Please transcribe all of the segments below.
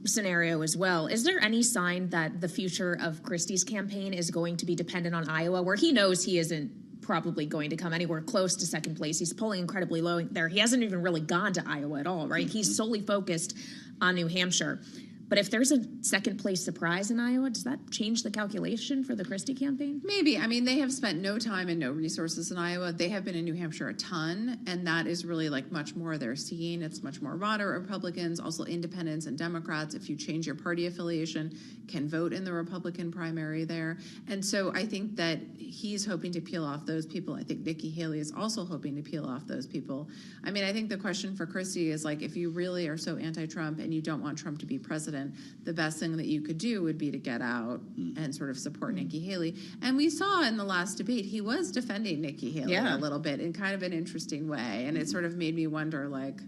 scenario as well. Is there any sign that the future of Christie's campaign is going to be dependent on Iowa, where he knows he isn't probably going to come anywhere close to second place? He's polling incredibly low there. He hasn't even really gone to Iowa at all, right? He's solely focused on New Hampshire. But if there's a second place surprise in Iowa, does that change the calculation for the Christie campaign? Maybe. I mean, they have spent no time and no resources in Iowa. They have been in New Hampshire a ton, and that is really like much more their scene. It's much more moderate Republicans, also independents and Democrats. If you change your party affiliation, can vote in the Republican primary there. And so I think that he's hoping to peel off those people. I think Nikki Haley is also hoping to peel off those people. I mean, I think the question for Christie is like, if you really are so anti-Trump and you don't want Trump to be president, the best thing that you could do would be to get out and sort of support Nikki Haley. And we saw in the last debate, he was defending Nikki Haley a little bit in kind of an interesting way. And it sort of made me wonder, like,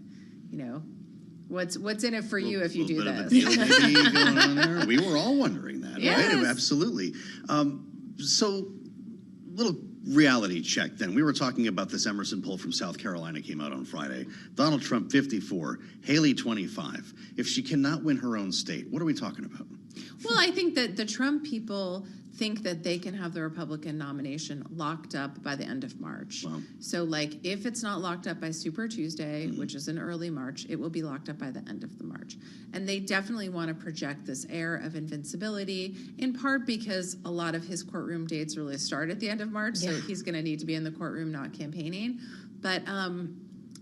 you know, what's in it for you if you do this? Maybe going on there. We were all wondering that, right? Absolutely. So, little reality check then. We were talking about this Emerson poll from South Carolina, came out on Friday. Donald Trump 54, Haley 25. If she cannot win her own state, what are we talking about? Well, I think that the Trump people think that they can have the Republican nomination locked up by the end of March. Wow. So, like, if it's not locked up by Super Tuesday, which is in early March, it will be locked up by the end of the March. And they definitely want to project this air of invincibility, in part because a lot of his courtroom dates really start at the end of March, so he's going to need to be in the courtroom, not campaigning. But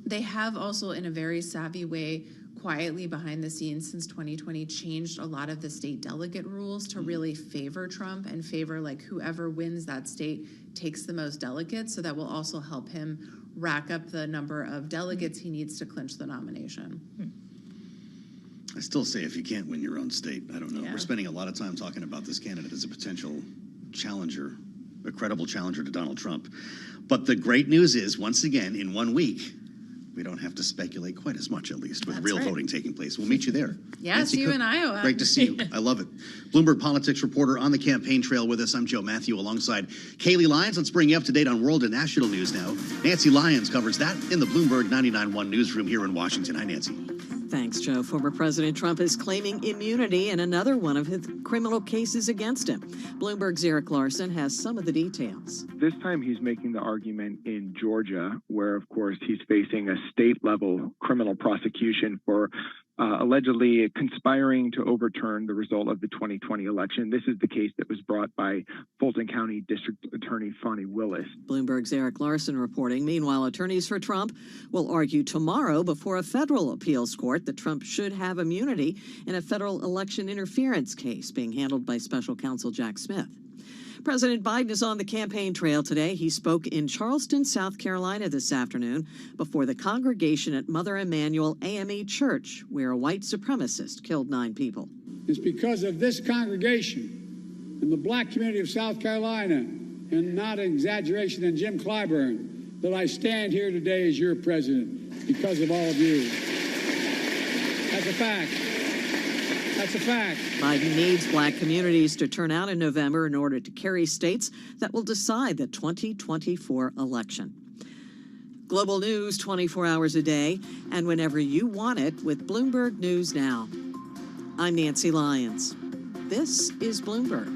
they have also, in a very savvy way, quietly behind the scenes since 2020 changed a lot of the state delegate rules to really favor Trump and favor like whoever wins that state takes the most delegates. So that will also help him rack up the number of delegates he needs to clinch the nomination. I still say if you can't win your own state, I don't know. We're spending a lot of time talking about this candidate as a potential challenger, a credible challenger to Donald Trump. But the great news is, once again, in 1 week, we don't have to speculate quite as much, at least, with real voting taking place. We'll meet you there. Yes, see you in Iowa. Great to see you. I love it. Bloomberg politics reporter on the campaign trail with us. I'm Joe Matthew alongside Kaylee Lyons. Let's bring you up to date on world and national news now. Nancy Lyons covers that in the Bloomberg 99.1 newsroom here in Washington. Hi, Nancy. Thanks, Joe. Former President Trump is claiming immunity in another one of his criminal cases against him. Bloomberg's Eric Larson has some of the details. This time he's making the argument in Georgia, where, of course, he's facing a state-level criminal prosecution for allegedly conspiring to overturn the result of the 2020 election. This is the case that was brought by Fulton County District Attorney Fonnie Willis. Bloomberg's Eric Larson reporting. Meanwhile, attorneys for Trump will argue tomorrow before a federal appeals court that Trump should have immunity in a federal election interference case being handled by special counsel Jack Smith. President Biden is on the campaign trail today. He spoke in Charleston, South Carolina this afternoon before the congregation at Mother Emanuel AME Church, where a white supremacist killed 9 people. It's because of this congregation and the black community of South Carolina, and not an exaggeration, and Jim Clyburn, that I stand here today as your president, because of all of you. That's a fact. That's a fact. Biden needs black communities to turn out in November in order to carry states that will decide the 2024 election. Global news 24 hours a day and whenever you want it with Bloomberg News Now. I'm Nancy Lyons. This is Bloomberg.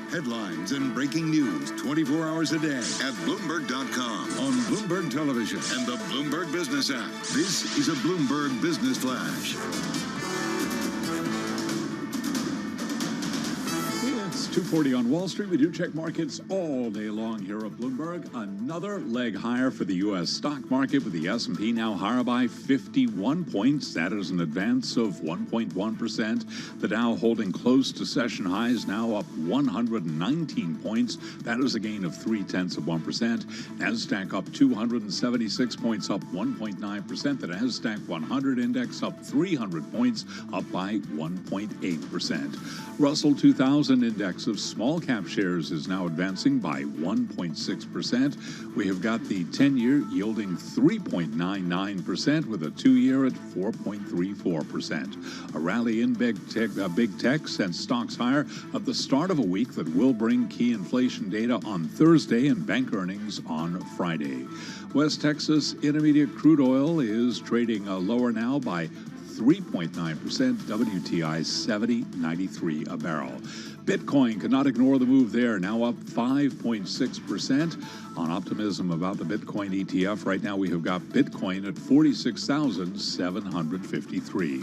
news, headlines, and breaking news 24 hours a day at Bloomberg.com, on Bloomberg Television, and the Bloomberg Business app. This is a Bloomberg Business Flash. It's 2:40 on Wall Street. We do check markets all day long here at Bloomberg. Another leg higher for the U.S. stock market, with the S&P now higher by 51 points. That is an advance of 1.1%. The Dow holding close to session highs, now up 119 points. That is a gain of 0.3%. NASDAQ up 276 points, up 1.9%. The NASDAQ 100 index up 300 points, up by 1.8%. Russell 2000 index of small cap shares is now advancing by 1.6%. We have got the 10-year yielding 3.99%, with a 2-year at 4.34%. A rally in big tech sent stocks higher at the start of a week that will bring key inflation data on Thursday and bank earnings on Friday. West Texas Intermediate crude oil is trading lower now by 3.9%, WTI 70.93 a barrel. Bitcoin cannot ignore the move there, now up 5.6%. On optimism about the Bitcoin ETF, right now we have got Bitcoin at 46,753.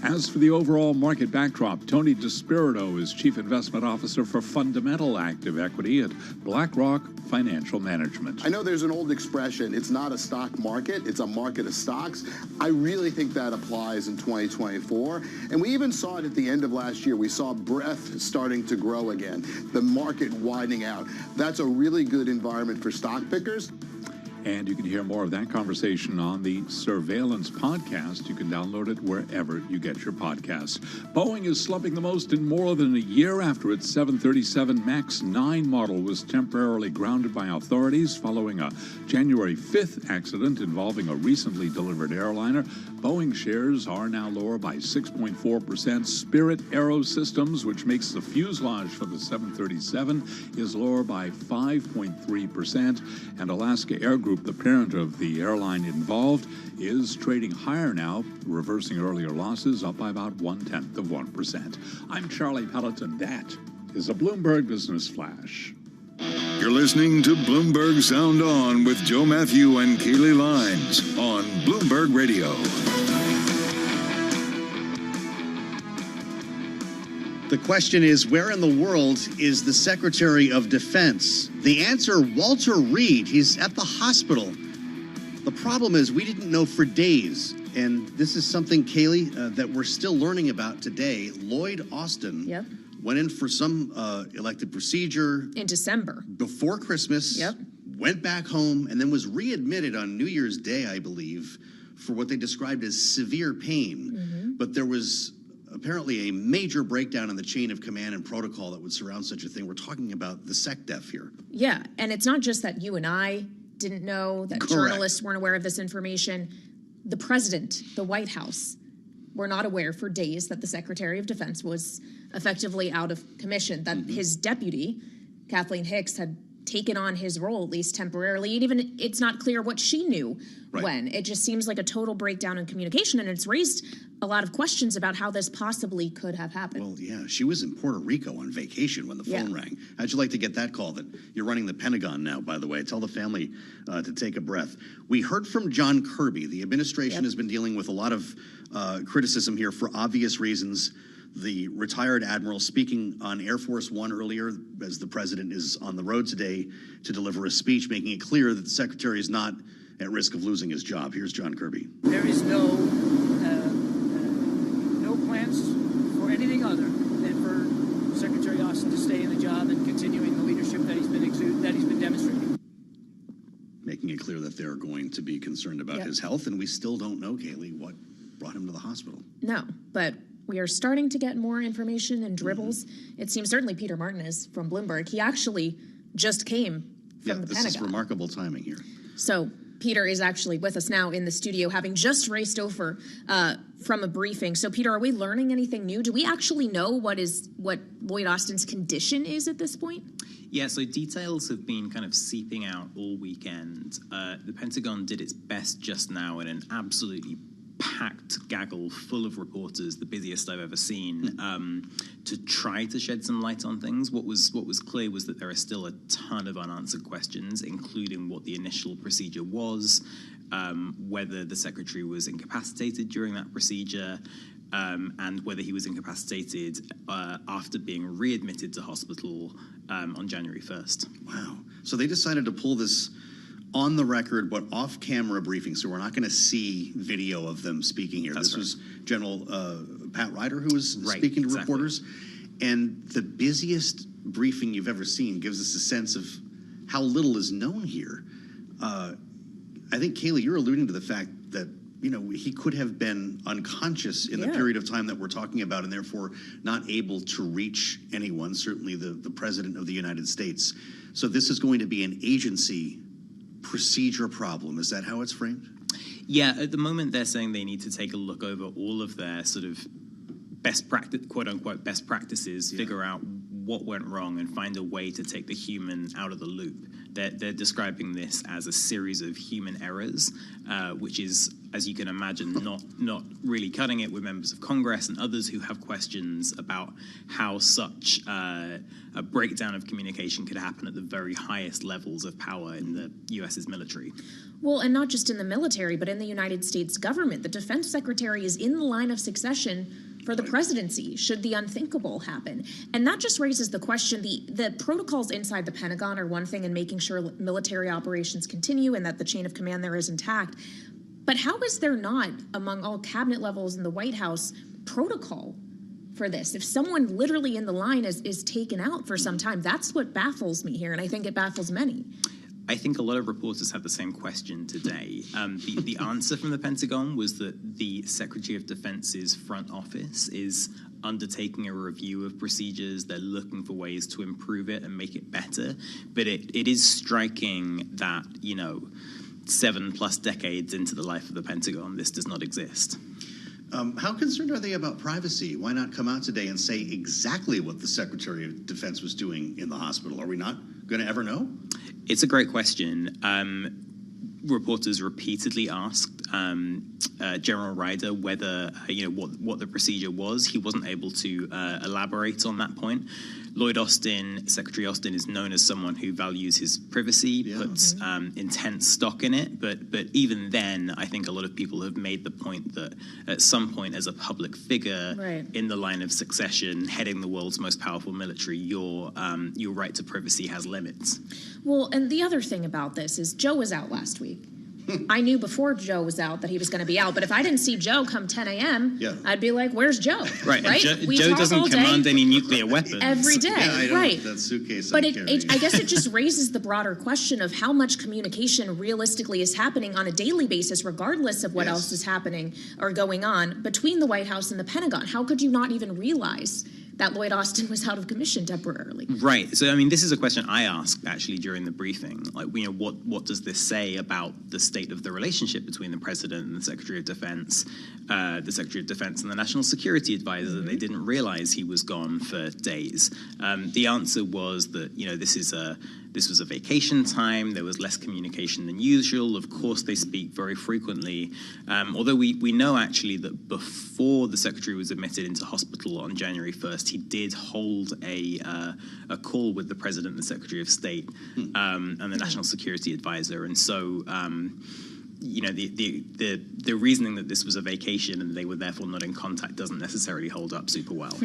As for the overall market backdrop, Tony DeSpirito is Chief Investment Officer for Fundamental Active Equity at BlackRock Financial Management. I know there's an old expression, it's not a stock market, it's a market of stocks. I really think that applies in 2024. And we even saw it at the end of last year. We saw breadth starting to grow again, the market widening out. That's a really good environment for stock pickers. And you can hear more of that conversation on the Surveillance podcast. You can download it wherever you get your podcasts. Boeing is slumping the most in more than a year after its 737 MAX 9 model was temporarily grounded by authorities following a January 5th accident involving a recently delivered airliner. Boeing shares are now lower by 6.4%. Spirit Aerosystems, which makes the fuselage for the 737, is lower by 5.3%. And Alaska Air Group, the parent of the airline involved, is trading higher now, reversing earlier losses, up by about 0.1%. I'm Charlie Pelleton. That is a Bloomberg Business Flash. You're listening to Bloomberg Sound On with Joe Matthew and Keely Lines on Bloomberg Radio. The question is, where in the world is the Secretary of Defense? The answer, Walter Reed. He's at the hospital. The problem is we didn't know for days, and this is something, Kaylee, that we're still learning about today. Lloyd Austin went in for some elective procedure. In December. Before Christmas. Went back home, and then was readmitted on New Year's Day, I believe, for what they described as severe pain. But there was apparently a major breakdown in the chain of command and protocol that would surround such a thing. We're talking about the SecDef here. Yeah, and it's not just that you and I didn't know, that journalists weren't aware of this information. The president, the White House, were not aware for days that the Secretary of Defense was effectively out of commission, that his deputy, Kathleen Hicks, had taken on his role, at least temporarily. And even it's not clear what she knew when. It just seems like a total breakdown in communication, and it's raised a lot of questions about how this possibly could have happened. Well, yeah, she was in Puerto Rico on vacation when the phone rang. How'd you like to get that call? That you're running the Pentagon now, by the way. Tell the family to take a breath. We heard from John Kirby. The administration has been dealing with a lot of criticism here for obvious reasons. The retired admiral speaking on Air Force One earlier, as the president is on the road today to deliver a speech, making it clear that the secretary is not at risk of losing his job. Here's John Kirby. There is no plans for anything other than for Secretary Austin to stay in the job and continuing the leadership that he's been demonstrating. Making it clear that they're going to be concerned about his health, and we still don't know, Kaylee, what brought him to the hospital. No, but we are starting to get more information and dribbles. It seems certainly Peter Martin is from Bloomberg. He actually just came from the Pentagon. This is remarkable timing here. So Peter is actually with us now in the studio, having just raced over from a briefing. So Peter, are we learning anything new? Do we actually know what Lloyd Austin's condition is at this point? Yeah, so details have been kind of seeping out all weekend. The Pentagon did its best just now in an absolutely packed gaggle full of reporters, the busiest I've ever seen, to try to shed some light on things. What was clear was that there are still a ton of unanswered questions, including what the initial procedure was, whether the secretary was incapacitated during that procedure, and whether he was incapacitated after being readmitted to hospital on January 1st. Wow. So they decided to pull this on the record but off-camera briefing, so we're not going to see video of them speaking here. This was General Pat Ryder who was speaking to reporters. And the busiest briefing you've ever seen gives us a sense of how little is known here. I think, Kaylee, you're alluding to the fact that he could have been unconscious in the period of time that we're talking about and therefore not able to reach anyone, certainly the President of the United States. So this is going to be an agency procedure problem. Is that how it's framed? Yeah, at the moment they're saying they need to take a look over all of their sort of best practice, quote unquote, best practices, figure out what went wrong and find a way to take the human out of the loop. They're describing this as a series of human errors, which is, as you can imagine, not really cutting it with members of Congress and others who have questions about how such a breakdown of communication could happen at the very highest levels of power in the U.S.'s military. Well, and not just in the military, but in the United States government. The defense secretary is in the line of succession for the presidency, should the unthinkable happen. And that just raises the question, the protocols inside the Pentagon are one thing in making sure military operations continue and that the chain of command there is intact. But how is there not, among all cabinet levels in the White House, protocol for this? If someone literally in the line is taken out for some time, that's what baffles me here, and I think it baffles many. I think a lot of reporters have the same question today. The answer from the Pentagon was that the Secretary of Defense's front office is undertaking a review of procedures. They're looking for ways to improve it and make it better. But it is striking that, 7+ decades into the life of the Pentagon, this does not exist. How concerned are they about privacy? Why not come out today and say exactly what the Secretary of Defense was doing in the hospital? Are we not going to ever know? It's a great question. Reporters repeatedly asked General Ryder whether, what the procedure was. He wasn't able to elaborate on that point. Lloyd Austin, Secretary Austin, is known as someone who values his privacy, puts intense stock in it. But even then, I think a lot of people have made the point that at some point, as a public figure in the line of succession, heading the world's most powerful military, your right to privacy has limits. Well, and the other thing about this is Joe was out last week. I knew before Joe was out that he was going to be out, but if I didn't see Joe come 10 a.m., I'd be like, where's Joe? Right. Joe doesn't command any nuclear weapons. Every day, That suitcase but I guess it just raises the broader question of how much communication realistically is happening on a daily basis, regardless of what else is happening or going on between the White House and the Pentagon. How could you not even realize that Lloyd Austin was out of commission temporarily? Right. So, this is a question I asked actually during the briefing. Like, what does this say about the state of the relationship between the President and the Secretary of Defense, and the National Security Advisor, that they didn't realize he was gone for days? The answer was that, this was a vacation time. There was less communication than usual. Of course, they speak very frequently. Although we know actually that before the Secretary was admitted into hospital on January 1st, he did hold a call with the President and the Secretary of State and the National Security Advisor. And so, the reasoning that this was a vacation and they were therefore not in contact doesn't necessarily hold up super well.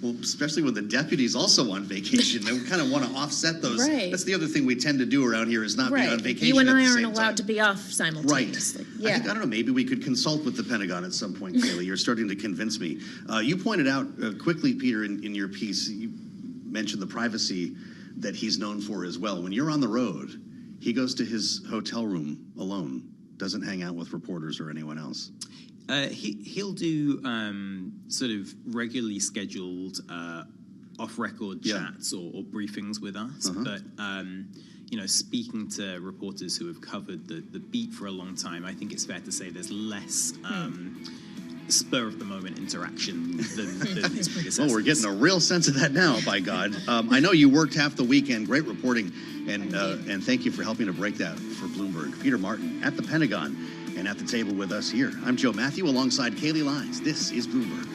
Well, especially when the deputy's also on vacation. They kind of want to offset those. Right. That's the other thing we tend to do around here is not be on vacation. You and at I the aren't same allowed time. to be off simultaneously. Right. I don't know, maybe we could consult with the Pentagon at some point, Kaylee. You're starting to convince me. You pointed out quickly, Peter, in your piece, you mentioned the privacy that he's known for as well. When you're on the road, he goes to his hotel room alone, doesn't hang out with reporters or anyone else. He'll do sort of regularly scheduled off-record chats or briefings with us, but speaking to reporters who have covered the beat for a long time, I think it's fair to say there's less spur-of-the-moment interaction than his predecessors. Well, we're getting a real sense of that now, by God. I know you worked half the weekend. Great reporting, and thank you for helping to break that for Bloomberg. Peter Martin at the Pentagon. And at the table with us here, I'm Joe Matthew alongside Kaylee Lyons. This is Bloomberg.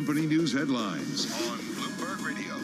company news headlines on Bloomberg Radio.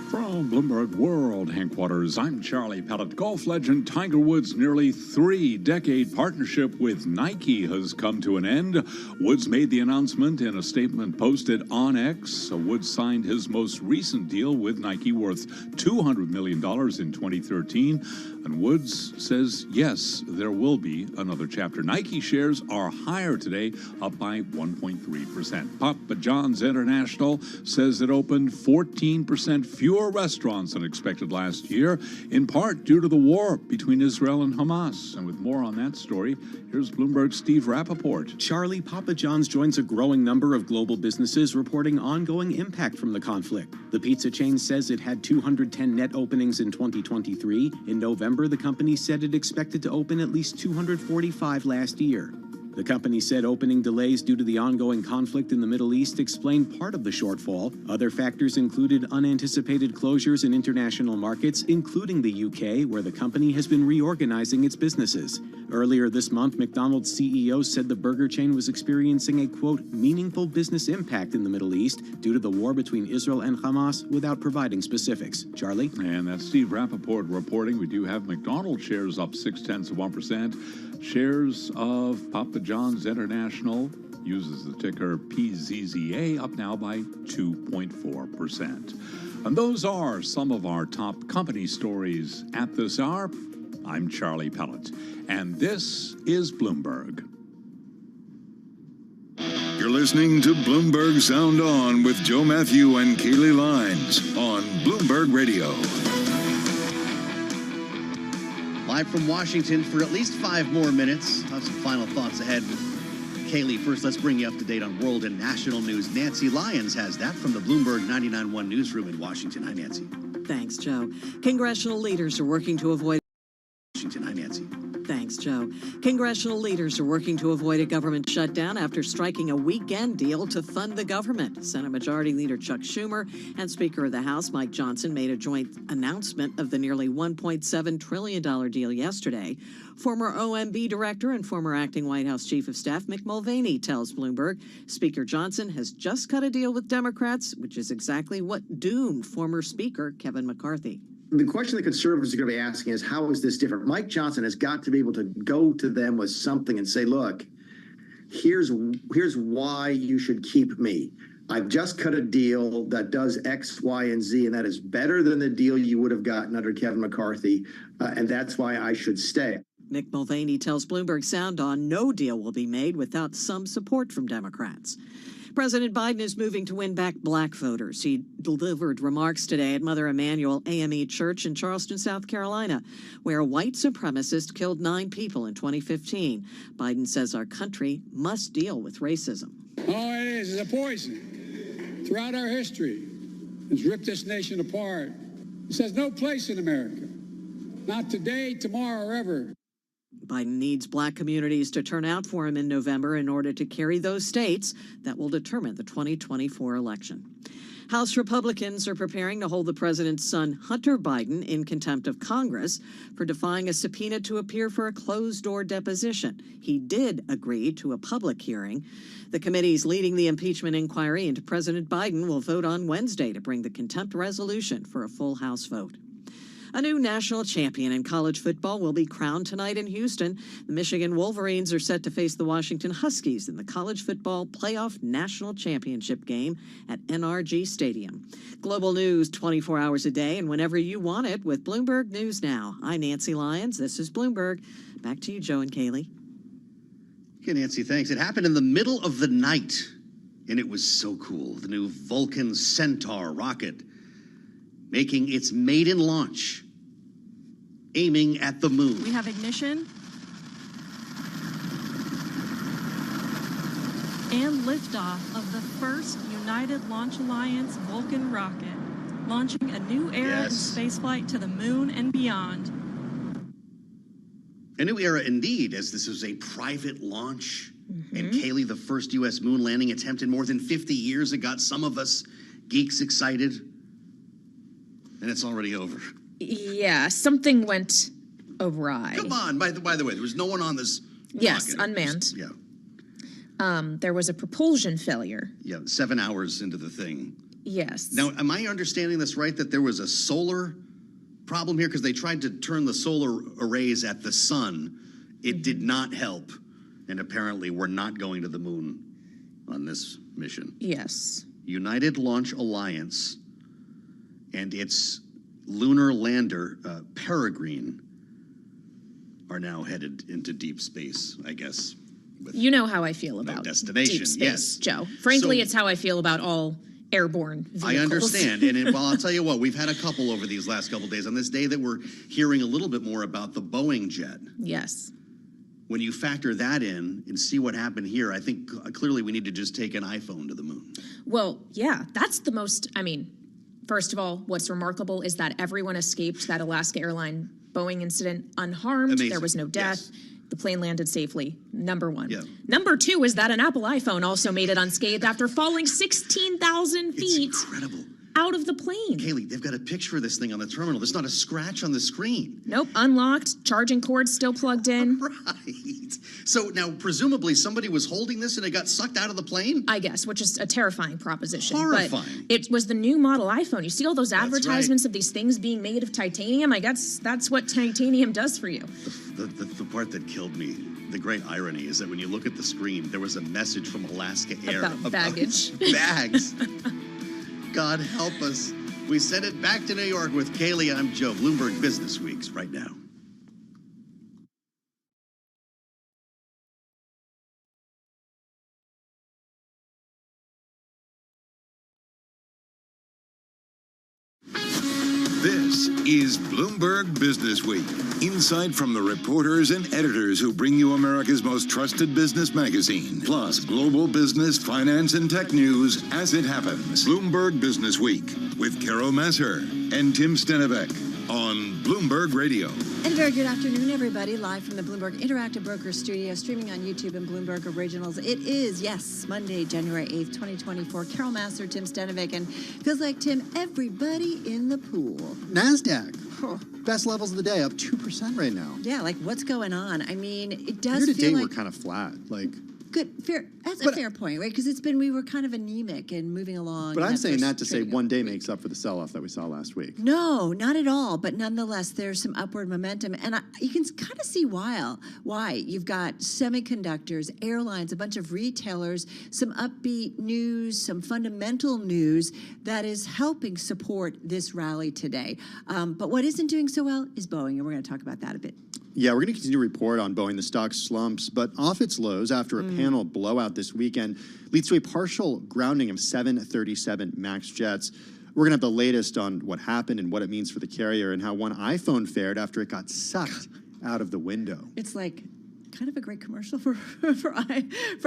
From Bloomberg World Headquarters, I'm Charlie Pellet. Golf legend Tiger Woods' nearly three-decade partnership with Nike has come to an end. Woods made the announcement in a statement posted on X. Woods signed his most recent deal with Nike worth $200 million in 2013. And Woods says, yes, there will be another chapter. Nike shares are higher today, up by 1.3%. Papa John's International says it opened 14% fewer restaurants than expected last year, in part due to the war between Israel and Hamas. And with more on that story, here's Bloomberg's Steve Rappaport. Charlie, Papa John's joins a growing number of global businesses reporting ongoing impact from the conflict. The pizza chain says it had 210 net openings in 2023. In November, the company said it expected to open at least 245 last year. The company said opening delays due to the ongoing conflict in the Middle East explained part of the shortfall. Other factors included unanticipated closures in international markets, including the UK, where the company has been reorganizing its businesses. Earlier this month, McDonald's CEO said the burger chain was experiencing a, quote, meaningful business impact in the Middle East due to the war between Israel and Hamas, without providing specifics. Charlie? And that's Steve Rappaport reporting. We do have McDonald's shares up 0.6%. Shares of Papa John's International uses the ticker PZZA, up now by 2.4%. And those are some of our top company stories at this hour. I'm Charlie Pellet, and this is Bloomberg. You're listening to Bloomberg Sound On with Joe Matthew and Kaylee Lines on Bloomberg Radio. Live from Washington for at least 5 more minutes. I'll have some final thoughts ahead with Kaylee. First, let's bring you up to date on world and national news. Nancy Lyons has that from the Bloomberg 99.1 newsroom in Washington. Hi, Nancy. Thanks, Joe. Congressional leaders are working to avoid... Washington. Hi, Nancy. Thanks, Joe. Congressional leaders are working to avoid a government shutdown after striking a weekend deal to fund the government. Senate Majority Leader Chuck Schumer and Speaker of the House Mike Johnson made a joint announcement of the nearly $1.7 trillion deal yesterday. Former OMB director and former acting White House Chief of Staff Mick Mulvaney tells Bloomberg Speaker Johnson has just cut a deal with Democrats, which is exactly what doomed former Speaker Kevin McCarthy. The question the conservatives are going to be asking is, how is this different? Mike Johnson has got to be able to go to them with something and say, look, here's why you should keep me. I've just cut a deal that does X, Y, and Z, and that is better than the deal you would have gotten under Kevin McCarthy, and that's why I should stay. Mick Mulvaney tells Bloomberg Sound On no deal will be made without some support from Democrats. President Biden is moving to win back black voters. He delivered remarks today at Mother Emanuel AME Church in Charleston, South Carolina, where a white supremacist killed 9 people in 2015. Biden says our country must deal with racism. All it is a poison. Throughout our history, it's ripped this nation apart. This has no place in America. Not today, tomorrow, or ever. Biden needs black communities to turn out for him in November in order to carry those states that will determine the 2024 election. House Republicans are preparing to hold the president's son, Hunter Biden, in contempt of Congress for defying a subpoena to appear for a closed-door deposition. He did agree to a public hearing. The committees leading the impeachment inquiry into President Biden will vote on Wednesday to bring the contempt resolution for a full House vote. A new national champion in college football will be crowned tonight in Houston. The Michigan Wolverines are set to face the Washington Huskies in the College Football Playoff National Championship game at NRG Stadium. Global news 24 hours a day and whenever you want it with Bloomberg News Now. I'm Nancy Lyons. This is Bloomberg. Back to you, Joe and Kaylee. Okay, Nancy, thanks. It happened in the middle of the night, and it was so cool. The new Vulcan Centaur rocket making its maiden launch, aiming at the moon. We have ignition and liftoff of the first United Launch Alliance Vulcan rocket, launching a new era in spaceflight to the moon and beyond. A new era indeed, as this is a private launch. And Kaylee, the first U.S. moon landing attempt in more than 50 years, it got some of us geeks excited. And it's already over. Yeah, something went awry. Come on, by the way, there was no one on this Yes, rocket. unmanned. Yeah. There was a propulsion failure. Yeah, 7 hours into the thing. Yes. Now, am I understanding this right, that there was a solar problem here? Because they tried to turn the solar arrays at the sun. It did not help. And apparently we're not going to the moon on this mission. Yes. United Launch Alliance and its lunar lander, Peregrine, are now headed into deep space, I guess. You know how I feel about destination, deep space, yes. Joe. Frankly, So- it's how I feel about all airborne vehicles. I understand. Well, I'll tell you what, we've had a couple over these last couple days. On this day that we're hearing a little bit more about the Boeing jet. Yes. When you factor that in and see what happened here, I think clearly we need to just take an iPhone to the moon. Well, yeah, that's the most, first of all, what's remarkable is that everyone escaped that Alaska Airline Boeing incident unharmed. Amazing. There was no death. Yes. The plane landed safely. Number one. Yeah. Number two is that an Apple iPhone also made it unscathed after falling 16,000 feet Incredible. out of the plane. Kaylee, they've got a picture of this thing on the terminal. There's not a scratch on the screen. Nope, unlocked, charging cord still plugged in. Right. So now, presumably, somebody was holding this and it got sucked out of the plane? I guess, which is a terrifying proposition. Horrifying. But it was the new model iPhone. You see all those advertisements of these things being made of titanium? I guess that's what titanium does for you. The part that killed me, the great irony, is that when you look at the screen, there was a message from Alaska Air About baggage. bags. God help us. We send it back to New York with Kaylee. I'm Joe. Bloomberg Business Weeks right now. This is Bloomberg Business Week. Insight from the reporters and editors who bring you America's most trusted business magazine. Plus, global business, finance, and tech news as it happens. Bloomberg Business Week with Carol Masser and Tim Stenivek on Bloomberg Radio. And a very good afternoon, everybody. Live from the Bloomberg Interactive Broker Studio, streaming on YouTube and Bloomberg Originals. It is, yes, Monday, January 8th, 2024. Carol Masser, Tim Stenivek, and feels like, Tim, everybody in the pool. NASDAQ. Best levels of the day, up 2% right now. Yeah, like what's going on? I mean, it does Year to feel date, like we're kind of flat. Like, good, fair. That's a fair point, right? Because we were kind of anemic and moving along. but I'm saying that to say one day makes up for the sell-off that we saw last week. No, not at all. But nonetheless, there's some upward momentum. And you can kind of see why. You've got semiconductors, airlines, a bunch of retailers, some upbeat news, some fundamental news that is helping support this rally today. But what isn't doing so well is Boeing, and we're going to talk about that a bit. Yeah, we're going to continue to report on Boeing. The stock slumps, but off its lows after a panel blowout this weekend leads to a partial grounding of 737 MAX jets. We're going to have the latest on what happened and what it means for the carrier and how one iPhone fared after it got sucked out of the window. It's like kind of a great commercial for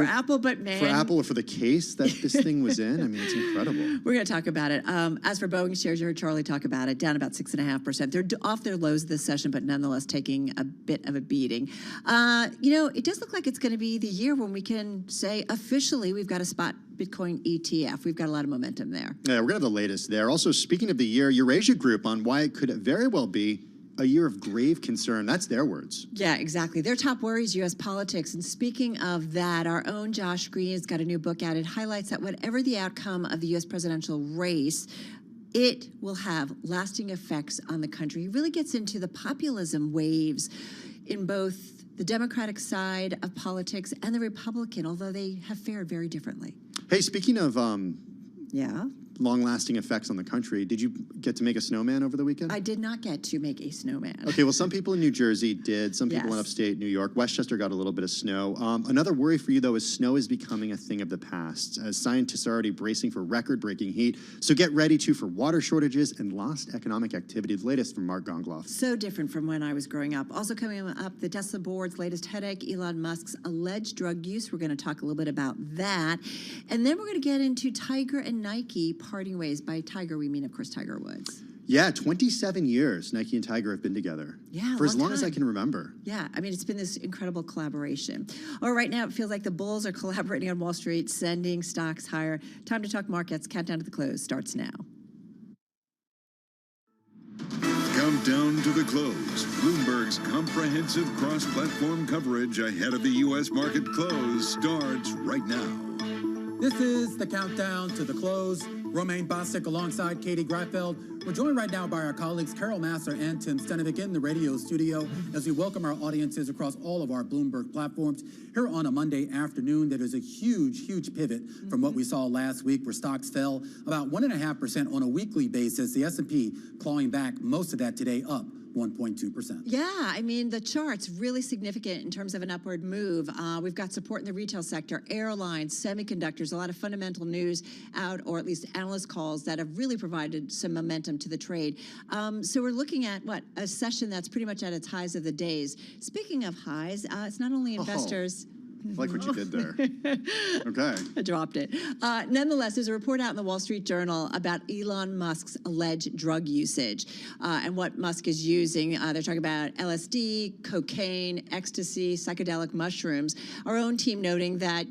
Apple, but man. For Apple or for the case that this thing was in? I mean, it's incredible. We're going to talk about it. As for Boeing shares, you heard Charlie talk about it, down about 6.5%. They're off their lows this session, but nonetheless taking a bit of a beating. It does look like it's going to be the year when we can say officially we've got a spot Bitcoin ETF. We've got a lot of momentum there. Yeah, we're going to have the latest there. Also, speaking of the year, Eurasia Group on why it could very well be a year of grave concern. That's their words. Yeah, exactly. Their top worries, U.S. politics. And speaking of that, our own Josh Green has got a new book out. It highlights that whatever the outcome of the U.S. presidential race, it will have lasting effects on the country. He really gets into the populism waves in both the Democratic side of politics and the Republican, although they have fared very differently. Hey, speaking of yeah, long-lasting effects on the country, did you get to make a snowman over the weekend? I did not get to make a snowman. Okay, well, some people in New Jersey did. Some people in upstate New York. Westchester got a little bit of snow. Another worry for you, though, is snow is becoming a thing of the past, as scientists are already bracing for record-breaking heat. So get ready, for water shortages and lost economic activity. The latest from Mark Gongloff. So different from when I was growing up. Also coming up, the Tesla board's latest headache, Elon Musk's alleged drug use. We're going to talk a little bit about that. And then we're going to get into Tiger and Nike parting ways. By Tiger, we mean, of course, Tiger Woods. Yeah, 27 years Nike and Tiger have been together. Yeah, for as long as I can remember. Yeah, I mean, it's been this incredible collaboration. Oh, right now, it feels like the bulls are collaborating on Wall Street, sending stocks higher. Time to talk markets. Countdown to the close starts now. Countdown to the close. Bloomberg's comprehensive cross-platform coverage ahead of the U.S. market close starts right now. This is the countdown to the close. Romaine Bostic alongside Katie Greifeld. We're joined right now by our colleagues Carol Masser and Tim Stenivek in the radio studio as we welcome our audiences across all of our Bloomberg platforms here on a Monday afternoon. That is a huge pivot from what we saw last week, where stocks fell about 1.5% on a weekly basis. The S&P clawing back most of that today, up 1.2%. Yeah, I mean, the chart's really significant in terms of an upward move. We've got support in the retail sector, airlines, semiconductors, a lot of fundamental news out, or at least analyst calls that have really provided some momentum to the trade. So we're looking at, a session that's pretty much at its highs of the days. Speaking of highs, it's not only investors... I like what you did there. Okay. I dropped it. Nonetheless, there's a report out in the Wall Street Journal about Elon Musk's alleged drug usage and what Musk is using. They're talking about LSD, cocaine, ecstasy, psychedelic mushrooms. Our own team noting that,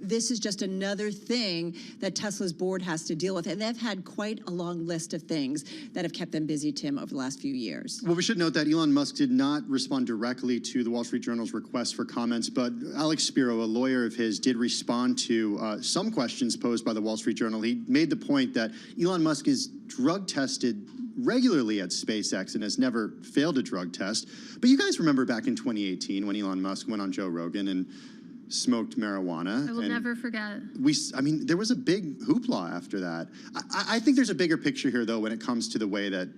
this is just another thing that Tesla's board has to deal with. And they've had quite a long list of things that have kept them busy, Tim, over the last few years. Well, we should note that Elon Musk did not respond directly to the Wall Street Journal's request for comments, but Alex Spiro, a lawyer of his, did respond to some questions posed by the Wall Street Journal. He made the point that Elon Musk is drug tested regularly at SpaceX and has never failed a drug test. But you guys remember back in 2018 when Elon Musk went on Joe Rogan and smoked marijuana. I will and never forget. There was a big hoopla after that. I think there's a bigger picture here, though, when it comes to the way that,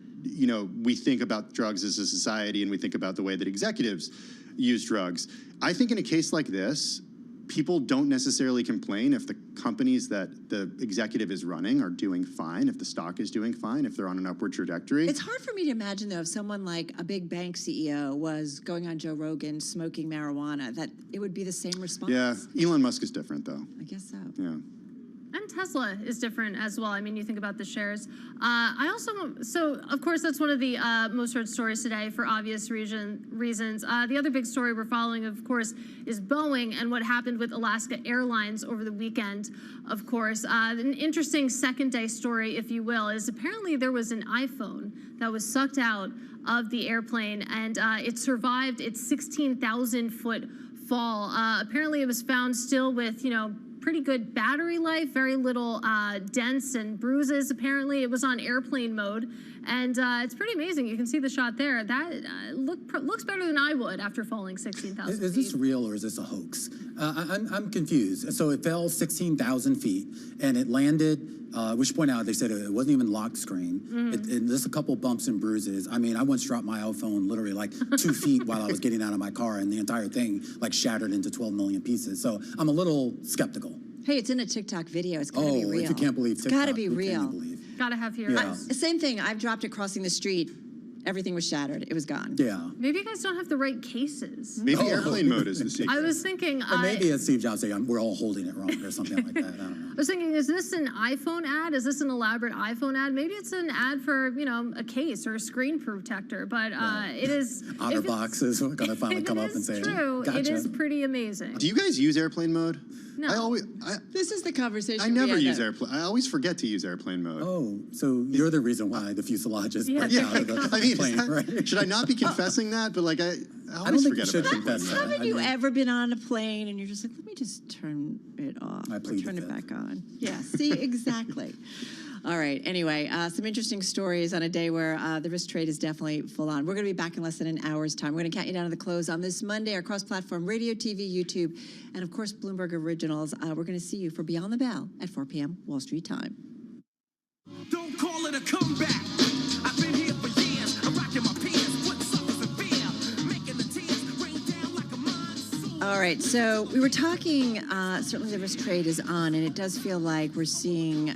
we think about drugs as a society and we think about the way that executives use drugs. I think in a case like this, people don't necessarily complain if the companies that the executive is running are doing fine, if the stock is doing fine, if they're on an upward trajectory. It's hard for me to imagine, though, if someone like a big bank CEO was going on Joe Rogan smoking marijuana, that it would be the same response. Yeah, Elon Musk is different, though. I guess so. Yeah. And Tesla is different as well. I mean, you think about the shares. So of course, that's one of the most heard stories today for obvious reasons. The other big story we're following, of course, is Boeing and what happened with Alaska Airlines over the weekend, of course. An interesting second day story, if you will, is apparently there was an iPhone that was sucked out of the airplane and it survived its 16,000-foot fall. Apparently it was found still with, pretty good battery life, very little dents and bruises. Apparently, it was on airplane mode, and it's pretty amazing. You can see the shot there. That looks better than I would after falling 16,000 feet. Is this real or is this a hoax? I'm confused. So it fell 16,000 feet, and it landed. We should point out they said it wasn't even locked screen. Just a couple bumps and bruises. I mean, I once dropped my iPhone literally like 2 feet while I was getting out of my car, and the entire thing like shattered into 12 million pieces. So I'm a little skeptical. Hey, it's in a TikTok video. It's gotta be real. If you can't believe TikTok, It's gotta be who can real. you believe? Gotta have heroes. Yeah. Same thing. I've dropped it crossing the street. Everything was shattered. It was gone. Yeah. Maybe you guys don't have the right cases. Maybe airplane mode is the secret. I was thinking. Or maybe it's Steve Jobs saying we're all holding it wrong or something like that. I don't know. I was thinking, is this an iPhone ad? Is this an elaborate iPhone ad? Maybe it's an ad for, a case or a screen protector, but it is... OtterBox is going to finally come up and say, true. Gotcha. It is pretty amazing. Do you guys use airplane mode? No. This is the conversation I we never had, use though. airplane. I always forget to use airplane mode. Oh, so you're the reason why the fuselage is breaking out of the plane, right? Should I not be confessing that? But I I don't always think you forget should about confess that. Haven't you ever been on a plane and you're just like, let me just turn it off or turn it back on? Yeah, see, exactly. All right. Anyway, some interesting stories on a day where the risk trade is definitely full on. We're going to be back in less than an hour's time. We're going to count you down to the close on this Monday, our cross-platform radio, TV, YouTube, and of course, Bloomberg Originals. We're going to see you for Beyond the Bell at 4 p.m. Wall Street time. Don't call it a comeback. I've been here for years. I'm rocking my pants, put suckers in fear, making the tears rain down like a monsoon. All right, so we were talking, certainly the risk trade is on, and it does feel like we're seeing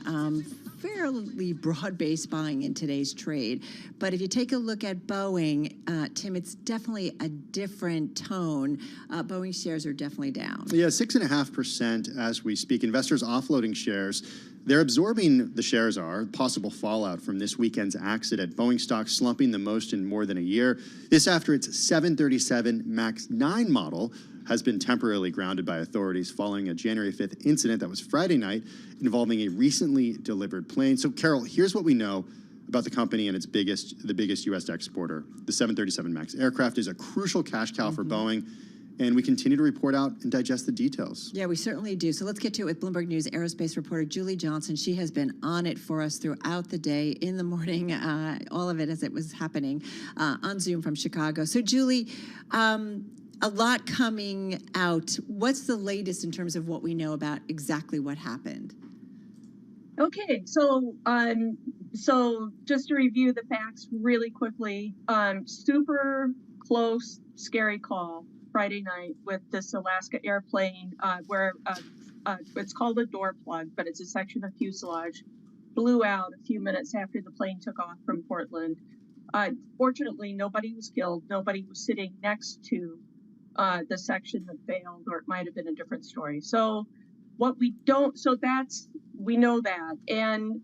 fairly broad-based buying in today's trade. But if you take a look at Boeing, Tim, it's definitely a different tone. Boeing shares are definitely down. Yeah, 6.5% as we speak. Investors offloading shares. They're absorbing, the shares are, possible fallout from this weekend's accident. Boeing stock slumping the most in more than a year. This after its 737 MAX 9 model has been temporarily grounded by authorities following a January 5th incident that was Friday night involving a recently delivered plane. So, Carol, here's what we know about the company and the biggest U.S. exporter. The 737 MAX aircraft is a crucial cash cow for Boeing, and we continue to report out and digest the details. Yeah, we certainly do. So let's get to it with Bloomberg News aerospace reporter Julie Johnson. She has been on it for us throughout the day, in the morning, all of it as it was happening on Zoom from Chicago. So, Julie, a lot coming out. What's the latest in terms of what we know about exactly what happened? Okay, so just to review the facts really quickly, super close, scary call Friday night with this Alaska airplane where it's called a door plug, but it's a section of fuselage, blew out a few minutes after the plane took off from Portland. Fortunately, nobody was killed. Nobody was sitting next to the section that failed, or it might have been a different story. So we know that. And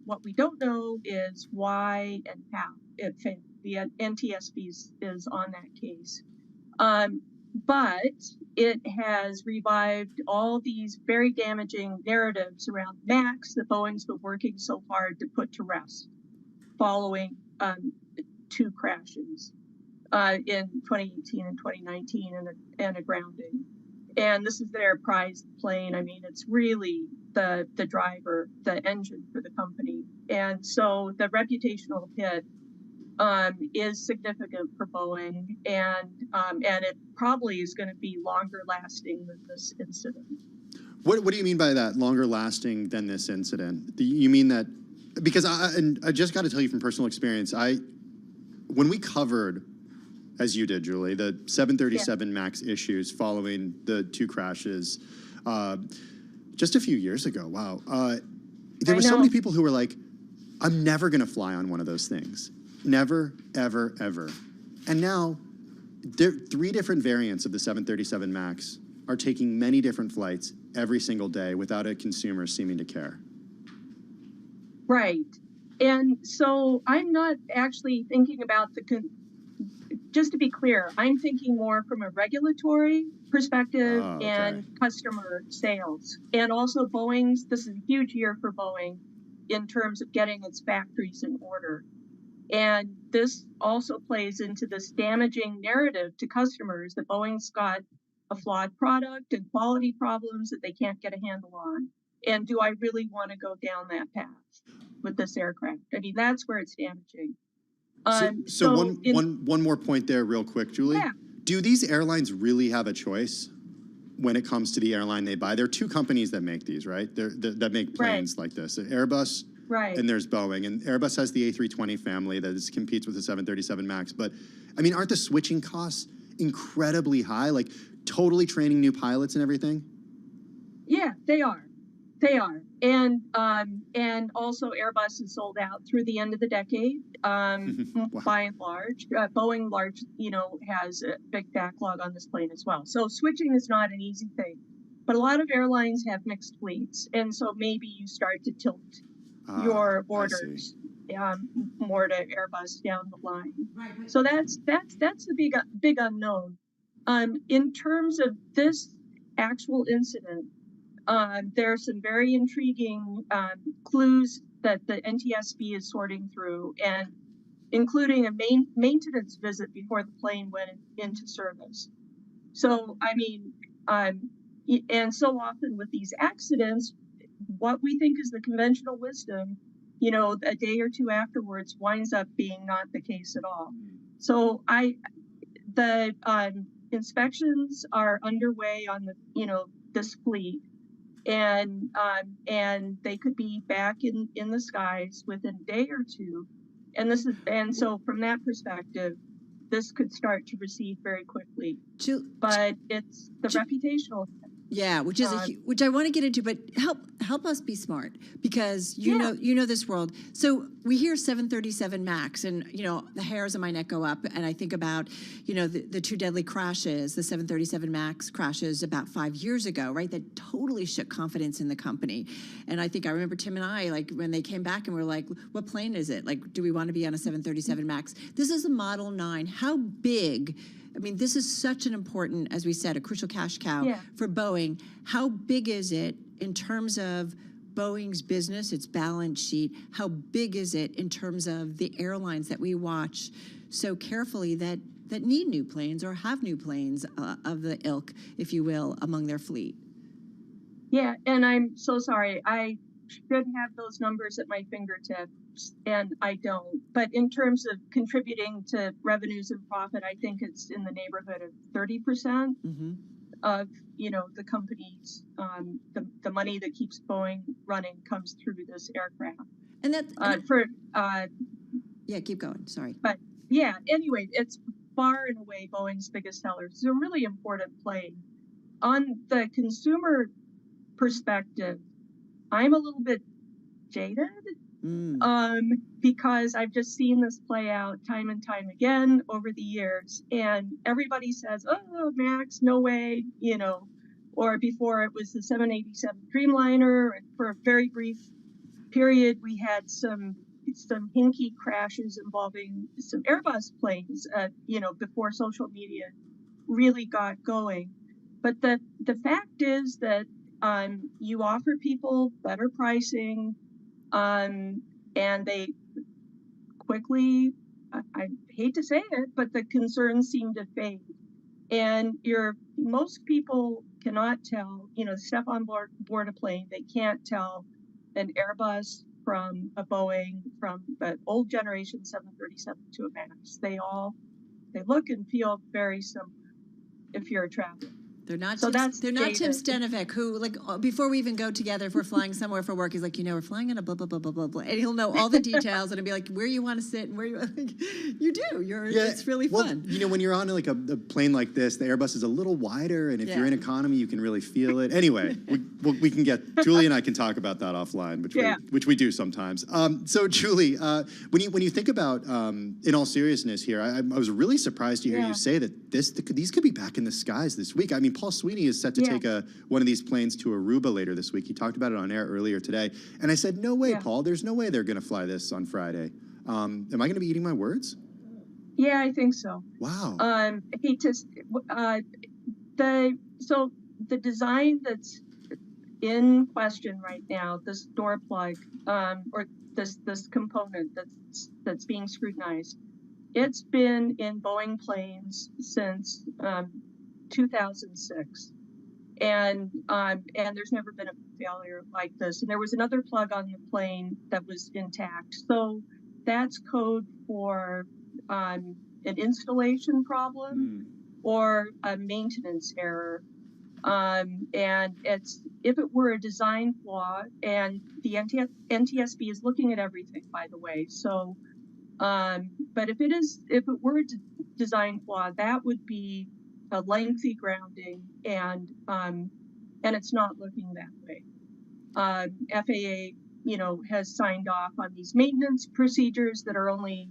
what we don't know is why and how it failed. The NTSB is on that case. But it has revived all these very damaging narratives around MAX that Boeing's been working so hard to put to rest following two crashes in 2018 and 2019 and a grounding. And this is their prized plane. I mean, it's really the driver, the engine for the company. And so the reputational hit is significant for Boeing, and it probably is going to be longer lasting than this incident. What do you mean by that, longer lasting than this incident? You mean that, because I just got to tell you from personal experience, when we covered, as you did, Julie, the 737 MAX issues following the two crashes just a few years ago, wow, there were so many people who were like, I'm never going to fly on one of those things. Never, ever, ever. And now, there 3 different variants of the 737 MAX are taking many different flights every single day without a consumer seeming to care. Right. And so I'm not actually thinking about just to be clear, I'm thinking more from a regulatory perspective and customer sales. And also this is a huge year for Boeing in terms of getting its factories in order. And this also plays into this damaging narrative to customers that Boeing's got a flawed product and quality problems that they can't get a handle on. And do I really want to go down that path with this aircraft? I mean, that's where it's damaging. One more point there real quick, Julie. Yeah. Do these airlines really have a choice when it comes to the airline they buy? There are 2 companies that make these, right? That make planes like this. Airbus and there's Boeing. And Airbus has the A320 family that competes with the 737 MAX. But, I mean, aren't the switching costs incredibly high? Like, totally training new pilots and everything? Yeah, they are. They are. And also Airbus is sold out through the end of the decade, by and large. Boeing has a big backlog on this plane as well. So switching is not an easy thing. But a lot of airlines have mixed fleets. And so maybe you start to tilt your orders more to Airbus down the line. Right. So that's the big unknown. In terms of this actual incident, there are some very intriguing clues that the NTSB is sorting through, and including a maintenance visit before the plane went into service. So, I mean, and so often with these accidents, what we think is the conventional wisdom, a day or 2 afterwards winds up being not the case at all. So the inspections are underway on this fleet. And they could be back in the skies within a day or 2, and so from that perspective, this could start to recede very quickly. But it's the reputational. Yeah, which I want to get into, but help us be smart, because you know this world. So we hear 737 MAX, and the hairs on my neck go up, and I think about the 2 deadly crashes, the 737 MAX crashes about 5 years ago, right? That totally shook confidence in the company. And I remember Tim and I, like, when they came back and we're like, what plane is it? Like, do we want to be on a 737 MAX? This is a Model 9. How big? I mean, this is such an important, as we said, a crucial cash cow for Boeing. How big is it in terms of Boeing's business, its balance sheet? How big is it in terms of the airlines that we watch so carefully that need new planes or have new planes of the ilk, if you will, among their fleet? Yeah, and I'm so sorry. I should have those numbers at my fingertips, and I don't. But in terms of contributing to revenues and profit, I think it's in the neighborhood of 30% of the company's the money that keeps Boeing running comes through this aircraft. And keep going. Sorry. But yeah, anyway, it's far and away Boeing's biggest seller. It's a really important plane. On the consumer perspective, I'm a little bit jaded because I've just seen this play out time and time again over the years, and everybody says, "Oh, Max, no way," or before it was the 787 Dreamliner, and for a very brief period we had some hinky crashes involving some Airbus planes, before social media really got going. But the fact is that you offer people better pricing, and they quickly, I hate to say it, but the concerns seem to fade. And most people cannot tell, step on board a plane, they can't tell an Airbus from a Boeing, from an old generation 737 to a MAX. They look and feel very similar if you're a traveler. They're not. So They're not Tim Stenovic, who, like, before we even go together, if we're flying somewhere for work, he's like, we're flying in a blah blah blah blah blah blah, and he'll know all the details, and he'll be like, where you want to sit and where you. You do. It's really fun. When you're on like a plane like this, the Airbus is a little wider, and if you're in economy, you can really feel it. Anyway, we can get Julie and I can talk about that offline, which we do sometimes. So Julie, when you think about, in all seriousness here, I was really surprised to hear you say that these could be back in the skies this week. I mean, Paul Sweeney is set to take one of these planes to Aruba later this week. He talked about it on air earlier today. And I said, no way, Paul, there's no way they're going to fly this on Friday. Am I going to be eating my words? Yeah, I think so. Wow. The design that's in question right now, this door plug, or this component that's being scrutinized, it's been in Boeing planes since 2006, and there's never been a failure like this. And there was another plug on the plane that was intact. So that's code for an installation problem or a maintenance error. And if it were a design flaw, and the NTSB is looking at everything, by the way. So, but if it were a design flaw, that would be a lengthy grounding, and it's not looking that way. FAA, has signed off on these maintenance procedures that are only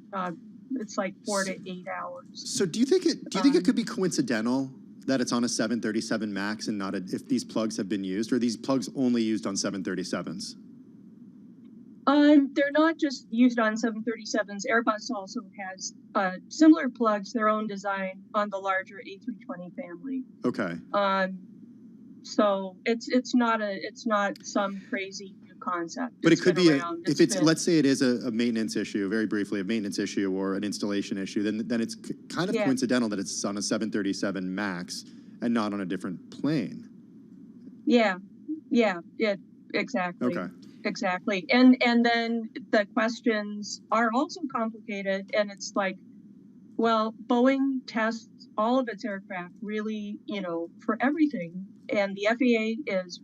it's like 4 to 8 hours. So do you think it could be coincidental that it's on a 737 MAX and not if these plugs have been used, or are these plugs only used on 737s? They're not just used on 737s. Airbus also has similar plugs, their own design, on the larger A320 family. Okay. So it's not some crazy new concept. But it could be let's say it is a maintenance issue, very briefly, a maintenance issue or an installation issue, then it's kind of coincidental that it's on a 737 MAX and not on a different plane. Yeah, exactly. Okay. Exactly. And then the questions are also complicated, and it's like, well, Boeing tests all of its aircraft really, for everything. And the FAA is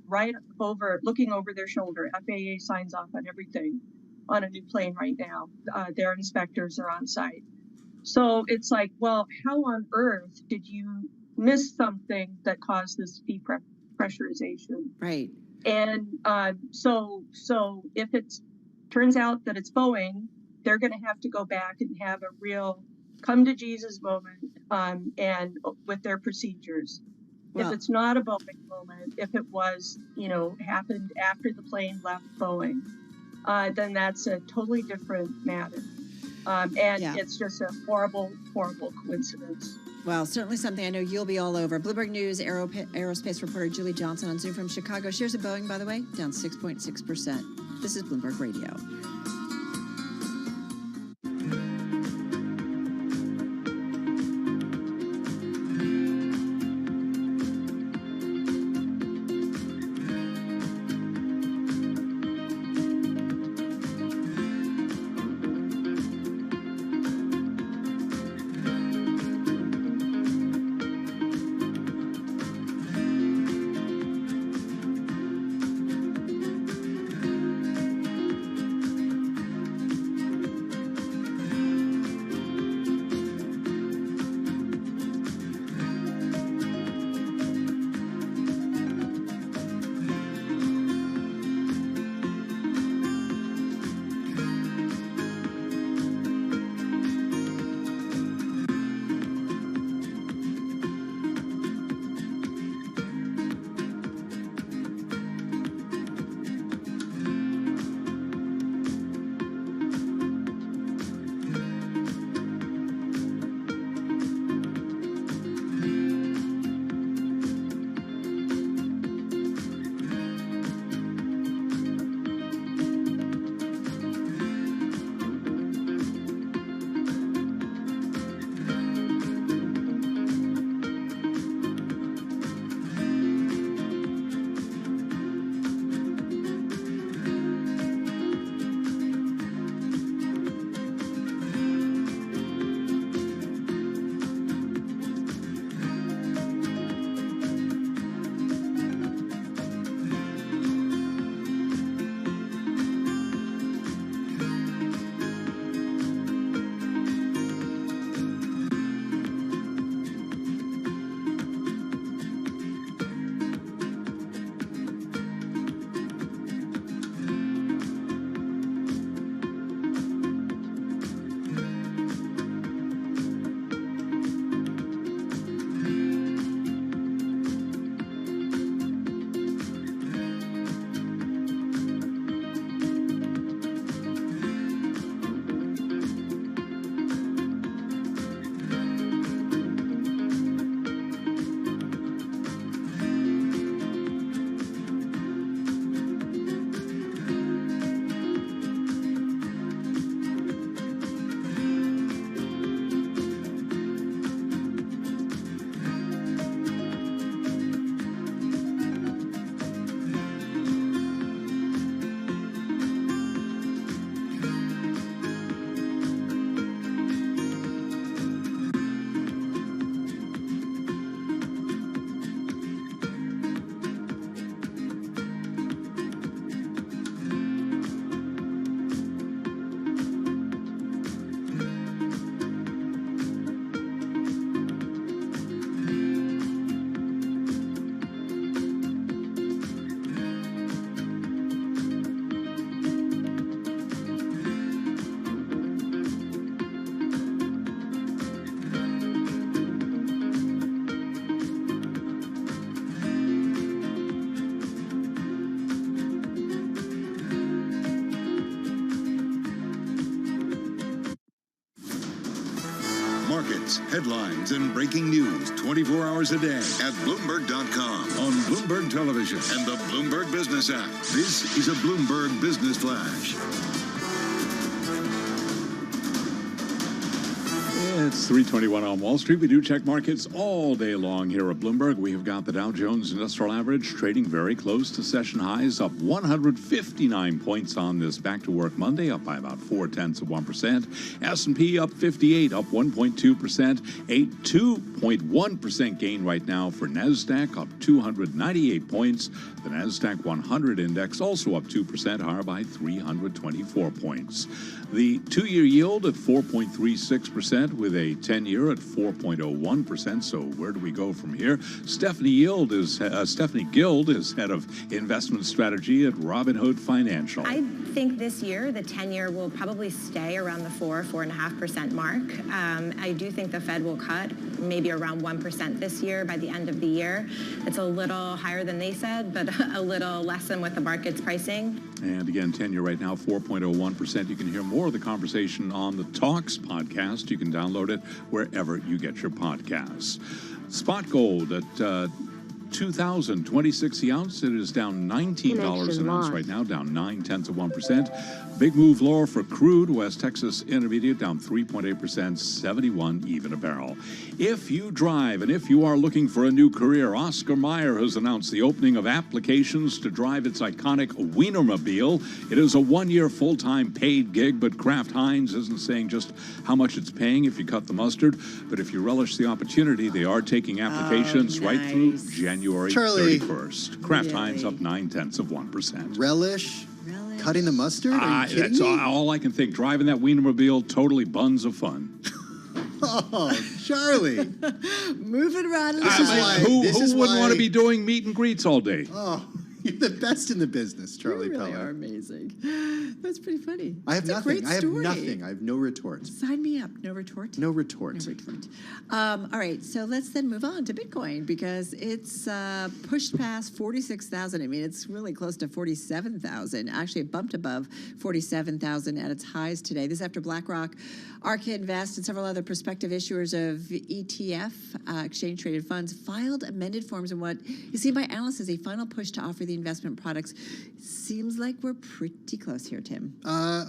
looking over their shoulder. FAA signs off on everything on a new plane right now. Their inspectors are on site. So it's like, well, how on earth did you miss something that caused this depressurization? Right. And so if it turns out that it's Boeing, they're going to have to go back and have a real come to Jesus moment, and with their procedures. Well, if it's not a Boeing moment, if it was, happened after the plane left Boeing, then that's a totally different matter. It's just a horrible, horrible coincidence. Well, certainly something I know you'll be all over. Bloomberg News aerospace reporter Julie Johnson on Zoom from Chicago. Shares of Boeing, by the way, down 6.6%. This is Bloomberg Radio. Markets, headlines, and breaking news 24 hours a day at Bloomberg.com, on Bloomberg Television, and the Bloomberg Business app. This is a Bloomberg Business Flash. It's 3:21 on Wall Street. We do check markets all day long here at Bloomberg. We have got the Dow Jones Industrial Average trading very close to session highs, up 159 points on this back-to-work Monday, up by about 0.4%. S&P up 58, up 1.2%. A 2.1% gain right now for NASDAQ, up 298 points. The NASDAQ 100 index also up 2%, higher by 324 points. The 2-year yield at 4.36%, with a 10-year at 4.01%. So where do we go from here? Stephanie Gild is head of investment strategy at Robinhood Financial. I think this year the 10-year will probably stay around the 4.5% mark. I do think the Fed will cut maybe around 1% this year by the end of the year. It's a little higher than they said, but a little less than what the market's pricing. And again, 10-year right now, 4.01%. You can hear more of the conversation on the Talks podcast. You can download it wherever you get your podcasts. Spot gold at $2,026 the ounce. It is down $19 an ounce right now, down 0.9%. Big move lower for crude. West Texas Intermediate down 3.8%, 71 even a barrel. If you drive and if you are looking for a new career, Oscar Mayer has announced the opening of applications to drive its iconic Wienermobile. It is a 1-year full-time paid gig, but Kraft Heinz isn't saying just how much it's paying if you cut the mustard. But if you relish the opportunity, they are taking applications right through January 31st. Kraft Heinz up 0.9%. Relish? Cutting the mustard? Are you kidding That's me? all I can think. Driving that Wienermobile, totally buns of fun. Oh, Charlie. Moving around. Who wouldn't want to be doing meet and greets all day? Oh, you're the best in the business, Charlie You really Peller. are amazing. That's pretty funny. I have That's nothing. A great I have story. nothing. I have no retort. Sign me up. No retort? No retort. No retort. All right, so let's then move on to Bitcoin because it's pushed past 46,000. I mean, it's really close to 47,000. Actually, it bumped above 47,000 at its highs today. This after BlackRock, ARK Invest, and several other prospective issuers of ETF, exchange-traded funds, filed amended forms in what is seen by analysts as a final push to offer the investment products. Seems like we're pretty close here, Tim.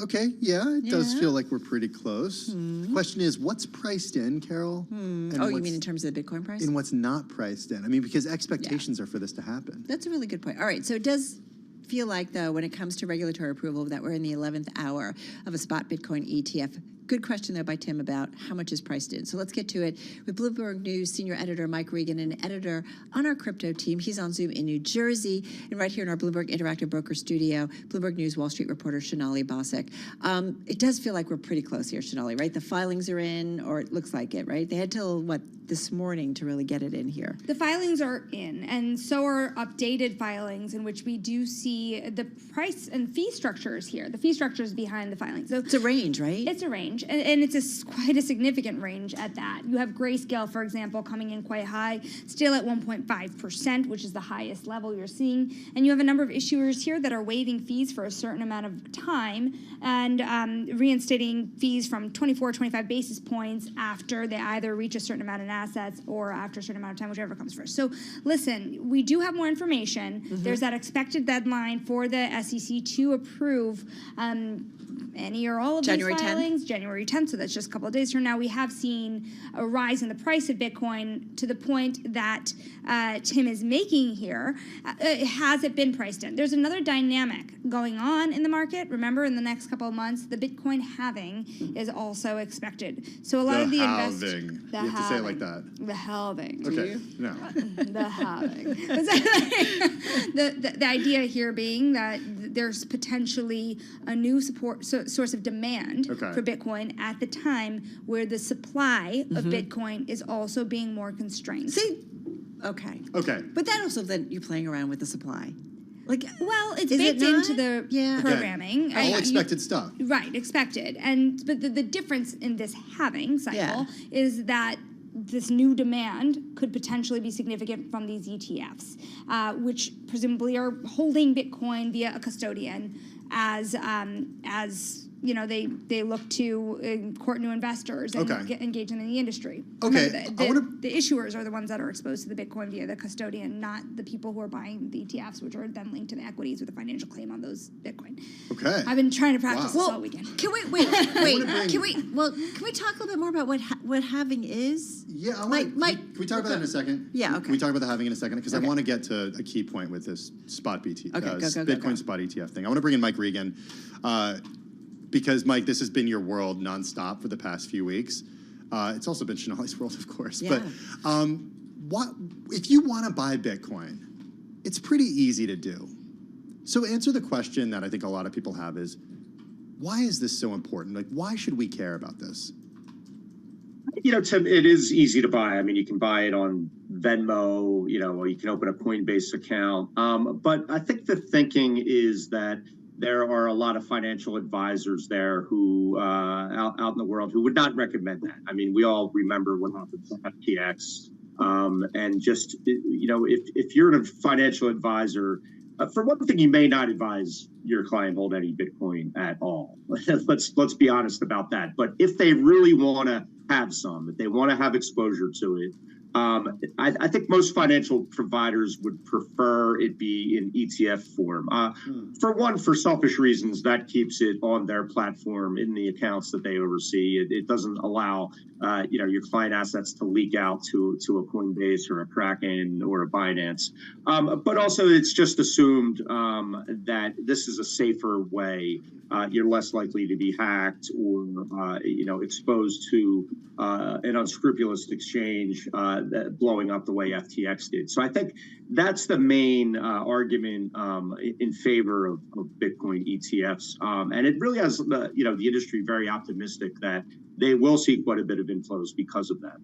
Okay, yeah, it does feel like we're pretty close. The question is, what's priced in, Carol? And Oh, you mean in terms of the Bitcoin price? And what's not priced in? I mean, because expectations are for this to happen. That's a really good point. All right, so it does feel like, though, when it comes to regulatory approval, that we're in the 11th hour of a spot Bitcoin ETF. Good question, though, by Tim about how much is priced in. So let's get to it with Bloomberg News senior editor Mike Regan, an editor on our crypto team. He's on Zoom in New Jersey, and right here in our Bloomberg Interactive Broker studio, Bloomberg News Wall Street reporter Sonali Basak. It does feel like we're pretty close here, Sonali, right? The filings are in, or it looks like it, right? They had till, this morning to really get it in here. The filings are in, and so are updated filings in which we do see the price and fee structures here. The fee structures behind the filings. So it's a range, right? It's a range, and it's quite a significant range at that. You have Grayscale, for example, coming in quite high, still at 1.5%, which is the highest level you're seeing. And you have a number of issuers here that are waiving fees for a certain amount of time and reinstating fees from 24, 25 basis points after they either reach a certain amount of assets or after a certain amount of time, whichever comes first. So listen, we do have more information. There's that expected deadline for the SEC to approve any or all of January these 10th? filings. January 10th, so that's just a couple of days from now. We have seen a rise in the price of Bitcoin to the point that Tim is making here. Has it been priced in? There's another dynamic going on in the market. Remember, in the next couple of months, the Bitcoin halving is also expected. So a lot of the halving. You have to say it like that. The halving. Okay. No. The halving. The idea here being that there's potentially a new source of demand for Bitcoin at the time where the supply of Bitcoin is also being more constrained. Okay. Okay. But that also then you're playing around with the supply. Well, it's Is baked it not? into the Yeah. programming. All expected stuff. Right, expected. But the difference in this halving cycle is that this new demand could potentially be significant from these ETFs, which presumably are holding Bitcoin via a custodian as they look to court new investors and engage them in the industry. Okay, Remember, the issuers are the ones that are exposed to the Bitcoin via the custodian, not the people who are buying the ETFs, which are then linked to the equities with a financial claim on those Bitcoin. Okay. I've been trying to practice this all weekend. Can we can we talk a little bit more about what halving is? Yeah, Mike, can we talk about that in a second? Yeah, okay. Can we talk about the halving in a second? Because I want to get to a key point with this spot Bitcoin spot ETF thing. I want to bring in Mike Regan. Because, Mike, this has been your world nonstop for the past few weeks. It's also been Shonali's world, of course. Yeah. But if you want to buy Bitcoin, it's pretty easy to do. So answer the question that I think a lot of people have is, why is this so important? Like, why should we care about this? Tim, it is easy to buy. I mean, you can buy it on Venmo, or you can open a Coinbase account. But I think the thinking is that there are a lot of financial advisors there who out in the world who would not recommend that. I mean, we all remember what happened to FTX. And just, if you're a financial advisor, for one thing, you may not advise your client hold any Bitcoin at all. Let's be honest about that. But if they really want to have some, if they want to have exposure to it, I think most financial providers would prefer it be in ETF form. For selfish reasons, that keeps it on their platform in the accounts that they oversee. It doesn't allow your client assets to leak out to a Coinbase or a Kraken or a Binance. But also, it's just assumed that this is a safer way. You're less likely to be hacked or exposed to an unscrupulous exchange blowing up the way FTX did. So I think that's the main argument in favor of Bitcoin ETFs, and it really has the industry very optimistic that they will see quite a bit of inflows because of that.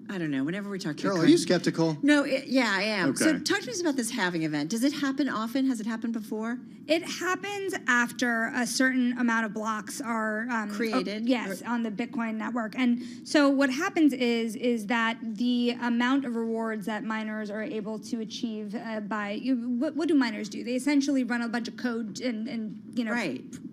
I don't know. Whenever we talk, Carol, are you skeptical? No, I am. Okay. So talk to us about this halving event. Does it happen often? Has it happened before? It happens after a certain amount of blocks are created. On the Bitcoin network. And so what happens is that the amount of rewards that miners are able to achieve what do miners do? They essentially run a bunch of code and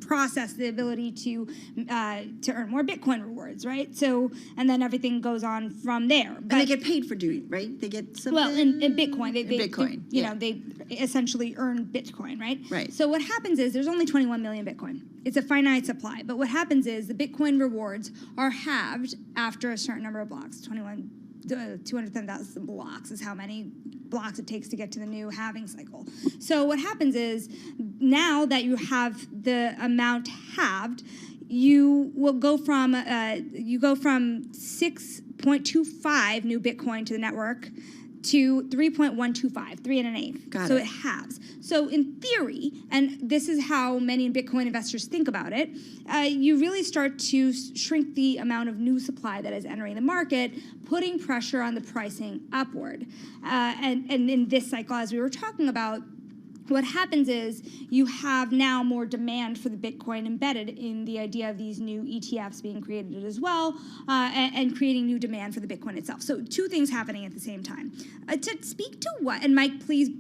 process the ability to earn more Bitcoin rewards, right? So and then everything goes on from there. But they get paid for doing, right? They get something. Well, in Bitcoin, Bitcoin, they essentially earn Bitcoin, right? Right. So what happens is there's only 21 million Bitcoin. It's a finite supply. But what happens is the Bitcoin rewards are halved after a certain number of blocks. 210,000 blocks is how many blocks it takes to get to the new halving cycle. So what happens is now that you have the amount halved, you will go from 6.25 new Bitcoin to the network to 3.125, 3 1/8. Got so it. it halves. So in theory, and this is how many Bitcoin investors think about it, you really start to shrink the amount of new supply that is entering the market, putting pressure on the pricing upward. And in this cycle, as we were talking about, what happens is you have now more demand for the Bitcoin embedded in the idea of these new ETFs being created as well, and creating new demand for the Bitcoin itself. So two things happening at the same time. To speak to what, and Mike, please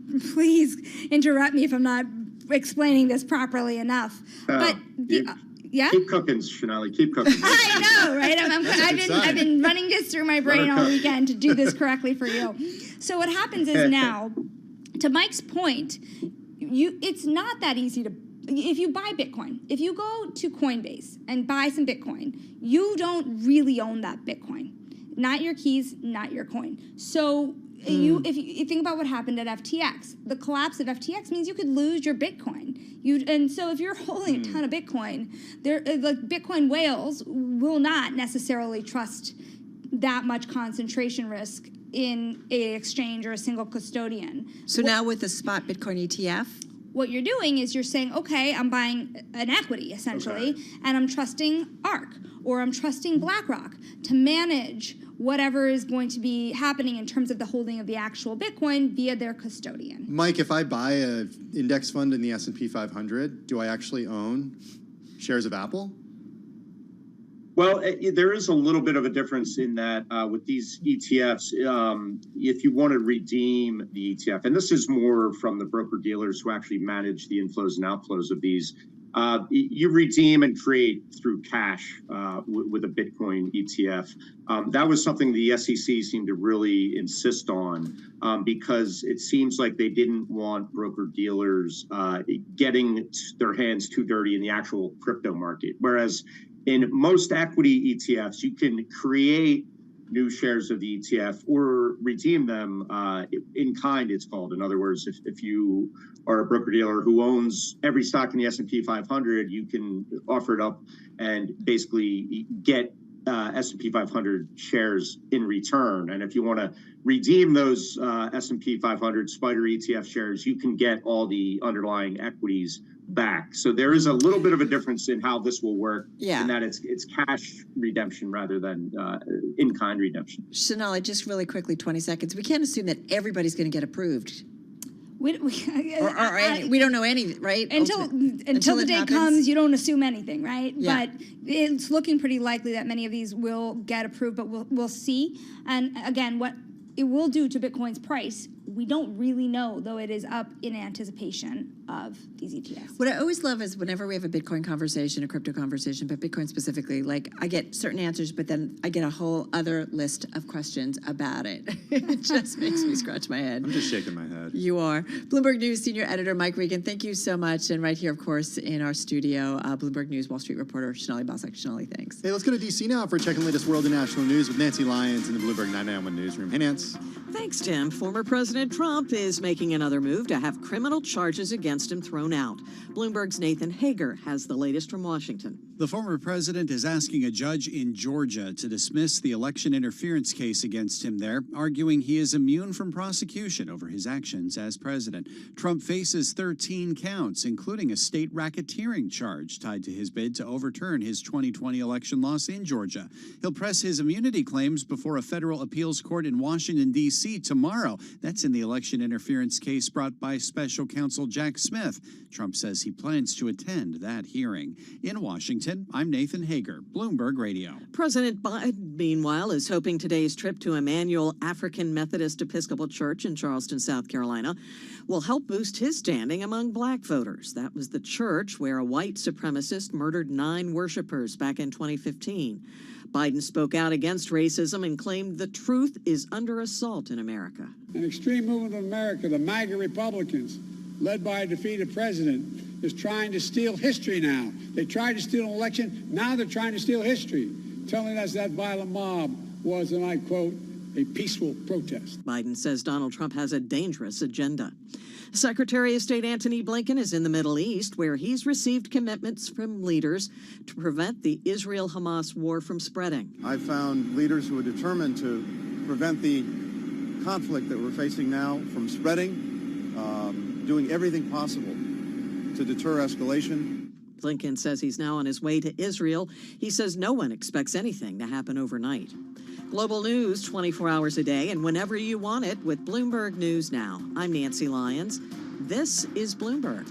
interrupt me if I'm not explaining this properly enough. Yeah? Keep cooking, Shonali. Keep cooking. I know, right? I've been running this through my brain all weekend to do this correctly for you. So what happens is now, to Mike's point, it's not that easy to, if you buy Bitcoin, if you go to Coinbase and buy some Bitcoin, you don't really own that Bitcoin. Not your keys, not your coin. So if you think about what happened at FTX, the collapse of FTX means you could lose your Bitcoin. And so if you're holding a ton of Bitcoin, the Bitcoin whales will not necessarily trust that much concentration risk in an exchange or a single custodian. So now with the spot Bitcoin ETF? What you're doing is you're saying, okay, I'm buying an equity, essentially, and I'm trusting ARK or I'm trusting BlackRock to manage whatever is going to be happening in terms of the holding of the actual Bitcoin via their custodian. Mike, if I buy an index fund in the S&P 500, do I actually own shares of Apple? Well, there is a little bit of a difference in that with these ETFs, if you want to redeem the ETF, and this is more from the broker-dealers who actually manage the inflows and outflows of these, you redeem and trade through cash with a Bitcoin ETF. That was something the SEC seemed to really insist on because it seems like they didn't want broker-dealers getting their hands too dirty in the actual crypto market. Whereas in most equity ETFs, you can create new shares of the ETF or redeem them in kind, it's called. In other words, if you are a broker-dealer who owns every stock in the S&P 500, you can offer it up and basically get S&P 500 shares in return. And if you want to redeem those S&P 500 Spider ETF shares, you can get all the underlying equities back. So there is a little bit of a difference in how this will work in that it's cash redemption rather than in-kind redemption. Sonali, just really quickly, 20 seconds. We can't assume that everybody's going to get approved. We don't know any, right? Until the day comes, you don't assume anything, right? Yeah. But it's looking pretty likely that many of these will get approved, but we'll see. And again, what it will do to Bitcoin's price, we don't really know, though it is up in anticipation of these ETFs. What I always love is whenever we have a Bitcoin conversation, a crypto conversation, but Bitcoin specifically, like I get certain answers, but then I get a whole other list of questions about it. It just makes me scratch my head. I'm just shaking my head. You are. Bloomberg News senior editor Mike Regan, thank you so much. And right here, of course, in our studio, Bloomberg News Wall Street reporter Sonali Basak. Sonali, thanks. Hey, let's go to D.C. now for checking the latest world and national news with Nancy Lyons in the Bloomberg 991 newsroom. Hey, Nance. Thanks, Tim. Former President Trump is making another move to have criminal charges against him thrown out. Bloomberg's Nathan Hager has the latest from Washington. The former president is asking a judge in Georgia to dismiss the election interference case against him there, arguing he is immune from prosecution over his actions as president. Trump faces 13 counts, including a state racketeering charge tied to his bid to overturn his 2020 election loss in Georgia. He'll press his immunity claims before a federal appeals court in Washington, D.C. tomorrow. That's in the election interference case brought by special counsel Jack Smith. Trump says he plans to attend that hearing. In Washington, I'm Nathan Hager, Bloomberg Radio. President Biden, meanwhile, is hoping today's trip to Emmanuel African Methodist Episcopal Church in Charleston, South Carolina, will help boost his standing among black voters. That was the church where a white supremacist murdered 9 worshipers back in 2015. Biden spoke out against racism and claimed the truth is under assault in America. An extreme movement of America, the MAGA Republicans, led by a defeated president, is trying to steal history now. They tried to steal an election. Now they're trying to steal history, telling us that violent mob was, and I quote, a peaceful protest. Biden says Donald Trump has a dangerous agenda. Secretary of State Antony Blinken is in the Middle East, where he's received commitments from leaders to prevent the Israel-Hamas war from spreading. I found leaders who are determined to prevent the conflict that we're facing now from spreading, doing everything possible to deter escalation. Blinken says he's now on his way to Israel. He says no one expects anything to happen overnight. Global news 24 hours a day and whenever you want it with Bloomberg News Now. I'm Nancy Lyons. This is Bloomberg.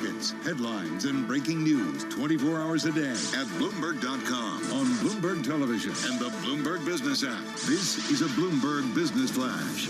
markets, headlines, and breaking news 24 hours a day at Bloomberg.com, on Bloomberg Television, and the Bloomberg Business app. This is a Bloomberg Business Flash.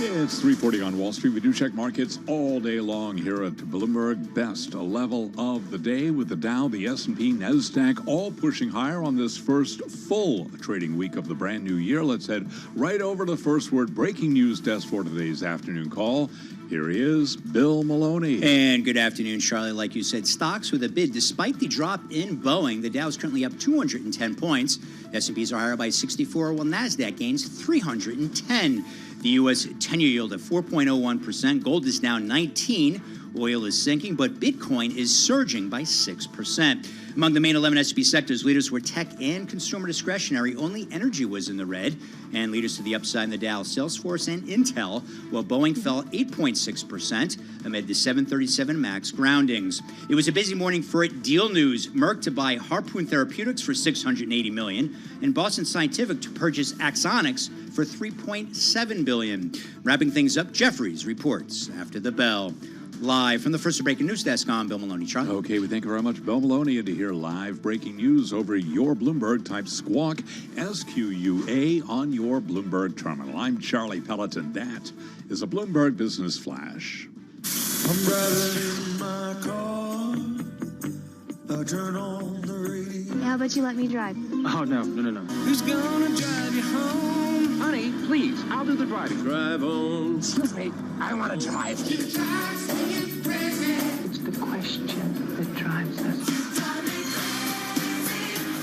It's 3:40 on Wall Street. We do check markets all day long here at Bloomberg. Best level of the day with the Dow, the S&P, NASDAQ all pushing higher on this first full trading week of the brand new year. Let's head right over to the first word breaking news desk for today's afternoon call. Here he is, Bill Maloney. And good afternoon, Charlie. Like you said, stocks with a bid. Despite the drop in Boeing, the Dow is currently up 210 points. S&Ps are higher by 64, while NASDAQ gains 310. The U.S. 10-year yield at 4.01%. Gold is down 19. Oil is sinking, but Bitcoin is surging by 6%. Among the main 11 S&P sectors, leaders were tech and consumer discretionary. Only energy was in the red. And leaders to the upside in the Dow, Salesforce and Intel, while Boeing fell 8.6% amid the 737 MAX groundings. It was a busy morning for deal news. Merck to buy Harpoon Therapeutics for $680 million, and Boston Scientific to purchase Axonics for $3.7 billion. Wrapping things up, Jefferies reports after the bell. Live from the first breaking news desk, I'm Bill Maloney. Charlie. Okay, we thank you very much, Bill Maloney. And to hear live breaking news over your Bloomberg, type squawk, SQUA, on your Bloomberg terminal. I'm Charlie Pelleton. That is a Bloomberg Business Flash. I'm driving in my car. I turn on the radio. How about you let me drive? Oh, no. Who's gonna drive you home? Honey, please, I'll do the driving. Drive on. Excuse me, I want to drive. It's the question that drives us.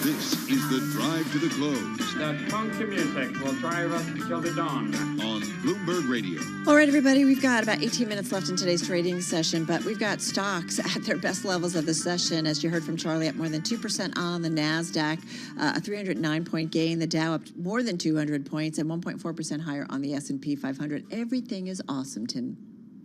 This is the Drive to the Close That funky music will drive us till the dawn. on Bloomberg Radio. All right, everybody, we've got about 18 minutes left in today's trading session, but we've got stocks at their best levels of the session. As you heard from Charlie, up more than 2% on the NASDAQ, a 309-point gain. The Dow up more than 200 points and 1.4% higher on the S&P 500. Everything is awesome, Tim.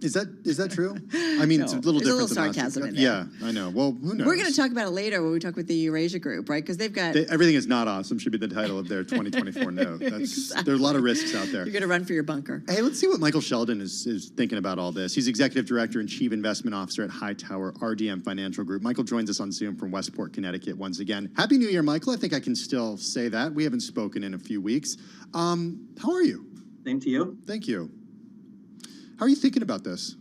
Is that true? I mean, No, it's a little there's a different. little than sarcasm last in week. there. Yeah, I know. Well, who knows? We're going to talk about it later when we talk with the Eurasia Group, right? Because they've got... Everything is not awesome should be the title of their 2024 note. There's a lot of risks out there. You're going to run for your bunker. Hey, let's see what Michael Sheldon is thinking about all this. He's Executive Director and Chief Investment Officer at Hightower RDM Financial Group. Michael joins us on Zoom from Westport, Connecticut once again. Happy New Year, Michael. I think I can still say that. We haven't spoken in a few weeks. How are you? Same to you. Thank you. How are you thinking about this?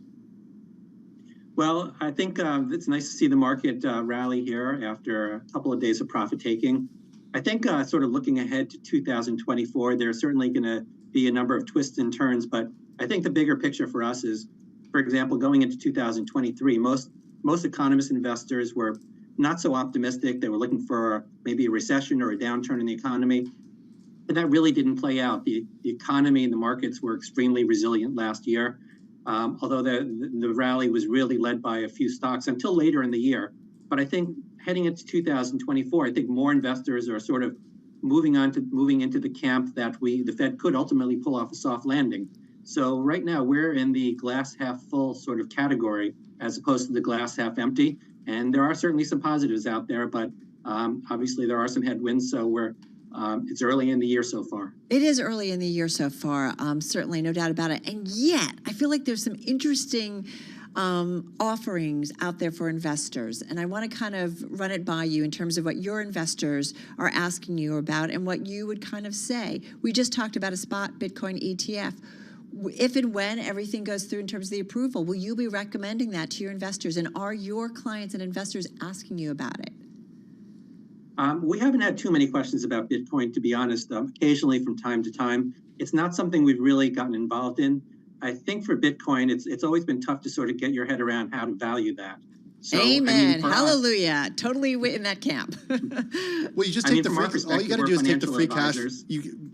Well, I think it's nice to see the market rally here after a couple of days of profit taking. I think sort of looking ahead to 2024, there's certainly going to be a number of twists and turns, but I think the bigger picture for us is, for example, going into 2023, most economist investors were not so optimistic. They were looking for maybe a recession or a downturn in the economy. And that really didn't play out. The economy and the markets were extremely resilient last year. Although the rally was really led by a few stocks until later in the year. But I think heading into 2024, I think more investors are sort of moving into the camp that the Fed could ultimately pull off a soft landing. So right now we're in the glass half full sort of category as opposed to the glass half empty. And there are certainly some positives out there, but obviously there are some headwinds. So it's early in the year so far. It is early in the year so far, certainly, no doubt about it. And yet, I feel like there's some interesting offerings out there for investors. And I want to kind of run it by you in terms of what your investors are asking you about and what you would kind of say. We just talked about a spot Bitcoin ETF. If and when everything goes through in terms of the approval, will you be recommending that to your investors? And are your clients and investors asking you about it? We haven't had too many questions about Bitcoin, to be honest. Occasionally, from time to time, it's not something we've really gotten involved in. I think for Bitcoin, it's always been tough to sort of get your head around how to value that. So, Amen. Hallelujah. Totally in that camp. Well, you just take the free. All you got to do is take the free cash.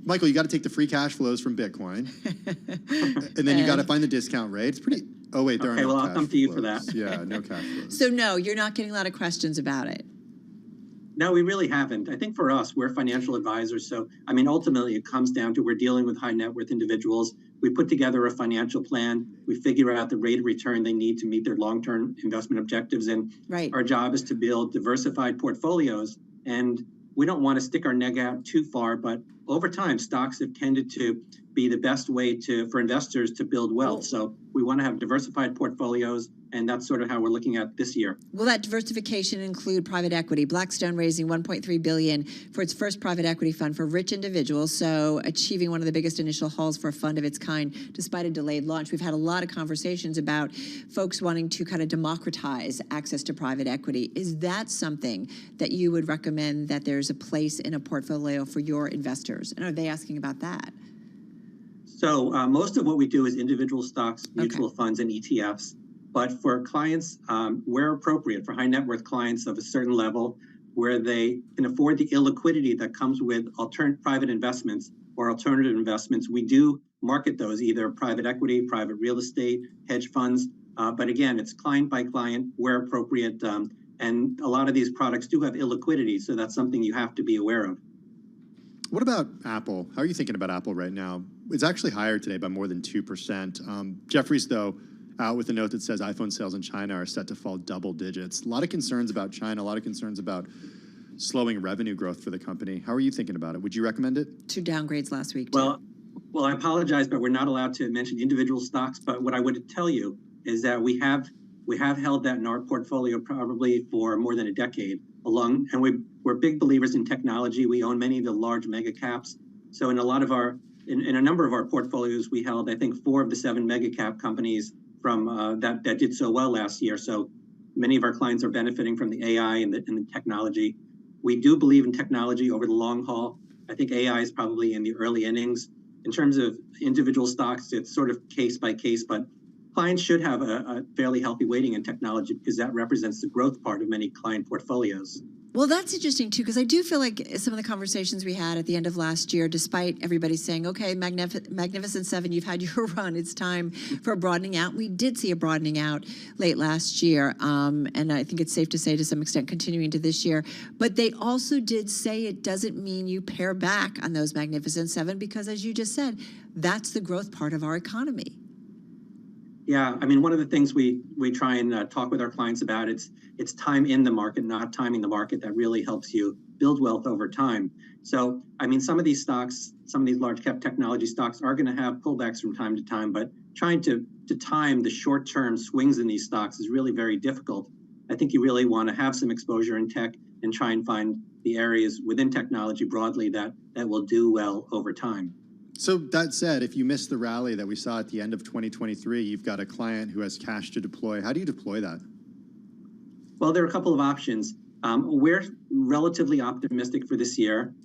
Michael, you got to take the free cash flows from Bitcoin, and then you got to find the discount rate. It's pretty. Oh wait, there are no I'll cash come to you flows. for that. Yeah, no cash flows. So no, you're not getting a lot of questions about it. No, we really haven't. I think for us, we're financial advisors. So, I mean, ultimately, it comes down to we're dealing with high net worth individuals. We put together a financial plan. We figure out the rate of return they need to meet their long-term investment objectives. And our job is to build diversified portfolios. And we don't want to stick our neck out too far, but over time, stocks have tended to be the best way for investors to build wealth. So we want to have diversified portfolios, and that's sort of how we're looking at this year. Will that diversification include private equity? Blackstone raising $1.3 billion for its first private equity fund for rich individuals, so achieving one of the biggest initial hauls for a fund of its kind despite a delayed launch. We've had a lot of conversations about folks wanting to kind of democratize access to private equity. Is that something that you would recommend that there's a place in a portfolio for your investors? And are they asking about that? So most of what we do is individual stocks, mutual funds, and ETFs. But for clients, where appropriate, for high net worth clients of a certain level, where they can afford the illiquidity that comes with private investments or alternative investments, we do market those, either private equity, private real estate, hedge funds. But again, it's client by client, where appropriate. And a lot of these products do have illiquidity, so that's something you have to be aware of. What about Apple? How are you thinking about Apple right now? It's actually higher today by more than 2%. Jefferies, though, out with a note that says iPhone sales in China are set to fall double digits. A lot of concerns about China, a lot of concerns about slowing revenue growth for the company. How are you thinking about it? Would you recommend it? 2 downgrades last week, too. Well, I apologize, but we're not allowed to mention individual stocks. But what I would tell you is that we have held that in our portfolio probably for more than a decade and we're big believers in technology. We own many of the large mega caps. So in a number of our portfolios, we held, I think, 4 of the 7 mega cap companies from that did so well last year. So many of our clients are benefiting from the AI and the technology. We do believe in technology over the long haul. I think AI is probably in the early innings. In terms of individual stocks, it's sort of case by case, but clients should have a fairly healthy weighting in technology because that represents the growth part of many client portfolios. Well, that's interesting, too, because I do feel like some of the conversations we had at the end of last year, despite everybody saying, okay, Magnificent Seven, you've had your run, it's time for a broadening out. We did see a broadening out late last year, and I think it's safe to say to some extent continuing to this year. But they also did say it doesn't mean you pare back on those Magnificent Seven because, as you just said, that's the growth part of our economy. Yeah, I mean, one of the things we try and talk with our clients about, it's time in the market, not timing the market, that really helps you build wealth over time. So, I mean, some of these stocks, some of these large cap technology stocks are going to have pullbacks from time to time, but trying to time the short-term swings in these stocks is really very difficult. I think you really want to have some exposure in tech and try and find the areas within technology broadly that will do well over time. So that said, if you missed the rally that we saw at the end of 2023, you've got a client who has cash to deploy. How do you deploy that? Well, there are a couple of options. We're relatively optimistic for this year.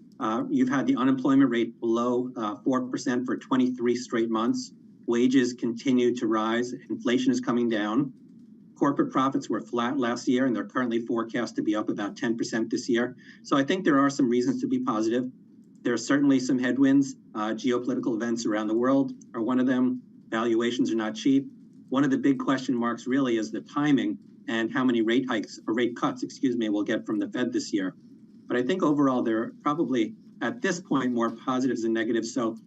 You've had the unemployment rate below 4% for 23 straight months. Wages continue to rise. Inflation is coming down. Corporate profits were flat last year, and they're currently forecast to be up about 10% this year. So I think there are some reasons to be positive. There are certainly some headwinds. Geopolitical events around the world are one of them. Valuations are not cheap. One of the big question marks really is the timing and how many rate cuts, we'll get from the Fed this year. But I think overall there are probably, at this point, more positives than negatives. So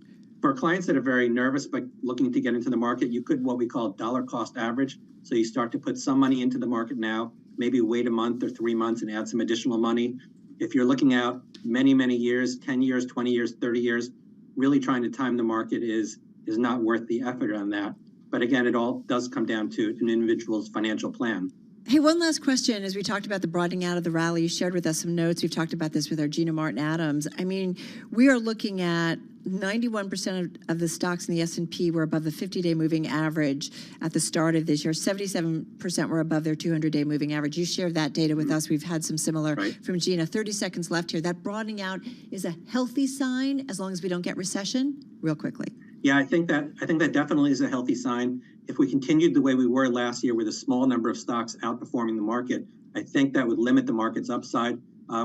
for clients that are very nervous but looking to get into the market, you could what we call dollar cost average. So you start to put some money into the market now, maybe wait a month or 3 months and add some additional money. If you're looking out many, many years, 10 years, 20 years, 30 years, really trying to time the market is not worth the effort on that. But again, it all does come down to an individual's financial plan. Hey, one last question. As we talked about the broadening out of the rally, you shared with us some notes. We've talked about this with our Gina Martin Adams. I mean, we are looking at 91% of the stocks in the S&P were above the 50-day moving average at the start of this year. 77% were above their 200-day moving average. You shared that data with us. We've had some similar from Gina. 30 seconds left here. That broadening out is a healthy sign as long as we don't get recession? Real quickly. Yeah, I think that definitely is a healthy sign. If we continued the way we were last year with a small number of stocks outperforming the market, I think that would limit the market's upside.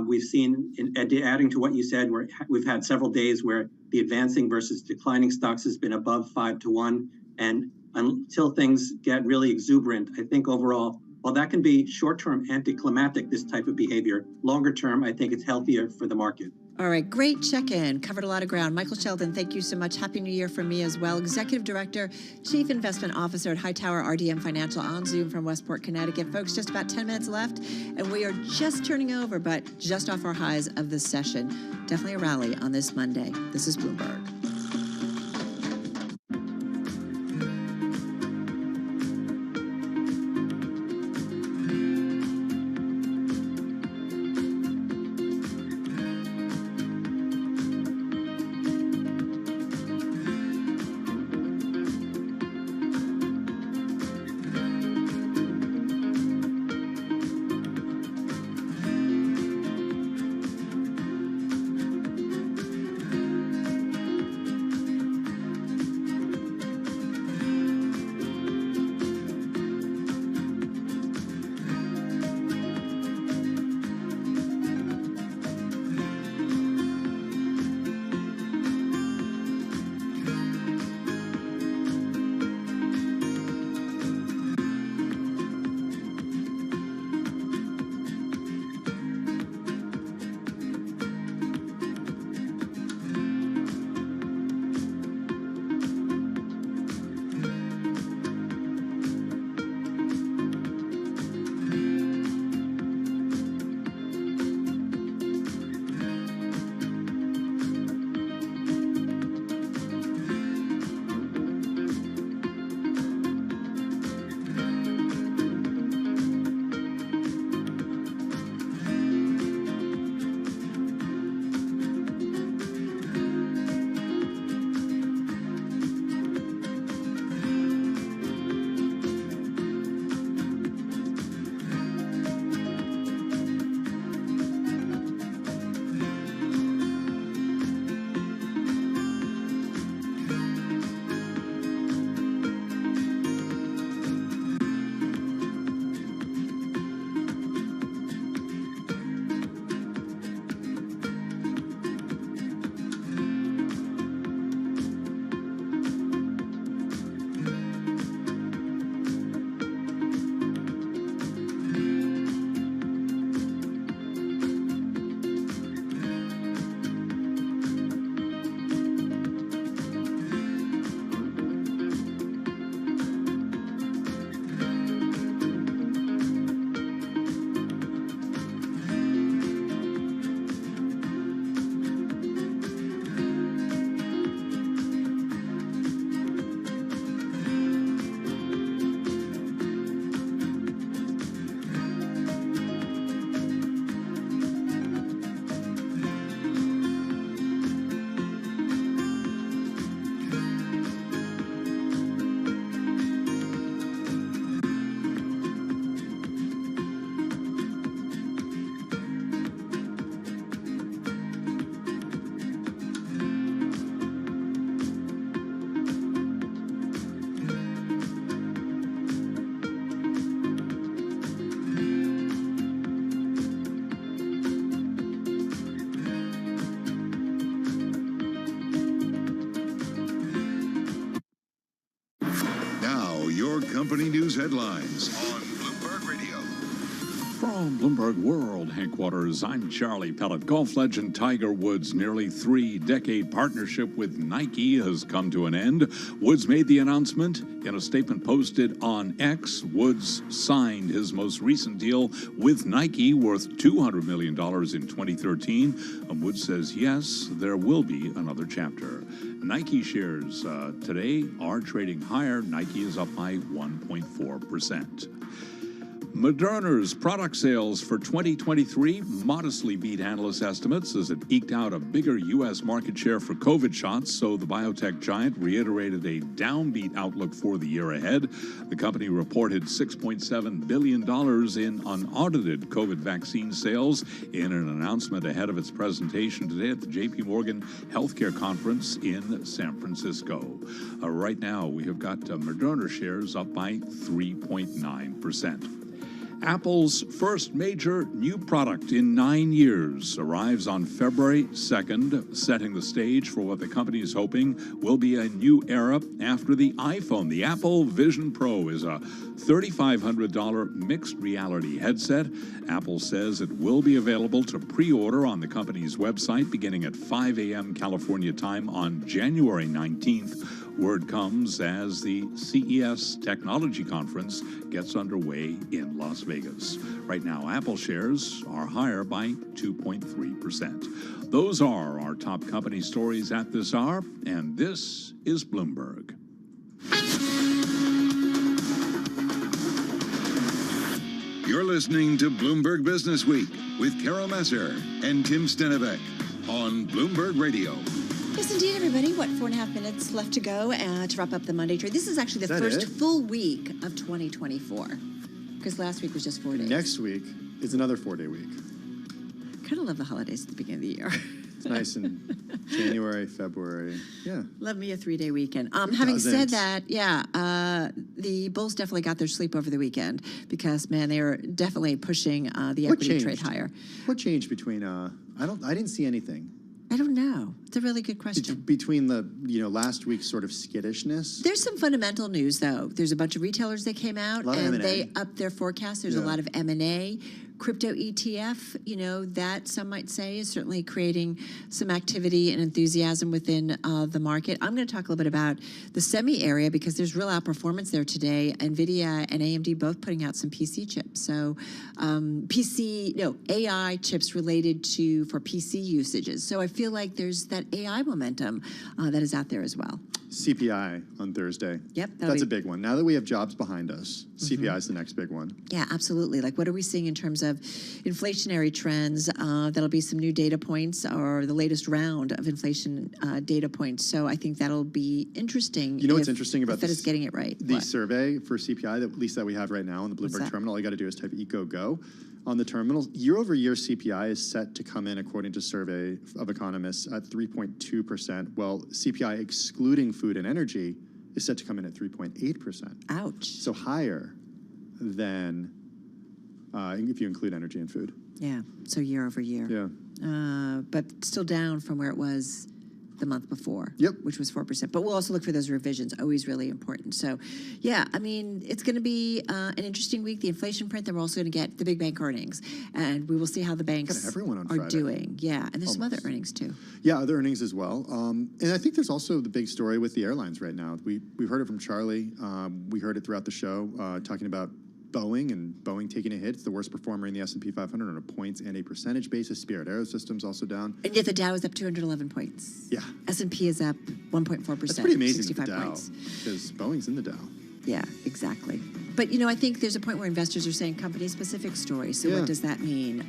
We've seen, adding to what you said, we've had several days where the advancing versus declining stocks has been above 5-1. And until things get really exuberant, I think overall, while that can be short-term anticlimactic, this type of behavior, longer term, I think it's healthier for the market. All right, great check-in. Covered a lot of ground. Michael Sheldon, thank you so much. Happy New Year from me as well. Executive Director, Chief Investment Officer at Hightower RDM Financial on Zoom from Westport, Connecticut. Folks, just about 10 minutes left, and we are just turning over, but just off our highs of this session. Definitely a rally on this Monday. This is Bloomberg. company news headlines on Bloomberg Radio. From Bloomberg World headquarters, I'm Charlie Pellet. Golf legend Tiger Woods' nearly 3-decade partnership with Nike has come to an end. Woods made the announcement in a statement posted on X. Woods signed his most recent deal with Nike worth $200 million in 2013. And Woods says, yes, there will be another chapter. Nike shares today are trading higher. Nike is up by 1.4%. Moderna's product sales for 2023 modestly beat analyst estimates as it eked out a bigger U.S. market share for COVID shots, so the biotech giant reiterated a downbeat outlook for the year ahead. The company reported $6.7 billion in unaudited COVID vaccine sales in an announcement ahead of its presentation today at the J.P. Morgan Healthcare Conference in San Francisco. Right now, we have got Moderna shares up by 3.9%. Apple's first major new product in 9 years arrives on February 2nd, setting the stage for what the company is hoping will be a new era after the iPhone. The Apple Vision Pro is a $3,500 mixed reality headset. Apple says it will be available to pre-order on the company's website beginning at 5 a.m. California time on January 19th. Word comes as the CES Technology Conference gets underway in Las Vegas. Right now, Apple shares are higher by 2.3%. Those are our top company stories at this hour, and this is Bloomberg. You're listening to Bloomberg Business Week with Carol Messer and Tim Stenivek on Bloomberg Radio. Yes, indeed, everybody. 4.5 minutes left to go to wrap up the Monday trade. This is actually the first full week of 2024, because last week was just 4 days. Next week is another 4-day week. Kind of love the holidays at the beginning of the year. It's nice in January, February. Yeah. Love me a 3-day weekend. Having said that, the Bulls definitely got their sleep over the weekend because, man, they were definitely pushing the equity trade higher. What changed between? I didn't see anything. I don't know. It's a really good question. Between the last week's sort of skittishness. There's some fundamental news though. There's a bunch of retailers that came out and they upped their forecast. There's a lot of M&A. Crypto ETF, that some might say is certainly creating some activity and enthusiasm within the market. I'm going to talk a little bit about the semi area because there's real outperformance there today. NVIDIA and AMD both putting out some PC chips. So AI chips related for PC usages. So I feel like there's that AI momentum that is out there as well. CPI on Thursday. Yep. That's a big one. Now that we have jobs behind us, CPI is the next big one. Yeah, absolutely. Like, what are we seeing in terms of inflationary trends? That'll be some new data points or the latest round of inflation data points. So I think that'll be interesting. You know what's interesting about the Fed is getting it right? The survey for CPI, at least that we have right now on the Bloomberg terminal, all you got to do is type EcoGo on the terminal. Year-over-year CPI is set to come in, according to survey of economists, at 3.2%, while CPI excluding food and energy is set to come in at 3.8%. Ouch. So higher than if you include energy and food. Yeah, so year over year. Yeah. But still down from where it was the month before, which was 4%. But we'll also look for those revisions, always really important. So, yeah, I mean, it's going to be an interesting week. The inflation print, then we're also going to get the big bank earnings. And we will see how the banks are doing. Yeah, and there's some other earnings too. Yeah, other earnings as well. And I think there's also the big story with the airlines right now. We've heard it from Charlie. We heard it throughout the show, talking about Boeing and Boeing taking a hit. It's the worst performer in the S&P 500 on a points and a percentage basis. Spirit Aerosystems also down. And yet the Dow is up 211 points. Yeah. S&P is up 1.4%. That's pretty amazing 65 with the Dow, points. because Boeing's in the Dow. Yeah, exactly. But, I think there's a point where investors are saying company-specific stories. So what does that mean?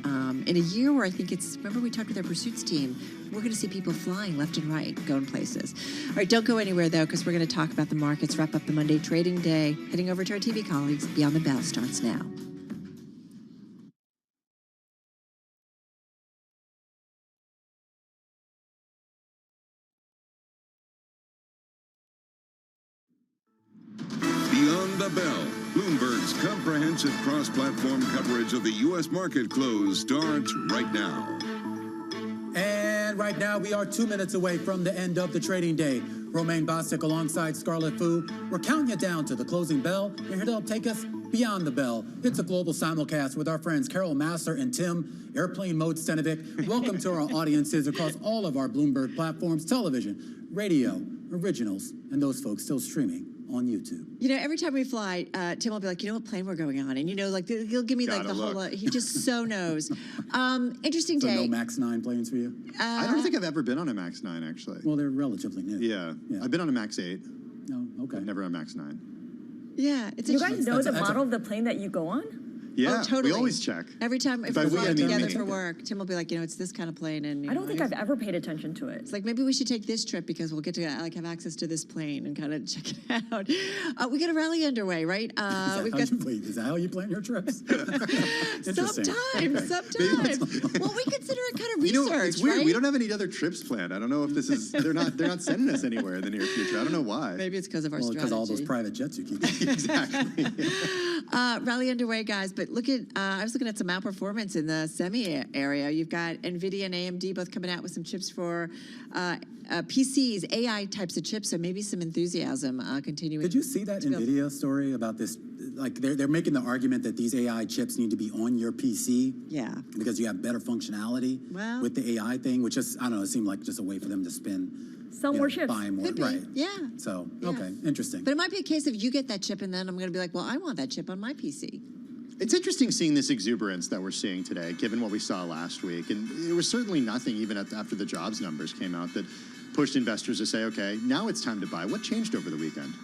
In a year where I think remember we talked with our pursuits team, we're going to see people flying left and right, going places. All right, don't go anywhere, though, because we're going to talk about the markets, wrap up the Monday trading day. Heading over to our TV colleagues, Beyond the Bell starts now. Beyond the Bell, Bloomberg's comprehensive cross-platform coverage of the U.S. market close starts right now. And right now, we are 2 minutes away from the end of the trading day. Romaine Bostic alongside Scarlett Fu. We're counting you down to the closing bell. And here to help take us beyond the bell. It's a global simulcast with our friends Carol Masser and Tim, Airplane Mode Stenivek. Welcome to our audiences across all of our Bloomberg platforms, television, radio, originals, and those folks still streaming on YouTube. Every time we fly, Tim will be like, what plane we're going on? And, he'll give me the whole, he just so knows. Interesting day. So no MAX 9 planes for you? I don't think I've ever been on a MAX 9, actually. Well, they're relatively new. Yeah. I've been on a MAX 8. No, okay. Never on a MAX 9. Yeah, it's you guys know the model of the plane that you go on? Yeah, totally. We always check. Every time if By we're we, I flying mean together me. for work, Tim will be like, it's this kind of plane. And I don't think I've ever paid attention to it. It's like, maybe we should take this trip because we'll get to have access to this plane and kind of check it out. We got a rally underway, right? Is that how you plan your trips? Sometimes. Well, we consider it kind of research, it's weird. right? We don't have any other trips planned. I don't know if this is, they're not sending us anywhere in the near future. I don't know why. Maybe it's because of our strategy. Because all those private jets you keep. Exactly. Rally underway, guys. but look at, I was looking at some outperformance in the semi area. You've got NVIDIA and AMD both coming out with some chips for PCs, AI types of chips, so maybe some enthusiasm continuing. Did you see that NVIDIA story about this? Like they're making the argument that these AI chips need to be on your PC. Yeah. Because you have better functionality with the AI thing, which just, I don't know, it seemed like just a way for them to sell more chips. Buy more. Could be. Right. Yeah. So, okay, interesting. But it might be a case of you get that chip and then I'm going to be like, well, I want that chip on my PC. It's interesting seeing this exuberance that we're seeing today, given what we saw last week. And it was certainly nothing, even after the jobs numbers came out, that pushed investors to say, okay, now it's time to buy. What changed over the weekend?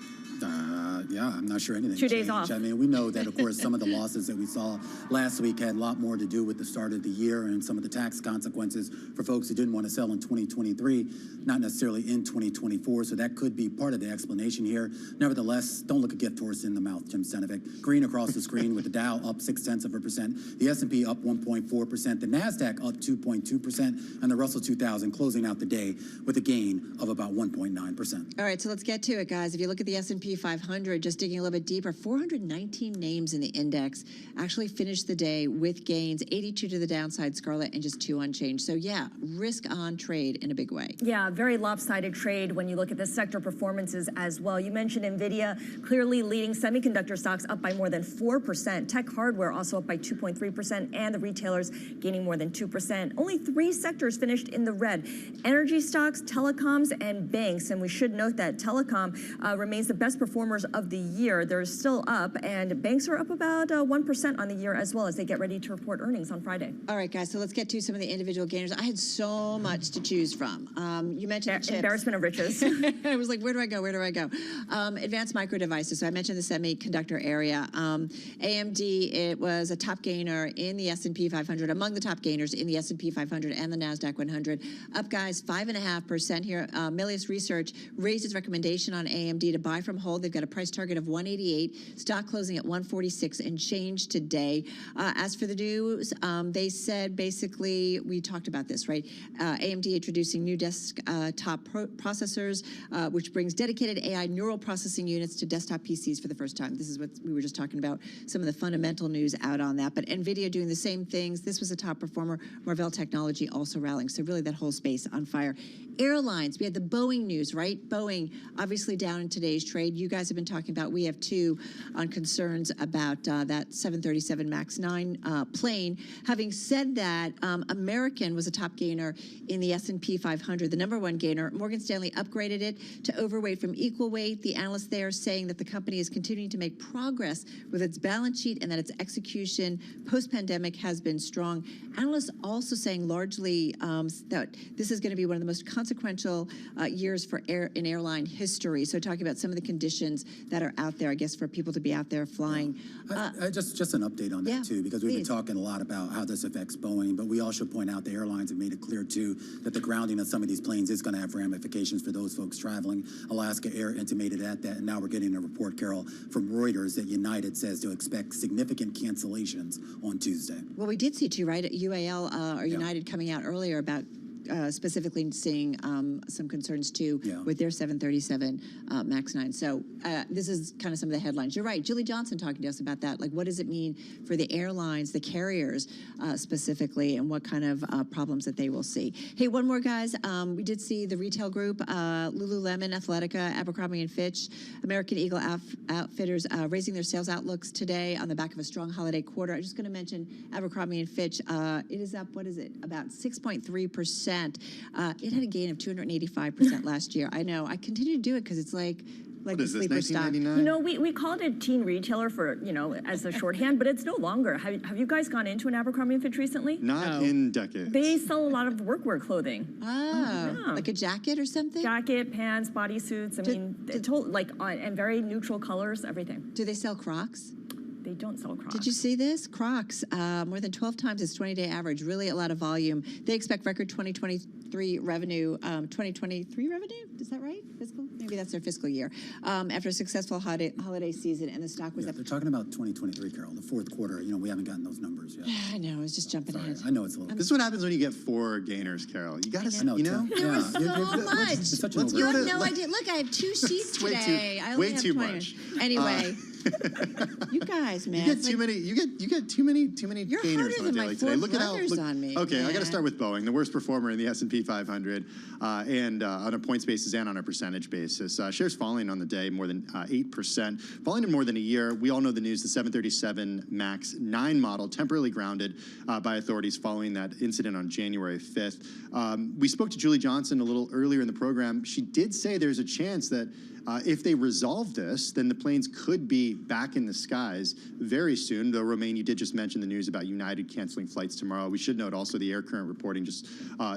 Yeah, I'm not sure anything 2 days changed. off. I mean, we know that, of course, some of the losses that we saw last week had a lot more to do with the start of the year and some of the tax consequences for folks who didn't want to sell in 2023, not necessarily in 2024. So that could be part of the explanation here. Nevertheless, don't look a gift horse in the mouth, Jim Stenovic. Green across the screen with the Dow up 0.6%, the S&P up 1.4%, the NASDAQ up 2.2%, and the Russell 2000 closing out the day with a gain of about 1.9%. All right, so let's get to it, guys. If you look at the S&P 500, just digging a little bit deeper, 419 names in the index actually finished the day with gains, 82 to the downside, Scarlett, and just 2 unchanged. So yeah, risk on trade in a big way. Yeah, very lopsided trade when you look at the sector performances as well. You mentioned NVIDIA clearly leading semiconductor stocks up by more than 4%. Tech hardware also up by 2.3%, and the retailers gaining more than 2%. Only 3 sectors finished in the red. Energy stocks, telecoms, and banks. And we should note that telecom remains the best performers of the year. They're still up, and banks are up about 1% on the year as well as they get ready to report earnings on Friday. All right, guys, so let's get to some of the individual gainers. I had so much to choose from. You mentioned chips. Embarrassment of riches. I was like, where do I go? Where do I go? Advanced micro devices. So I mentioned the semiconductor area. AMD, it was a top gainer in the S&P 500, among the top gainers in the S&P 500 and the NASDAQ 100. Up, guys, 5.5% here. Melius Research raised its recommendation on AMD to buy from hold. They've got a price target of 188, stock closing at 146 and change today. As for the news, they said basically, we talked about this, right? AMD introducing new desktop processors, which brings dedicated AI neural processing units to desktop PCs for the first time. This is what we were just talking about, some of the fundamental news out on that. But NVIDIA doing the same things. This was a top performer. Marvell Technology also rallying. So really that whole space on fire. Airlines, we had the Boeing news, right? Boeing obviously down in today's trade. You guys have been talking about, we have 2 on concerns about that 737 MAX 9 plane. Having said that, American was a top gainer in the S&P 500, the #1 gainer. Morgan Stanley upgraded it to overweight from equal weight. The analysts there saying that the company is continuing to make progress with its balance sheet and that its execution post-pandemic has been strong. Analysts also saying largely that this is going to be one of the most consequential years for in airline history. So talking about some of the conditions that are out there, I guess, for people to be out there flying. Just an update on that, too, because we've been talking a lot about how this affects Boeing, but we also point out the airlines have made it clear, too, that the grounding of some of these planes is going to have ramifications for those folks traveling. Alaska Air intimated at that, and now we're getting a report, Carol, from Reuters that United says to expect significant cancellations on Tuesday. Well, we did see, too, right, at UAL or United coming out earlier about specifically seeing some concerns too with their 737 MAX 9. So this is kind of some of the headlines. You're right. Julie Johnson talking to us about that. Like, what does it mean for the airlines, the carriers specifically, and what kind of problems that they will see? Hey, one more, guys. We did see the retail group, Lululemon, Athletica, Abercrombie & Fitch, American Eagle Outfitters raising their sales outlooks today on the back of a strong holiday quarter. I'm just going to mention Abercrombie & Fitch. It is up, what is it, about 6.3%. It had a gain of 285% last year. I know. I continue to do it because it's like the sleeper stock. You know, we called it teen retailer for, as a shorthand, but it's no longer. Have you guys gone into an Abercrombie & Fitch recently? Not in decades. They sell a lot of workwear clothing. Like a jacket or something? Jacket, pants, bodysuits. And very neutral colors, everything. Do they sell Crocs? They don't sell Crocs. Did you see this? Crocs, more than 12 times its 20-day average, really a lot of volume. They expect record 2023 revenue. 2023 revenue? Is that right? Fiscal? Maybe that's their fiscal year. After a successful holiday season, and the stock was up. They're talking about 2023, Carol, the fourth quarter. We haven't gotten those numbers yet. I know. I was just jumping ahead. I know it's a little. This is what happens when you get 4 gainers, Carol. You got to, There was so much. You have no idea. Look, I have 2 sheets today. I only way have too 20. much. Anyway. You guys, man. You get too many. You get too many You're gainers harder on the than my daily today. four Look at how. brothers on me, Okay, I got to man. start with Boeing, the worst performer in the S&P 500, and on a points basis and on a percentage basis. Shares falling on the day more than 8%, falling in more than a year. We all know the news. The 737 MAX 9 model temporarily grounded by authorities following that incident on January 5th. We spoke to Julie Johnson a little earlier in the program. She did say there's a chance that if they resolve this, then the planes could be back in the skies very soon. Though, Romain, you did just mention the news about United canceling flights tomorrow. We should note also the Air Current reporting just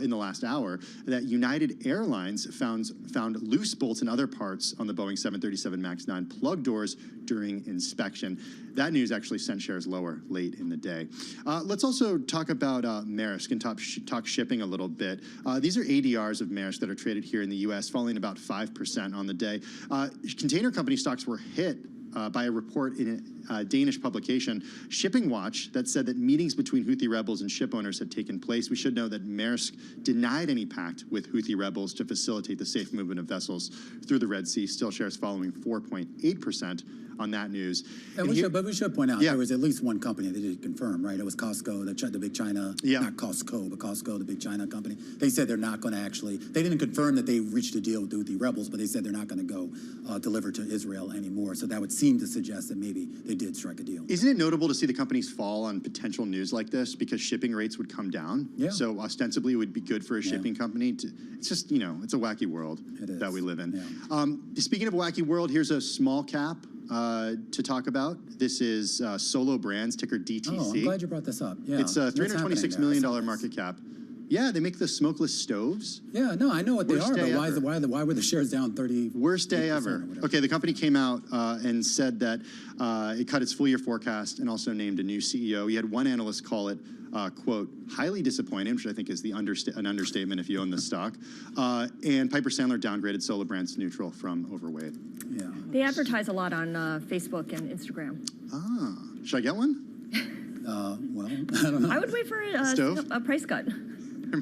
in the last hour that United Airlines found loose bolts and other parts on the Boeing 737 MAX 9 plug doors during inspection. That news actually sent shares lower late in the day. Let's also talk about Maersk and talk shipping a little bit. These are ADRs of Maersk that are traded here in the U.S., falling about 5% on the day. Container company stocks were hit by a report in a Danish publication, Shipping Watch, that said that meetings between Houthi rebels and ship owners had taken place. We should know that Maersk denied any pact with Houthi rebels to facilitate the safe movement of vessels through the Red Sea. Still shares following 4.8% on that news. And we should point out there was at least one company that did confirm, right? It was Costco, the big China, not Costco, but Costco, the big China company. They said they're not going to actually, they didn't confirm that they reached a deal with the Houthi rebels, but they said they're not going to go deliver to Israel anymore. So that would seem to suggest that maybe they did strike a deal. Isn't it notable to see the companies fall on potential news like this because shipping rates would come down? Yeah. So ostensibly it would be good for a shipping company. It's just, it's a wacky world that we live in. Yeah. Speaking of a wacky world, here's a small cap to talk about. This is Solo Brands, ticker DTC. Oh, I'm glad you brought this up. Yeah. It's a $326 million market cap. Yeah, they make the smokeless stoves. Yeah, no, I know what they are, but why were the shares down 30? Worst day ever. Okay, the company came out and said that it cut its full-year forecast and also named a new CEO. You had one analyst call it, quote, highly disappointing, which I think is an understatement if you own the stock. And Piper Sandler downgraded Solo Brands to neutral from overweight. Yeah. They advertise a lot on Facebook and Instagram. Ah, should I get one? Well, I don't know. I would wait for a price cut.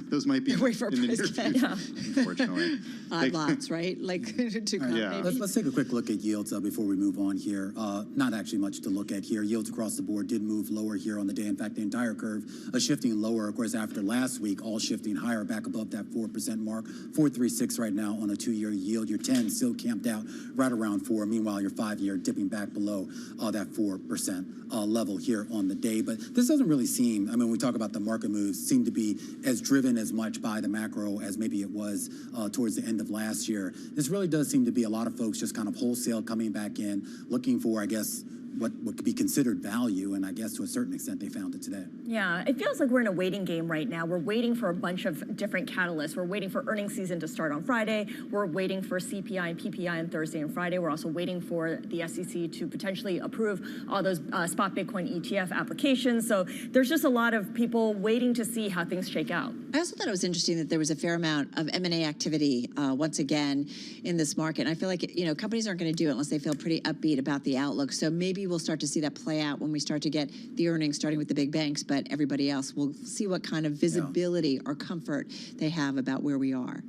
Those might be wait for a in the near price cut. future, unfortunately. Odd lots, right? Like to come Yeah. maybe. Let's take a quick look at yields before we move on here. Not actually much to look at here. Yields across the board did move lower here on the day. In fact, the entire curve shifting lower, of course, after last week, all shifting higher back above that 4% mark. 4.36 right now on a 2-year yield. Your 10 still camped out right around 4. Meanwhile, your 5-year dipping back below that 4% level here on the day. But this doesn't really seem, when we talk about the market moves, seem to be as driven as much by the macro as maybe it was towards the end of last year. This really does seem to be a lot of folks just kind of wholesale coming back in, looking for, I guess, what could be considered value, and I guess to a certain extent they found it today. Yeah, it feels like we're in a waiting game right now. We're waiting for a bunch of different catalysts. We're waiting for earnings season to start on Friday. We're waiting for CPI and PPI on Thursday and Friday. We're also waiting for the SEC to potentially approve all those spot Bitcoin ETF applications. So there's just a lot of people waiting to see how things shake out. I also thought it was interesting that there was a fair amount of M&A activity once again in this market. And I feel like, companies aren't going to do it unless they feel pretty upbeat about the outlook. So maybe we'll start to see that play out when we start to get the earnings, starting with the big banks, but everybody else. We'll see what kind of visibility or comfort they have about where we are.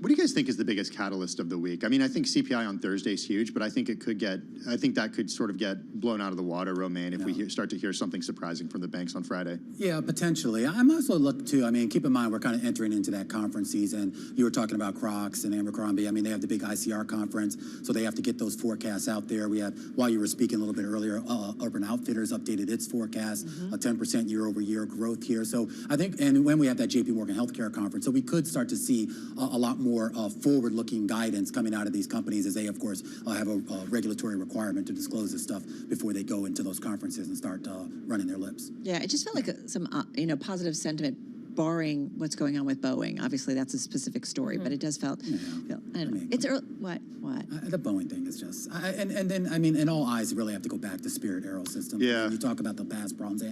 What do you guys think is the biggest catalyst of the week? I think CPI on Thursday is huge, but I think that could sort of get blown out of the water, Romain, if we start to hear something surprising from the banks on Friday. Yeah, potentially. I'm also look too. Keep in mind we're kind of entering into that conference season. You were talking about Crocs and Abercrombie. They have the big ICR conference, so they have to get those forecasts out there. We have, while you were speaking a little bit earlier, Urban Outfitters updated its forecast, a 10% year-over-year growth here. So I think, and when we have that JP Morgan Healthcare conference, so we could start to see a lot more forward-looking guidance coming out of these companies as they, of course, have a regulatory requirement to disclose this stuff before they go into those conferences and start running their lips. Yeah, it just felt like some, positive sentiment, barring what's going on with Boeing. Obviously, that's a specific story, but it does feel, I don't know. It's early. What? The Boeing thing is just, and then, in all eyes, really have to go back to Spirit Aerosystems. Yeah. You talk about the past problems.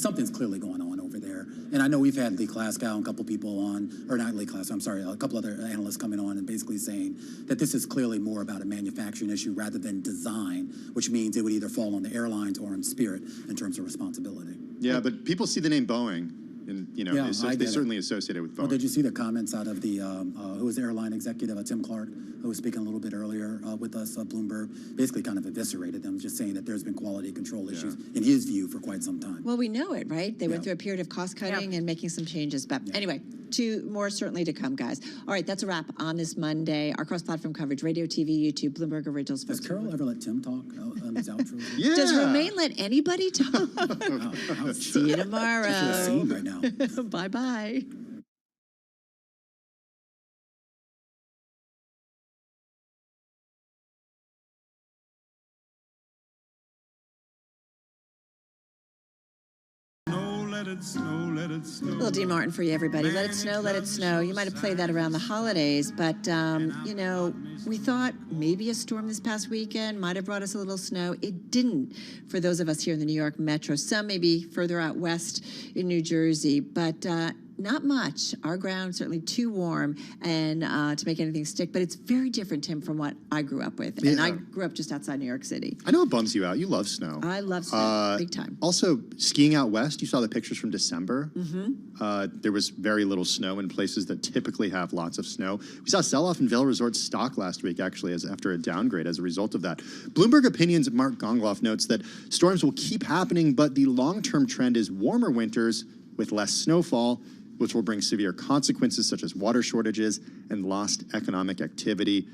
Something's clearly going on over there. And I know we've had Lee Klaskow and a couple people on, or not Lee Klaskow, I'm sorry, a couple other analysts coming on and basically saying that this is clearly more about a manufacturing issue rather than design, which means it would either fall on the airlines or on Spirit in terms of responsibility. Yeah, but people see the name Boeing. and you know, Yeah, they I get it. certainly associated with Well, Boeing. did you see the comments out of the who was the airline executive, Tim Clark, who was speaking a little bit earlier with us, Bloomberg, basically kind of eviscerated them, just saying that there's been quality control issues in his view for quite some time. Well, we know it, right? They went through a period of cost cutting and making some changes. But anyway, more certainly to come, guys. All right, that's a wrap on this Monday. Our cross-platform coverage, radio, TV, YouTube, Bloomberg Originals. Does Carol ever let Tim talk on his outro? Yeah. Does Romaine let anybody talk? See you tomorrow. That's a scene right now. Bye-bye. Let it snow, let it snow. Little Dean Martin for you, everybody. Let it snow, let it snow. You might have played that around the holidays, but, you know, we thought maybe a storm this past weekend might have brought us a little snow. It didn't for those of us here in the New York metro. Some maybe further out west in New Jersey, but not much. Our ground certainly too warm and to make anything stick, but it's very different, Tim, from what I grew up with. And I grew up just outside New York City. I know it bums you out. You love snow. I love snow, big time. Also, skiing out west, you saw the pictures from December. Mm-hmm. There was very little snow in places that typically have lots of snow. We saw sell-off in Vail Resort's stock last week, actually, after a downgrade as a result of that. Bloomberg Opinion's Mark Gongloff notes that storms will keep happening, but the long-term trend is warmer winters with less snowfall, which will bring severe consequences such as water shortages and lost economic activity.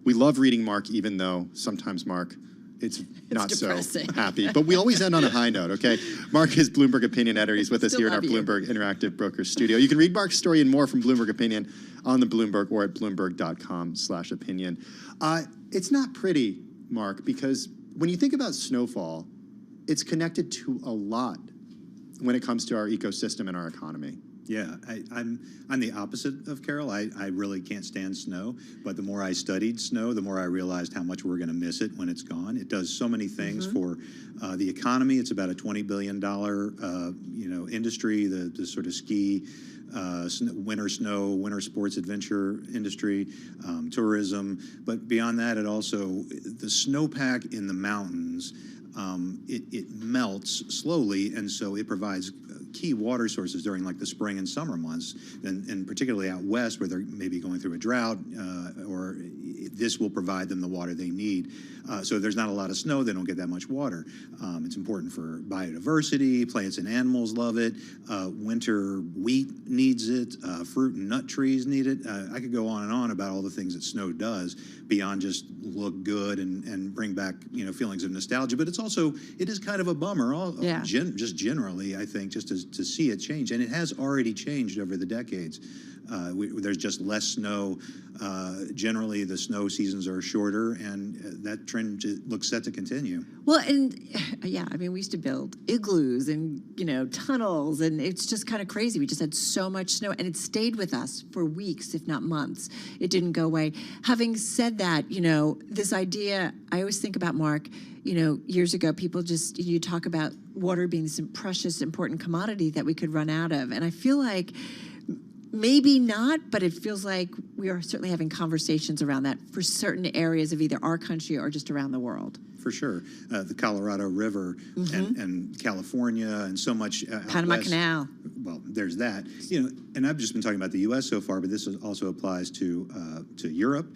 We love reading Mark, even though sometimes, Mark, it's not depressing. so happy. But we always end on a high note, okay? Mark is Bloomberg Opinion editor. He's with us Still here in our love you. Bloomberg Interactive Brokers studio. You can read Mark's story and more from Bloomberg Opinion on the Bloomberg or at bloomberg.com/opinion. It's not pretty, Mark, because when you think about snowfall, it's connected to a lot when it comes to our ecosystem and our economy. Yeah, I'm the opposite of Carol. I really can't stand snow, but the more I studied snow, the more I realized how much we're going to miss it when it's gone. It does so many things for the economy. It's about a $20 billion industry. The sort of ski, winter snow, winter sports adventure industry, tourism. But beyond that, it also the snowpack in the mountains. It melts slowly, and so it provides key water sources during like the spring and summer months, and particularly out west where they're maybe going through a drought, or this will provide them the water they need. So if there's not a lot of snow, they don't get that much water. It's important for biodiversity. Plants and animals love it. Winter wheat needs it. Fruit and nut trees need it. I could go on and on about all the things that snow does beyond just look good and bring back feelings of nostalgia. But it is kind of a bummer. Just generally, I think, just to see it change, and it has already changed over the decades. There's just less snow. Generally, the snow seasons are shorter, and that trend looks set to continue. Well, and yeah, I mean, we used to build igloos and, tunnels, and it's just kind of crazy. We just had so much snow, and it stayed with us for weeks, if not months. It didn't go away. Having said that, this idea, I always think about, Mark, years ago, people just, you talk about water being this precious, important commodity that we could run out of. And I feel like maybe not, but it feels like we are certainly having conversations around that for certain areas of either our country or just around the world. For sure. The Colorado River and California and so much. Panama Canal. Well, there's that. And I've just been talking about the U.S. so far, but this also applies to Europe.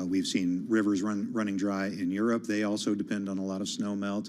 We've seen rivers running dry in Europe. They also depend on a lot of snow melt.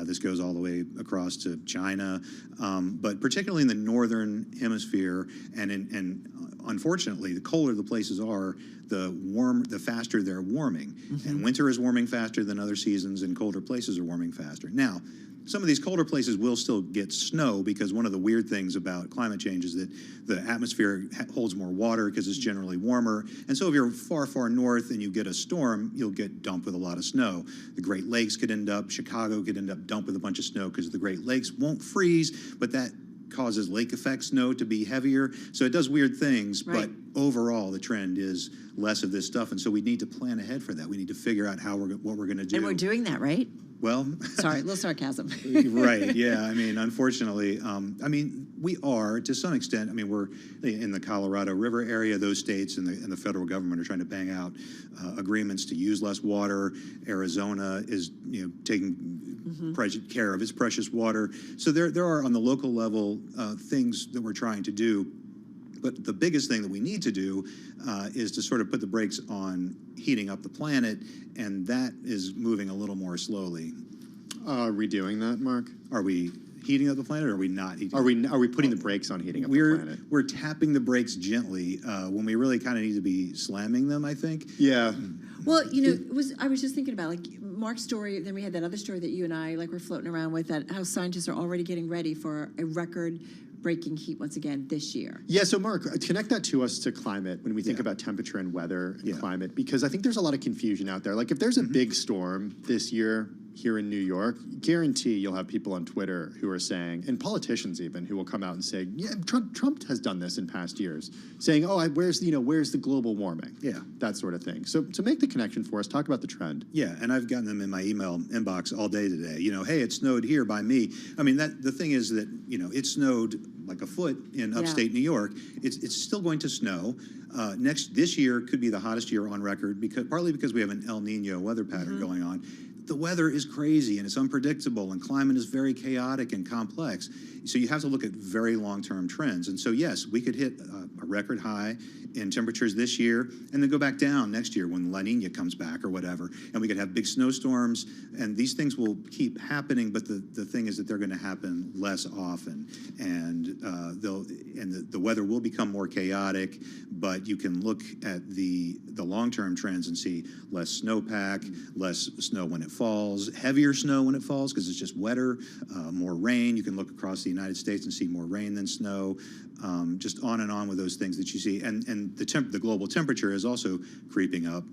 This goes all the way across to China. But particularly in the northern hemisphere, and unfortunately, the colder the places are, the faster they're warming. And winter is warming faster than other seasons, and colder places are warming faster. Now, some of these colder places will still get snow, because one of the weird things about climate change is that the atmosphere holds more water because it's generally warmer. And so if you're far, far north and you get a storm, you'll get dumped with a lot of snow. The Great Lakes Chicago could end up dumped with a bunch of snow because the Great Lakes won't freeze, but that causes lake effect snow to be heavier. So it does weird things, but overall the trend is less of this stuff. And so we need to plan ahead for that. We need to figure out what we're going to do. And we're doing that, right? Well, sorry, a little sarcasm. Right, yeah. I mean, unfortunately, we are to some extent. I mean, we're in the Colorado River area. Those states and the federal government are trying to bang out agreements to use less water. Arizona is taking care of its precious water. So there are on the local level things that we're trying to do. But the biggest thing that we need to do is to sort of put the brakes on heating up the planet, and that is moving a little more slowly. Are we doing that, Mark? Are we heating up the planet, or are we not heating? Are we putting the brakes on heating up the planet? We're tapping the brakes gently when we really kind of need to be slamming them, I think. Yeah. Well, I was just thinking about like Mark's story. Then we had that other story that you and I were floating around with, that how scientists are already getting ready for a record-breaking heat once again this year. Yeah, so Mark, connect that to us to climate when we think about temperature and weather and climate, because I think there's a lot of confusion out there. Like if there's a big storm this year here in New York, guarantee you'll have people on Twitter who are saying, and politicians even, who will come out and say, yeah, Trump has done this in past years, saying, oh, where's the global warming? Yeah. That sort of thing. So to make the connection for us, talk about the trend. Yeah, and I've gotten them in my email inbox all day today. Hey, it snowed here by me. I mean, the thing is that, it snowed like a foot in upstate New York. It's still going to snow. This year could be the hottest year on record, partly because we have an El Nino weather pattern going on. The weather is crazy and it's unpredictable, and climate is very chaotic and complex. So you have to look at very long-term trends. And so, yes, we could hit a record high in temperatures this year and then go back down next year when La Nina comes back or whatever. And we could have big snowstorms, and these things will keep happening, but the thing is that they're going to happen less often. And the weather will become more chaotic, but you can look at the long-term trends and see less snowpack, less snow when it falls, heavier snow when it falls because it's just wetter, more rain. You can look across the United States and see more rain than snow, just on and on with those things that you see. And the global temperature is also creeping up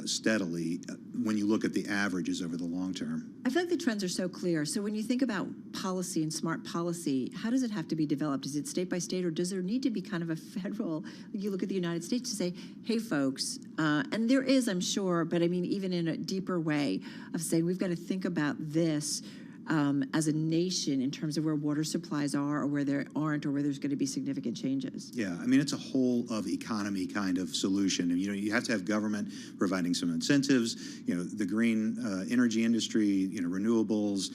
steadily when you look at the averages over the long term. I feel like the trends are so clear. So when you think about policy and smart policy, how does it have to be developed? Is it state by state, or does there need to be kind of a federal, you look at the United States to say, hey folks, and there is, I'm sure, but I mean, even in a deeper way of saying we've got to think about this as a nation in terms of where water supplies are, or where there aren't, or where there's going to be significant changes. Yeah, I mean, it's a whole of economy kind of solution. And, you have to have government providing some incentives. The green energy industry, renewables,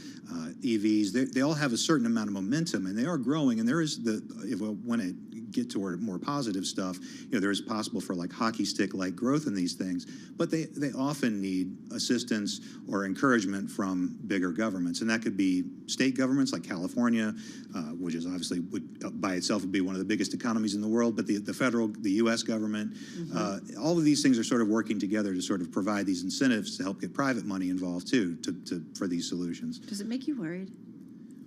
EVs, they all have a certain amount of momentum, and they are growing. And there is when it get toward more positive stuff, there is possible for like hockey stick-like growth in these things, but they often need assistance or encouragement from bigger governments, and that could be state governments like California, which is obviously by itself would be one of the biggest economies in the world, but the U.S. government, all of these things are sort of working together to sort of provide these incentives to help get private money involved too, for these solutions. Does it make you worried?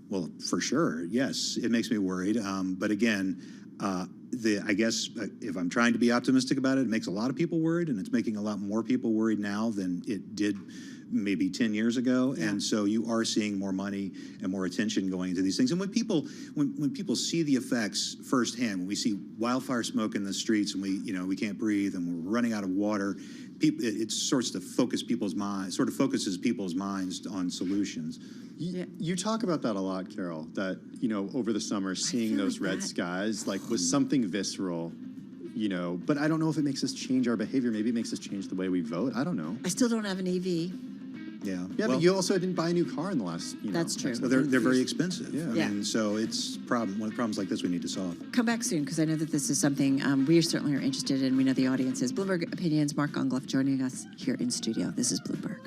Well, for sure, yes, it makes me worried. But again, I guess if I'm trying to be optimistic about it, it makes a lot of people worried, and it's making a lot more people worried now than it did maybe 10 years ago. Yeah. And so you are seeing more money and more attention going into these things. And when people see the effects firsthand, when we see wildfire smoke in the streets and we can't breathe and we're running out of water, it focuses people's minds on solutions. You talk about that a lot, Carol, that, over the summer, seeing those red skies was something visceral, but I don't know if it makes us change our behavior. Maybe it makes us change the way we vote. I don't know. I still don't have an EV. Yeah. Yeah, but you also didn't buy a new car in the last, That's true. So they're very expensive. Yeah. And so it's one of the problems like this we need to solve. Come back soon, because I know that this is something we certainly are interested in. We know the audience is. Bloomberg Opinions, Mark Ungluff joining us here in studio. This is Bloomberg.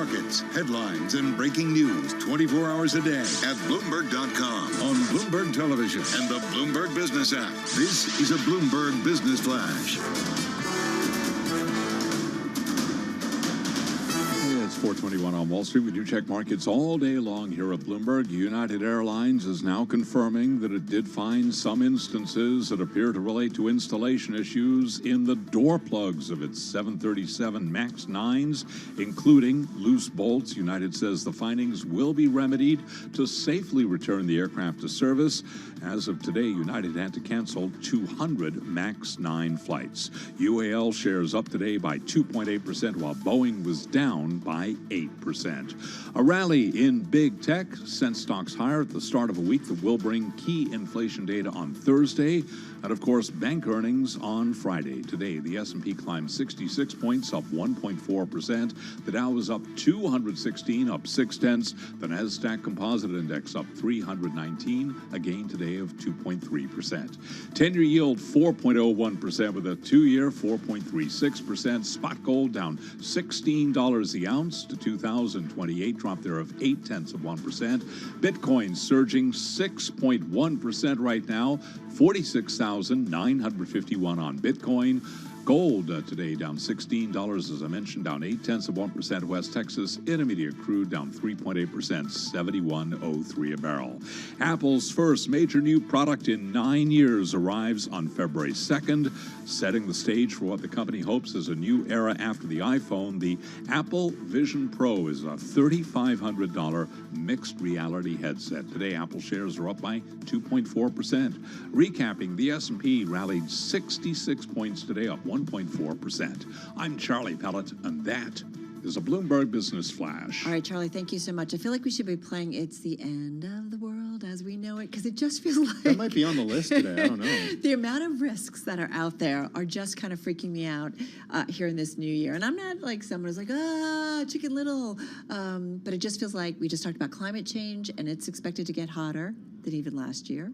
markets, headlines, and breaking news 24 hours a day at Bloomberg.com, on Bloomberg Television, and the Bloomberg Business app. This is a Bloomberg Business Flash. It's 4:21 on Wall Street. We do check markets all day long here at Bloomberg. United Airlines is now confirming that it did find some instances that appear to relate to installation issues in the door plugs of its 737 MAX 9s, including loose bolts. United says the findings will be remedied to safely return the aircraft to service. As of today, United had to cancel 200 MAX 9 flights. UAL shares up today by 2.8%, while Boeing was down by 8%. A rally in big tech sent stocks higher at the start of a week that will bring key inflation data on Thursday. And, of course, bank earnings on Friday. Today, the S&P climbed 66 points, up 1.4%. The Dow was up 216, up 0.6. The Nasdaq Composite Index up 319, a gain today of 2.3%. 10-year yield 4.01%, with a 2-year 4.36%. Spot gold down $16 the ounce to 2,028, drop there of 0.8%. Bitcoin surging 6.1% right now, 46,951 on Bitcoin. Gold today down $16, as I mentioned, down 0.8%. West Texas Intermediate crude down 3.8%, $71.03 a barrel. Apple's first major new product in 9 years arrives on February 2nd, setting the stage for what the company hopes is a new era after the iPhone. The Apple Vision Pro is a $3,500 mixed reality headset. Today, Apple shares are up by 2.4%. Recapping, the S&P rallied 66 points today, up 1.4%. I'm Charlie Pellet, and that is a Bloomberg Business Flash. All right, Charlie, thank you so much. I feel like we should be playing It's the End of the World as We Know It, because it just feels like... That might be on the list today. I don't know. The amount of risks that are out there are just kind of freaking me out here in this new year. And I'm not like someone who's like, Chicken Little. But it just feels like we just talked about climate change, and it's expected to get hotter than even last year.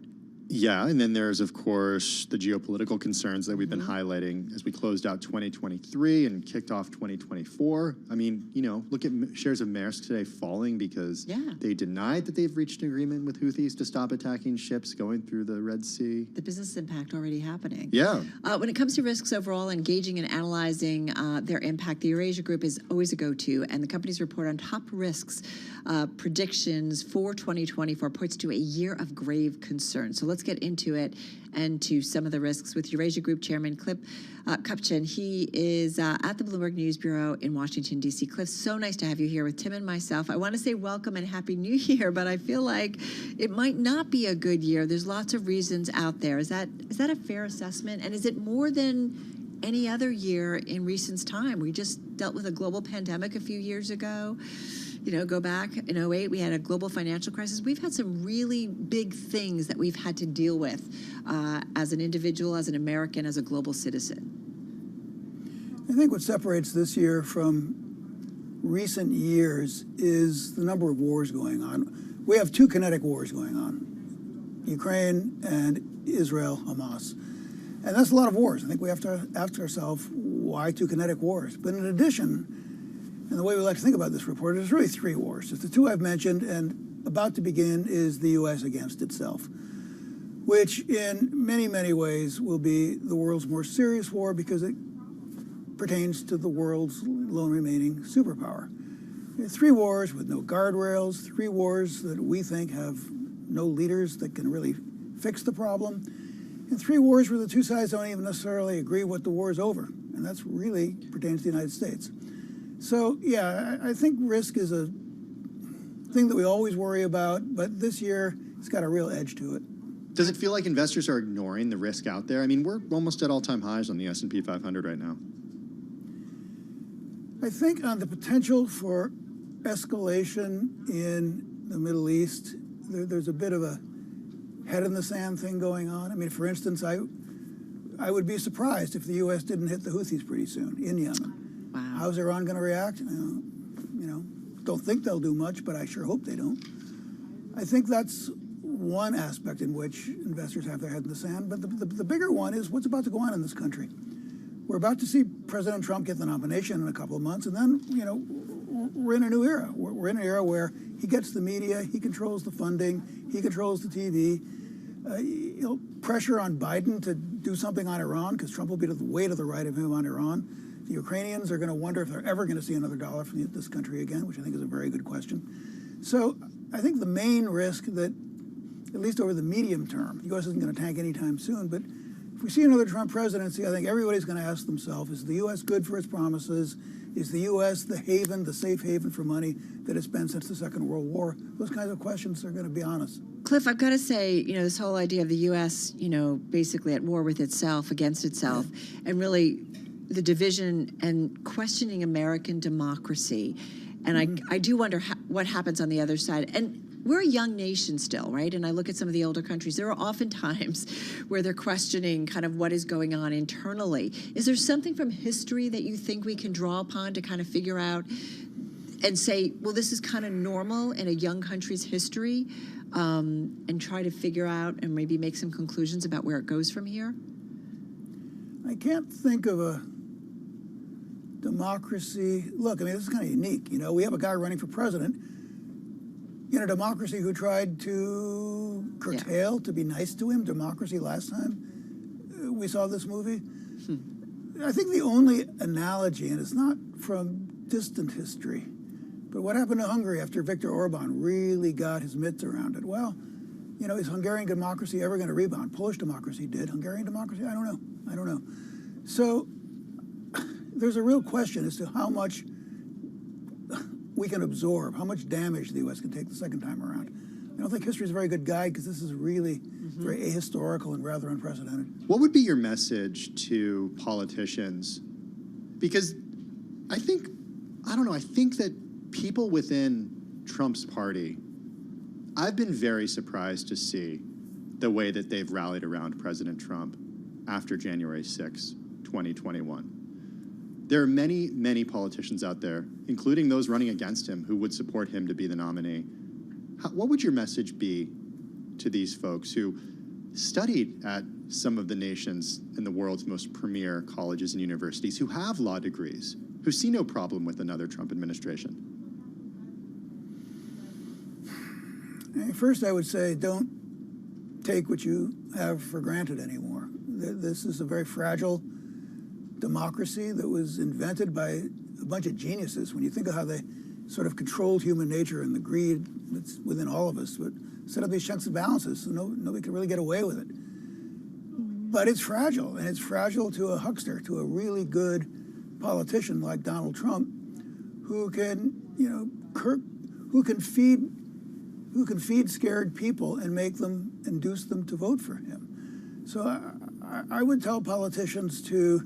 Yeah, and then there's, of course, the geopolitical concerns that we've been highlighting as we closed out 2023 and kicked off 2024. I mean, you know, look at shares of Maersk today falling because they denied that they've reached an agreement with Houthis to stop attacking ships going through the Red Sea. The business impact already happening. Yeah. When it comes to risks overall, engaging and analyzing their impact, the Eurasia Group is always a go-to, and the company's report on top risks predictions for 2024 points to a year of grave concern. So let's get into it and to some of the risks with Eurasia Group Chairman Cliff Kupchan. He is at the Bloomberg News Bureau in Washington, D.C. Cliff, so nice to have you here with Tim and myself. I want to say welcome and Happy New Year, but I feel like it might not be a good year. There's lots of reasons out there. Is that a fair assessment? And is it more than any other year in recent time? We just dealt with a global pandemic a few years ago. You know, go back in 2008, we had a global financial crisis. We've had some really big things that we've had to deal with as an individual, as an American, as a global citizen. I think what separates this year from recent years is the number of wars going on. We have two kinetic wars going on, Ukraine and Israel, Hamas. And that's a lot of wars. I think we have to ask ourselves, why two kinetic wars? But in addition, and the way we like to think about this report, there's really three wars. It's the two I've mentioned, and about to begin is the U.S. against itself, which in many, many ways will be the world's more serious war because it pertains to the world's lone remaining superpower. Three wars with no guardrails, three wars that we think have no leaders that can really fix the problem, and three wars where the two sides don't even necessarily agree what the war is over, and that's really pertains to the United States. So, yeah, I think risk is a thing that we always worry about, but this year it's got a real edge to it. Does it feel like investors are ignoring the risk out there? I mean, we're almost at all-time highs on the S&P 500 right now. I think on the potential for escalation in the Middle East, there's a bit of a head-in-the-sand thing going on. I mean, for instance, I would be surprised if the U.S. didn't hit the Houthis pretty soon in Yemen. Wow. How's Iran going to react? Don't think they'll do much, but I sure hope they don't. I think that's one aspect in which investors have their head in the sand. But the bigger one is what's about to go on in this country. we're about to see President Trump get the nomination in a couple of months, and then, we're in a new era. We're in an era where he gets the media, he controls the funding, he controls the TV. He'll pressure on Biden to do something on Iran, because Trump will be way to the right of him on Iran. The Ukrainians are going to wonder if they're ever going to see another dollar from this country again, which I think is a very good question. So I think the main risk that, at least over the medium term, the U.S. isn't going to tank anytime soon, but if we see another Trump presidency, I think everybody's going to ask themselves, is the U.S. good for its promises? Is the U.S. the haven, the safe haven for money that it's been since the Second World War? Those kinds of questions are going to be honest. Cliff, I've got to say, this whole idea of the U.S., basically at war with itself, against itself, and really the division and questioning American democracy. And I do wonder what happens on the other side. And we're a young nation still, right? And I look at some of the older countries. There are often times where they're questioning kind of what is going on internally. Is there something from history that you think we can draw upon to kind of figure out and say, well, this is kind of normal in a young country's history, and try to figure out and maybe make some conclusions about where it goes from here? I can't think of a democracy. Look, this is kind of unique. We have a guy running for president in a democracy who tried to curtail, to be nice to him, democracy last time we saw this movie. I think the only analogy, and it's not from distant history, but what happened to Hungary after Viktor Orban really got his mitts around it? Well, is Hungarian democracy ever going to rebound? Polish democracy did. Hungarian democracy, I don't know. So there's a real question as to how much we can absorb, how much damage the U.S. can take the second time around. I don't think history is a very good guide, because this is really very ahistorical and rather unprecedented. What would be your message to politicians? Because I think that people within Trump's party, I've been very surprised to see the way that they've rallied around President Trump after January 6, 2021. There are many, many politicians out there, including those running against him, who would support him to be the nominee. What would your message be to these folks who studied at some of the nation's and the world's most premier colleges and universities, who have law degrees, who see no problem with another Trump administration? First, I would say don't take what you have for granted anymore. This is a very fragile democracy that was invented by a bunch of geniuses. When you think of how they sort of controlled human nature and the greed that's within all of us, but set up these checks and balances so nobody could really get away with it. But it's fragile, and it's fragile to a huckster, to a really good politician like Donald Trump, who can, who can feed scared people and induce them to vote for him. So I would tell politicians to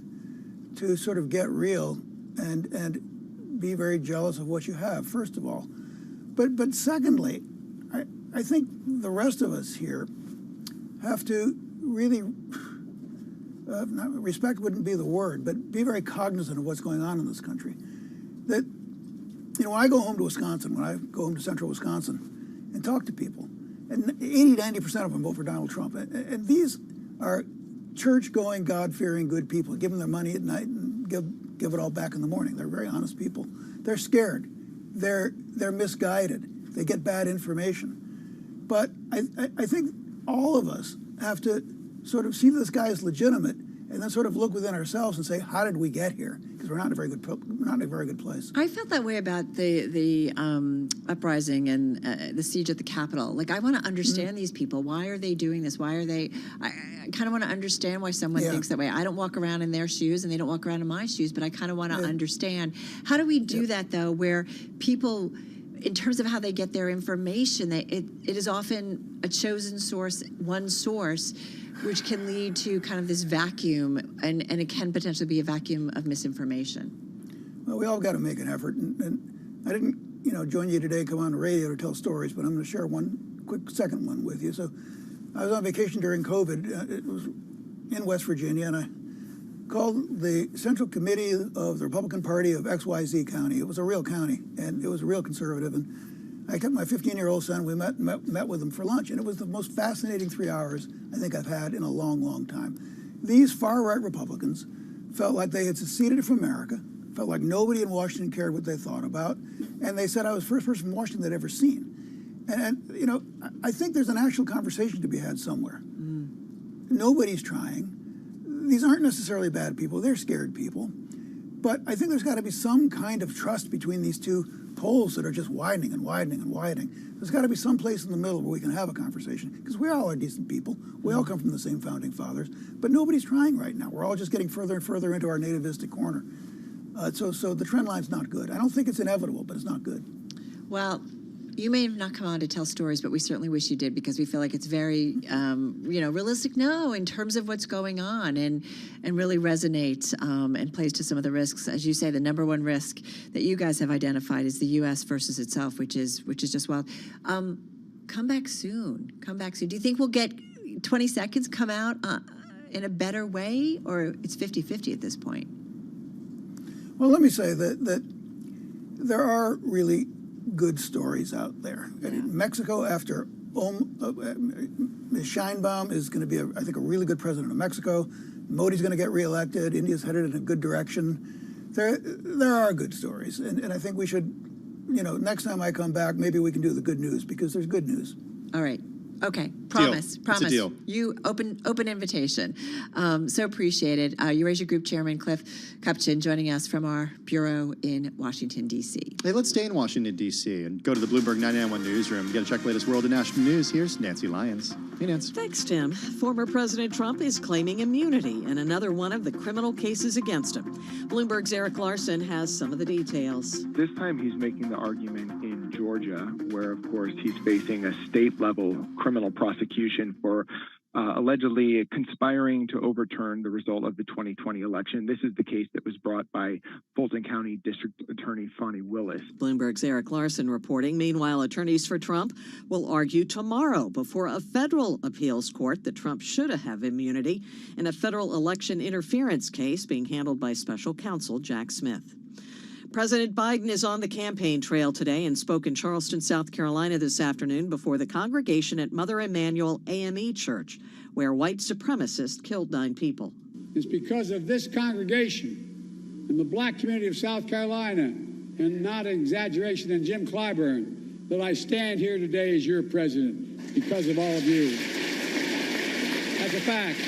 sort of get real and be very jealous of what you have, first of all. But secondly, I think the rest of us here have to really, respect wouldn't be the word, but be very cognizant of what's going on in this country. That, when I go home to Wisconsin, when I go home to central Wisconsin and talk to people, and 80–90% of them vote for Donald Trump. And these are church-going, God-fearing, good people. Give them their money at night and give it all back in the morning. They're very honest people. They're scared. They're misguided. They get bad information. But I think all of us have to sort of see this guy as legitimate, and then sort of look within ourselves and say, how did we get here? Because we're not in a very good place. I felt that way about the uprising and the siege at the Capitol. Like, I want to understand these people. Why are they doing this? Why are they? I kind of want to understand why someone thinks that way. I don't walk around in their shoes, and they don't walk around in my shoes. But I kind of want to understand. How do we do that, though, where people, in terms of how they get their information, it is often a chosen source, one source, which can lead to kind of this vacuum, and it can potentially be a vacuum of misinformation. Well, we all got to make an effort, and I didn't, join you today, come on the radio to tell stories, but I'm going to share one quick second one with you. So I was on vacation during COVID. It was in West Virginia, and I called the Central Committee of the Republican Party of XYZ County. It was a real county, and it was real conservative, and I kept my 15-year-old son. We met with him for lunch, and it was the most fascinating 3 hours I think I've had in a long, long time. These far-right Republicans felt like they had seceded from America, felt like nobody in Washington cared what they thought about, and they said I was the first person from Washington they'd ever seen. And you know, I think there's an actual conversation to be had somewhere. Nobody's trying. These aren't necessarily bad people, they're scared people. But I think there's got to be some kind of trust between these two poles that are just widening and widening and widening. There's got to be some place in the middle where we can have a conversation, because we all are decent people. We all come from the same founding fathers, but nobody's trying right now. We're all just getting further and further into our nativistic corner. So the trend line's not good. I don't think it's inevitable, but it's not good. Well, you may have not come on to tell stories, but we certainly wish you did, because we feel like it's very, realistic now in terms of what's going on, and really resonates and plays to some of the risks. As you say, the number one risk that you guys have identified is the U.S. versus itself, which is just wild. Come back soon. Come back soon. Do you think we'll get 20 seconds come out in a better way, or it's 50-50 at this point? Well, let me say that there are really good stories out there. Yeah. Mexico, after Ms. Sheinbaum is going to be, I think, a really good president of Mexico. Modi's going to get reelected. India's headed in a good direction. There are good stories, and I think we should, next time I come back, maybe we can do the good news, because there's good news. All right. Okay, promise. It's a deal. You open invitation. So appreciated. Eurasia Group Chairman Cliff Kupchan joining us from our bureau in Washington, D.C. Hey, let's stay in Washington, D.C. and go to the Bloomberg 99.1 newsroom. Get to check the latest world and national news. Here's Nancy Lyons. Hey, Nancy. Thanks, Tim. Former President Trump is claiming immunity in another one of the criminal cases against him. Bloomberg's Eric Larson has some of the details. This time he's making the argument in Georgia, where, of course, he's facing a state-level criminal prosecution for allegedly conspiring to overturn the result of the 2020 election. This is the case that was brought by Fulton County District Attorney Fani Willis. Bloomberg's Eric Larson reporting. Meanwhile, attorneys for Trump will argue tomorrow before a federal appeals court that Trump should have immunity in a federal election interference case being handled by special counsel Jack Smith. President Biden is on the campaign trail today and spoke in Charleston, South Carolina this afternoon before the congregation at Mother Emanuel AME Church, where white supremacists killed 9 people. It's because of this congregation and the black community of South Carolina, and not an exaggeration than Jim Clyburn, that I stand here today as your president, because of all of you. That's a fact.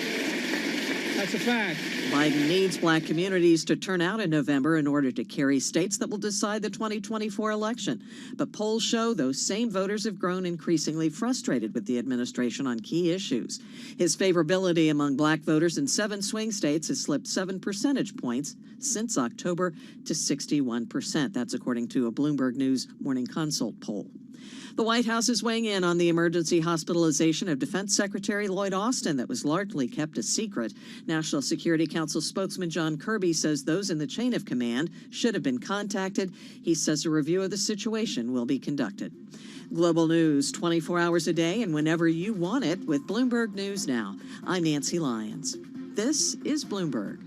That's a fact. Biden needs black communities to turn out in November in order to carry states that will decide the 2024 election. But polls show those same voters have grown increasingly frustrated with the administration on key issues. His favorability among black voters in 7 swing states has slipped 7 percentage points since October to 61%. That's according to a Bloomberg News Morning Consult poll. The White House is weighing in on the emergency hospitalization of Defense Secretary Lloyd Austin that was largely kept a secret. National Security Council spokesman John Kirby says those in the chain of command should have been contacted. He says a review of the situation will be conducted. Global news 24 hours a day and whenever you want it with Bloomberg News Now. I'm Nancy Lyons. This is Bloomberg.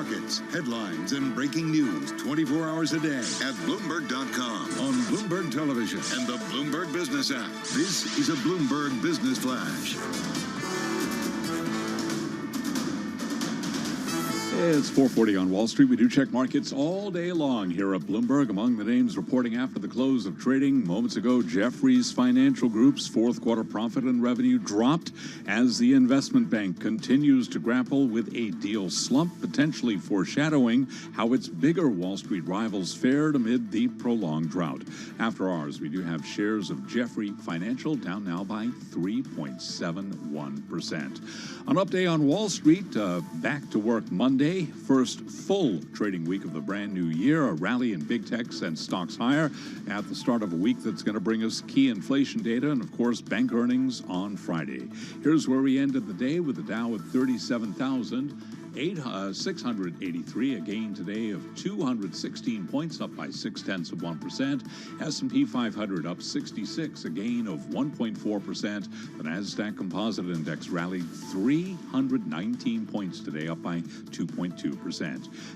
markets, headlines, and breaking news 24 hours a day at Bloomberg.com, on Bloomberg Television, and the Bloomberg Business app. This is a Bloomberg Business Flash. It's 4:40 on Wall Street. We do check markets all day long here at Bloomberg. Among the names reporting after the close of trading moments ago, Jefferies Financial Group's fourth quarter profit and revenue dropped as the investment bank continues to grapple with a deal slump, potentially foreshadowing how its bigger Wall Street rivals fared amid the prolonged drought. After hours, we do have shares of Jefferies Financial down now by 3.71%. An update on Wall Street, back to work Monday. First full trading week of the brand new year. A rally in big tech sent stocks higher at the start of a week that's going to bring us key inflation data and, of course, bank earnings on Friday. Here's where we ended the day with the Dow at 37,683, a gain today of 216 points, up by 0.6%. S&P 500 up 66, a gain of 1.4%. The NASDAQ Composite Index rallied 319 points today, up by 2.2%.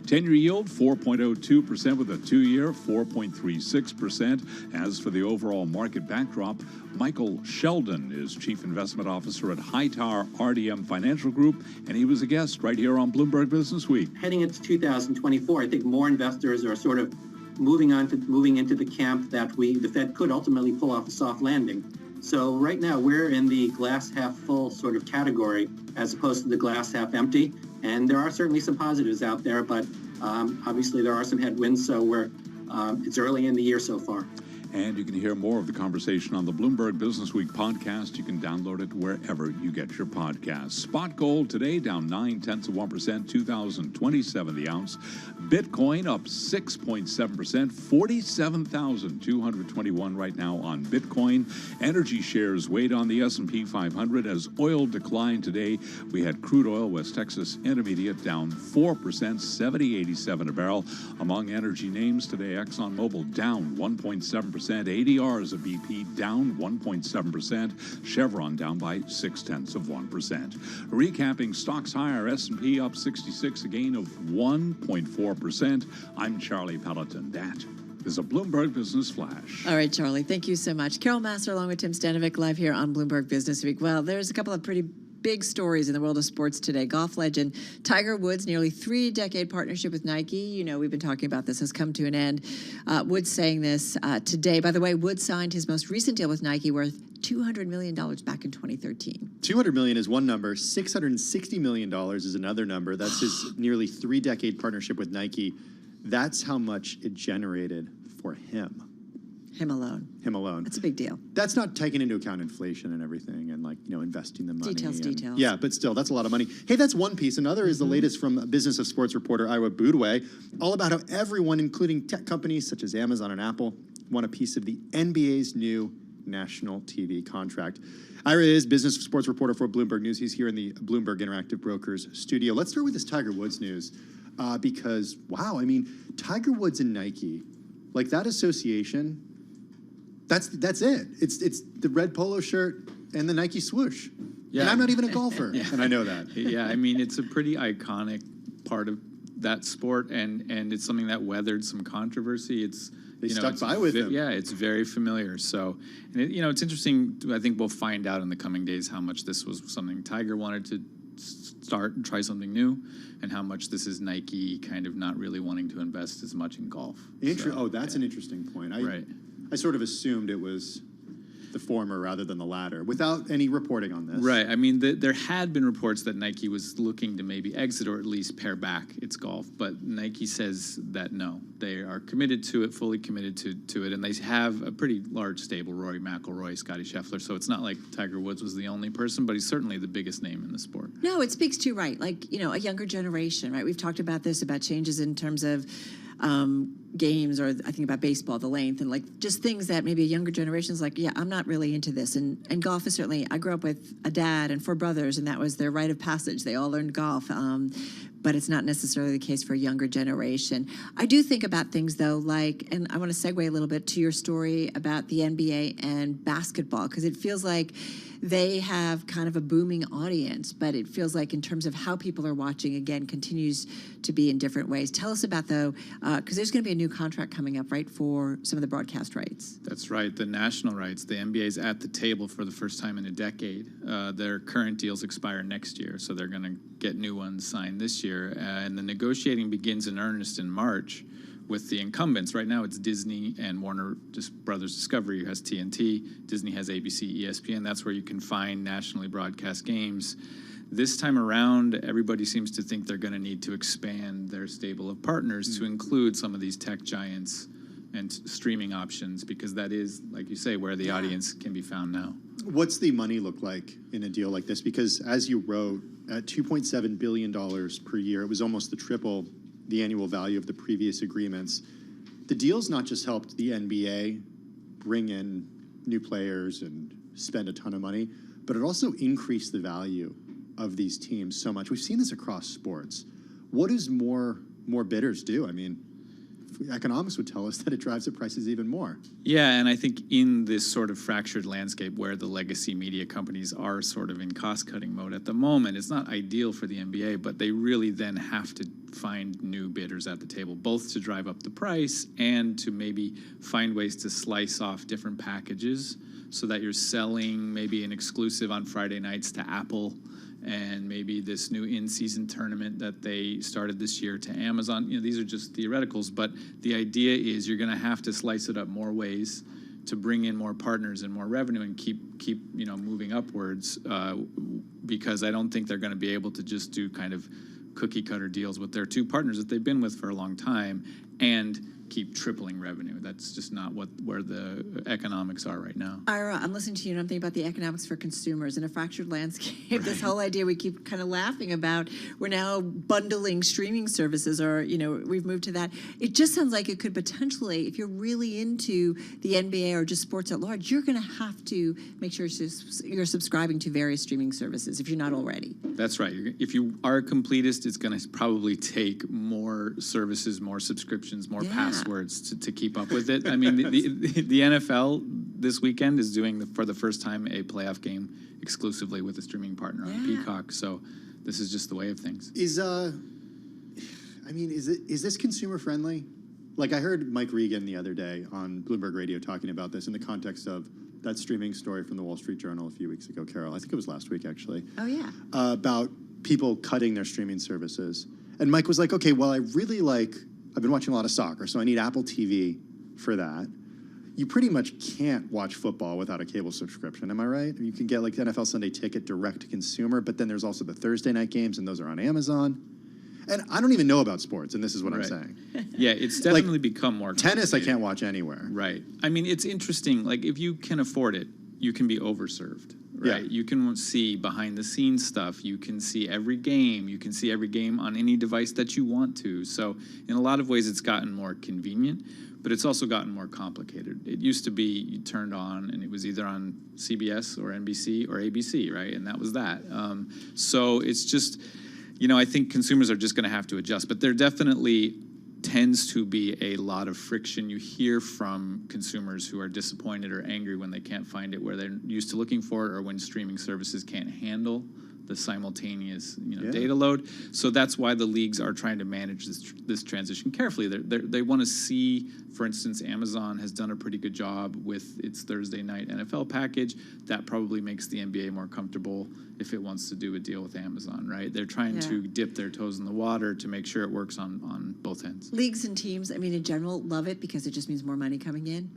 10-year yield 4.02% with a 2-year 4.36%. As for the overall market backdrop, Michael Sheldon is Chief Investment Officer at Hightower RDM Financial Group, and he was a guest right here on Bloomberg Business Week. Heading into 2024, I think more investors are sort of moving into the camp that the Fed could ultimately pull off a soft landing. So right now we're in the glass half full sort of category as opposed to the glass half empty. And there are certainly some positives out there, but obviously there are some headwinds. So it's early in the year so far. And you can hear more of the conversation on the Bloomberg Business Week podcast. You can download it wherever you get your podcasts. Spot gold today down 0.9%, 2,027 the ounce. Bitcoin up 6.7%, 47,221 right now on Bitcoin. Energy shares weighed on the S&P 500 as oil declined today. We had crude oil, West Texas Intermediate, down 4%, 70.87 a barrel. Among energy names today, ExxonMobil down 1.7%. ADRs of BP down 1.7%. Chevron down by 0.6%. Recapping stocks higher, S&P up 66, a gain of 1.4%. I'm Charlie Pelleton. That is a Bloomberg Business Flash. All right, Charlie, thank you so much. Carol Master along with Tim Stanovic live here on Bloomberg Business Week. Well, there's a couple of pretty big stories in the world of sports today. Golf legend Tiger Woods' nearly 3-decade partnership with Nike, you know, we've been talking about this, has come to an end. Woods saying this today. By the way, Woods signed his most recent deal with Nike worth $200 million back in 2013. $200 million is one number. $660 million is another number. That's his nearly 3-decade partnership with Nike. That's how much it generated for him. Him alone. Him alone. That's a big deal. That's not taking into account inflation and everything and, like, you know, investing the money. Details. Yeah, but still, that's a lot of money. Hey, that's one piece. Another is the latest from Business of Sports reporter Ira Boudway, all about how everyone, including tech companies such as Amazon and Apple, want a piece of the NBA's new national TV contract. Ira is Business of Sports reporter for Bloomberg News. He's here in the Bloomberg Interactive Brokers studio. Let's start with this Tiger Woods news because, wow, I mean, Tiger Woods and Nike, like that association, that's it. It's the red polo shirt and the Nike swoosh. Yeah. And I'm not even a golfer, and I know that. Yeah, I mean, it's a pretty iconic part of that sport, and it's something that weathered some controversy. They stuck by with him. Yeah, it's very familiar. So, and it's interesting. I think we'll find out in the coming days how much this was something Tiger wanted to start and try something new, and how much this is Nike kind of not really wanting to invest as much in golf. That's an interesting point. I sort of assumed it was the former rather than the latter, without any reporting on this. Right. I mean, there had been reports that Nike was looking to maybe exit or at least pare back its golf, but Nike says that no, they are committed to it, fully committed to it, and they have a pretty large stable: Rory McIlroy, Scottie Scheffler. So it's not like Tiger Woods was the only person, but he's certainly the biggest name in the sport. No, it speaks to, right, like, you know, a younger generation, right? We've talked about this, about changes in terms of games, or I think about baseball, the length, and like just things that maybe a younger generation is like, yeah, I'm not really into this. And golf is certainly, I grew up with a dad and 4 brothers, and that was their rite of passage. They all learned golf. But it's not necessarily the case for a younger generation. I do think about things, though, like, and I want to segue a little bit to your story about the NBA and basketball, because it feels like they have kind of a booming audience, but it feels like in terms of how people are watching, again, continues to be in different ways. Tell us about, though, because there's going to be a new contract coming up, right, for some of the broadcast rights. That's right, the national rights. The NBA's at the table for the first time in a decade. Their current deals expire next year, so they're going to get new ones signed this year. And the negotiating begins in earnest in March with the incumbents. Right now it's Disney and Warner Brothers Discovery, who has TNT. Disney has ABC, ESPN. That's where you can find nationally broadcast games. This time around, everybody seems to think they're going to need to expand their stable of partners to include some of these tech giants and streaming options, because that is, like you say, where the audience can be found now. What's the money look like in a deal like this? Because as you wrote, at $2.7 billion per year, it was almost the triple the annual value of the previous agreements. The deal's not just helped the NBA bring in new players and spend a ton of money, but it also increased the value of these teams so much. We've seen this across sports. What does more bidders do? I mean, economics would tell us that it drives the prices even more. Yeah, and I think in this sort of fractured landscape where the legacy media companies are sort of in cost-cutting mode at the moment, it's not ideal for the NBA, but they really then have to find new bidders at the table, both to drive up the price and to maybe find ways to slice off different packages so that you're selling maybe an exclusive on Friday nights to Apple, and maybe this new in-season tournament that they started this year to Amazon. You know, these are just theoreticals, but the idea is you're going to have to slice it up more ways to bring in more partners and more revenue and keep moving upwards, because I don't think they're going to be able to just do kind of cookie cutter deals with their 2 partners that they've been with for a long time and keep tripling revenue. That's just not where the economics are right now. Ira, I'm listening to you and I'm thinking about the economics for consumers in a fractured landscape. Right. This whole idea we keep kind of laughing about, we're now bundling streaming services, or, we've moved to that. It just sounds like it could potentially, if you're really into the NBA or just sports at large, you're going to have to make sure you're subscribing to various streaming services if you're not already. That's right. If you are a completist, it's going to probably take more services, more subscriptions, more passwords to keep up with it. I mean, the NFL this weekend is doing, for the first time, a playoff game exclusively with a streaming partner on Peacock. So this is just the way of things. Is this consumer friendly? Like, I heard Mike Regan the other day on Bloomberg Radio talking about this in the context of that streaming story from the Wall Street Journal a few weeks ago, Carol. I think it was last week, actually. Oh, yeah. About people cutting their streaming services. And Mike was like, okay, well, I've been watching a lot of soccer, so I need Apple TV for that. You pretty much can't watch football without a cable subscription, am I right? You can get like the NFL Sunday Ticket direct to consumer, but then there's also the Thursday night games, and those are on Amazon. And I don't even know about sports, and this is what I'm saying. Yeah, it's definitely become more tennis I can't watch anywhere. Right. I mean, it's interesting. Like, if you can afford it, you can be overserved. Right. Yeah. You can see behind the scenes stuff. You can see every game. You can see every game on any device that you want to. So in a lot of ways, it's gotten more convenient, but it's also gotten more complicated. It used to be you turned on and it was either on CBS or NBC or ABC, right? And that was that. So it's just, I think consumers are just going to have to adjust. But there definitely tends to be a lot of friction. You hear from consumers who are disappointed or angry when they can't find it where they're used to looking for it, or when streaming services can't handle the simultaneous data load. So that's why the leagues are trying to manage this transition carefully. They want to see, for instance, Amazon has done a pretty good job with its Thursday night NFL package. That probably makes the NBA more comfortable if it wants to do a deal with Amazon, right? They're trying to dip their toes in the water to make sure it works on both ends. Leagues and teams, I mean, in general, love it because it just means more money coming in.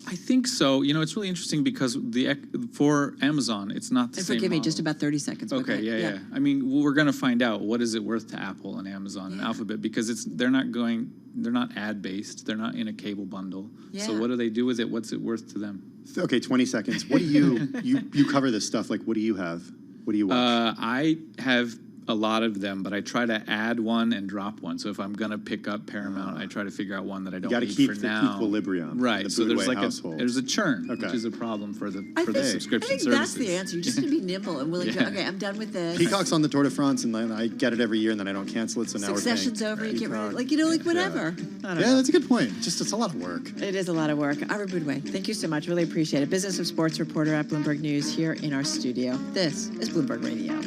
I think so. It's really interesting because for Amazon, it's not the same forgive me, model. just about 30 seconds. Okay, yeah. I mean, we're going to find out what is it worth to Apple and Amazon and Alphabet, because they're not ad based. They're not in a cable bundle. Yeah. So what do they do with it? What's it worth to them? Okay, 20 seconds. What do you cover this stuff? Like, what do you have? What do you watch? I have a lot of them, but I try to add one and drop one. So if I'm going to pick up Paramount, I try to figure out one that I don't need keep for the now. equilibrium. Right. So there's like household. there's a churn, Okay. which is a problem for the I subscription think services. that's the answer. You just need to be nimble and willing to, Yeah. okay, I'm done with this. Peacock's on the Tour de France, and then I get it every year, and then I don't cancel it. So now Succession's we're paying over, you get rid of Peacock. it. Like, you know, like whatever. I don't Yeah, know. that's a good point. Just it's a lot of work. It is a lot of work. Ira Boudway, thank you so much. Really appreciate it. Business of Sports reporter at Bloomberg News here in our studio. This is Bloomberg Radio.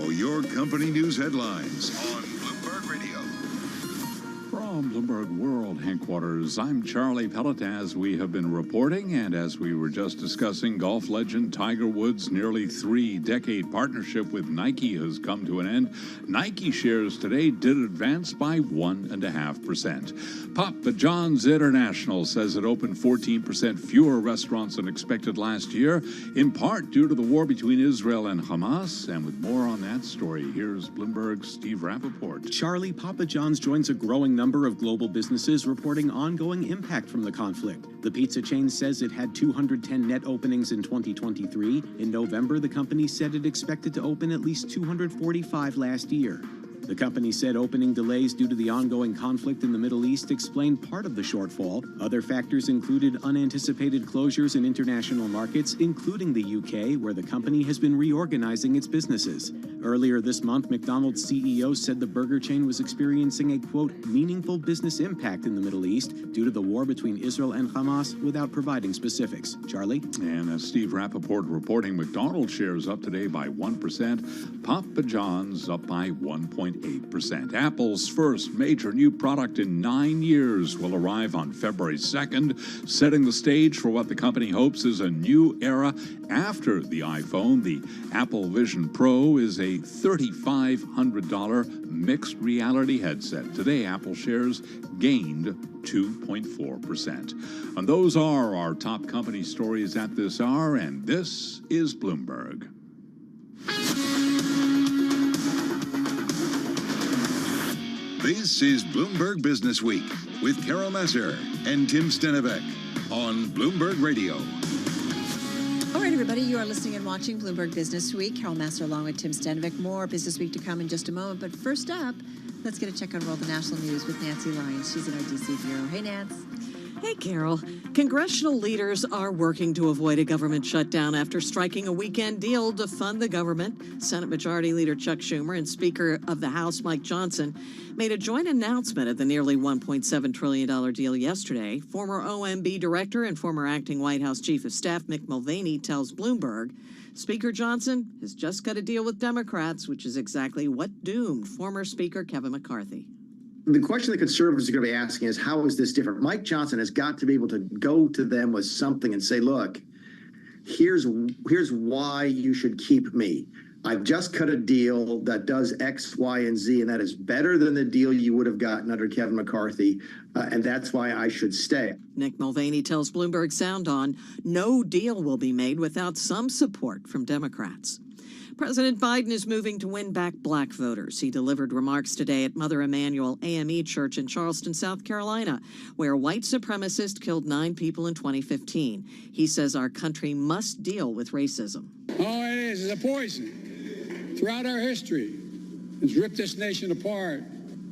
Your company news headlines on Bloomberg Radio. From Bloomberg World Headquarters, I'm Charlie Pellet. As we have been reporting, and as we were just discussing, golf legend Tiger Woods' nearly 3-decade partnership with Nike has come to an end. Nike shares today did advance by 1.5%. Papa John's International says it opened 14% fewer restaurants than expected last year, in part due to the war between Israel and Hamas. And with more on that story, here's Bloomberg's Steve Rappaport. Charlie, Papa John's joins a growing number of global businesses reporting ongoing impact from the conflict. The pizza chain says it had 210 net openings in 2023. In November, the company said it expected to open at least 245 last year. The company said opening delays due to the ongoing conflict in the Middle East explained part of the shortfall. Other factors included unanticipated closures in international markets, including the UK, where the company has been reorganizing its businesses. Earlier this month, McDonald's CEO said the burger chain was experiencing a, quote, meaningful business impact in the Middle East due to the war between Israel and Hamas without providing specifics. Charlie? And as Steve Rappaport reporting, McDonald's shares up today by 1%, Papa John's up by 1.8%. Apple's first major new product in 9 years will arrive on February 2nd, setting the stage for what the company hopes is a new era after the iPhone. The Apple Vision Pro is a $3,500 mixed reality headset. Today, Apple shares gained 2.4%. And those are our top company stories at this hour, and this is Bloomberg. This is Bloomberg Business Week with Carol Messer and Tim Stenivek on Bloomberg Radio. All right, everybody, you are listening and watching Bloomberg Business Week. Carol Master along with Tim Stenivek. More Business Week to come in just a moment. But first up, let's get a check on world and national news with Nancy Lyons. She's in our D.C. bureau. Hey, Nance. Hey, Carol. Congressional leaders are working to avoid a government shutdown after striking a weekend deal to fund the government. Senate Majority Leader Chuck Schumer and Speaker of the House Mike Johnson made a joint announcement of the nearly $1.7 trillion deal yesterday. Former OMB director and former acting White House Chief of Staff Mick Mulvaney tells Bloomberg Speaker Johnson has just got to deal with Democrats, which is exactly what doomed former Speaker Kevin McCarthy. The question the conservatives are going to be asking is, how is this different? Mike Johnson has got to be able to go to them with something and say, look, here's why you should keep me. I've just cut a deal that does X, Y, and Z, and that is better than the deal you would have gotten under Kevin McCarthy, and that's why I should stay. Nick Mulvaney tells Bloomberg Sound On no deal will be made without some support from Democrats. President Biden is moving to win back black voters. He delivered remarks today at Mother Emanuel AME Church in Charleston, South Carolina, where a white supremacist killed 9 people in 2015. He says our country must deal with racism. All it is a poison. Throughout our history, it's ripped this nation apart.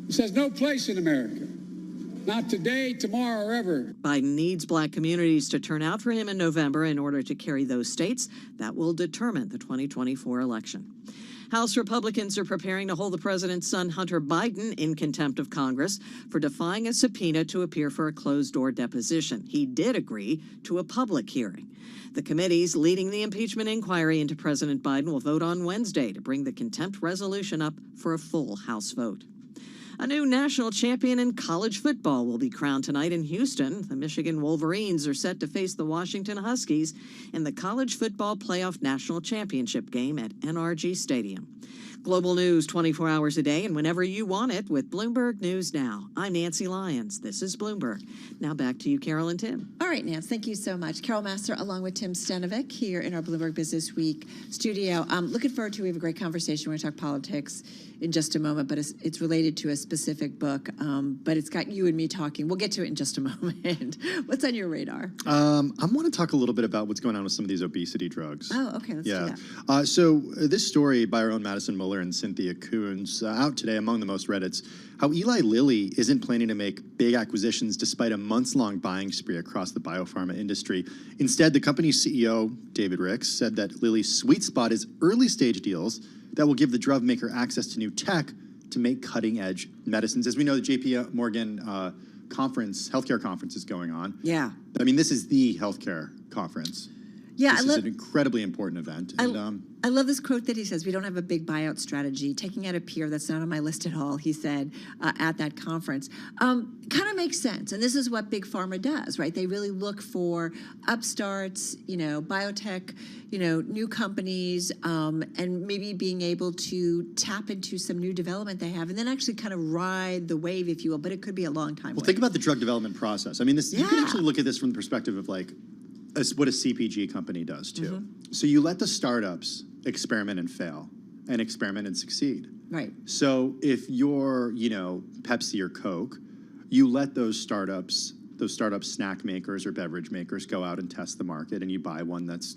It has no place in America. Not today, tomorrow, or ever. Biden needs black communities to turn out for him in November in order to carry those states that will determine the 2024 election. House Republicans are preparing to hold the president's son, Hunter Biden, in contempt of Congress for defying a subpoena to appear for a closed-door deposition. He did agree to a public hearing. The committees leading the impeachment inquiry into President Biden will vote on Wednesday to bring the contempt resolution up for a full House vote. A new national champion in college football will be crowned tonight in Houston. The Michigan Wolverines are set to face the Washington Huskies in the College Football Playoff National Championship game at NRG Stadium. Global news 24 hours a day and whenever you want it with Bloomberg News Now. I'm Nancy Lyons. This is Bloomberg. Now back to you, Carol and Tim. All right, Nance, thank you so much. Carol Master along with Tim Stenivek here in our Bloomberg Business Week studio. Looking forward to, we have a great conversation. We're going to talk politics in just a moment, but it's related to a specific book, but it's got you and me talking. We'll get to it in just a moment. What's on your radar? I want to talk a little bit about what's going on with some of these obesity drugs. Oh, okay, let's do that. So this story by our own Madison Muller and Cynthia Coons out today among the most read. It's how Eli Lilly isn't planning to make big acquisitions despite a months-long buying spree across the biopharma industry. Instead, the company's CEO, David Ricks, said that Lilly's sweet spot is early-stage deals that will give the drug maker access to new tech to make cutting-edge medicines. As we know, the JP Morgan healthcare conference is going on. Yeah. I mean, this is the healthcare conference. Yeah, this is an incredibly important event. I love this quote that he says, we don't have a big buyout strategy. Taking out a peer that's not on my list at all, he said at that conference. Kind of makes sense. And this is what big pharma does, right? They really look for upstarts, biotech, new companies, and maybe being able to tap into some new development they have and then actually kind of ride the wave, if you will. But it could be a long time. Well, think about the drug development process. I mean, you can actually look at this from the perspective of what a CPG company does too. Mm-hmm. So you let the startups experiment and fail, and experiment and succeed. Right. So if you're, Pepsi or Coke, you let those startup snack makers or beverage makers go out and test the market, and you buy one that's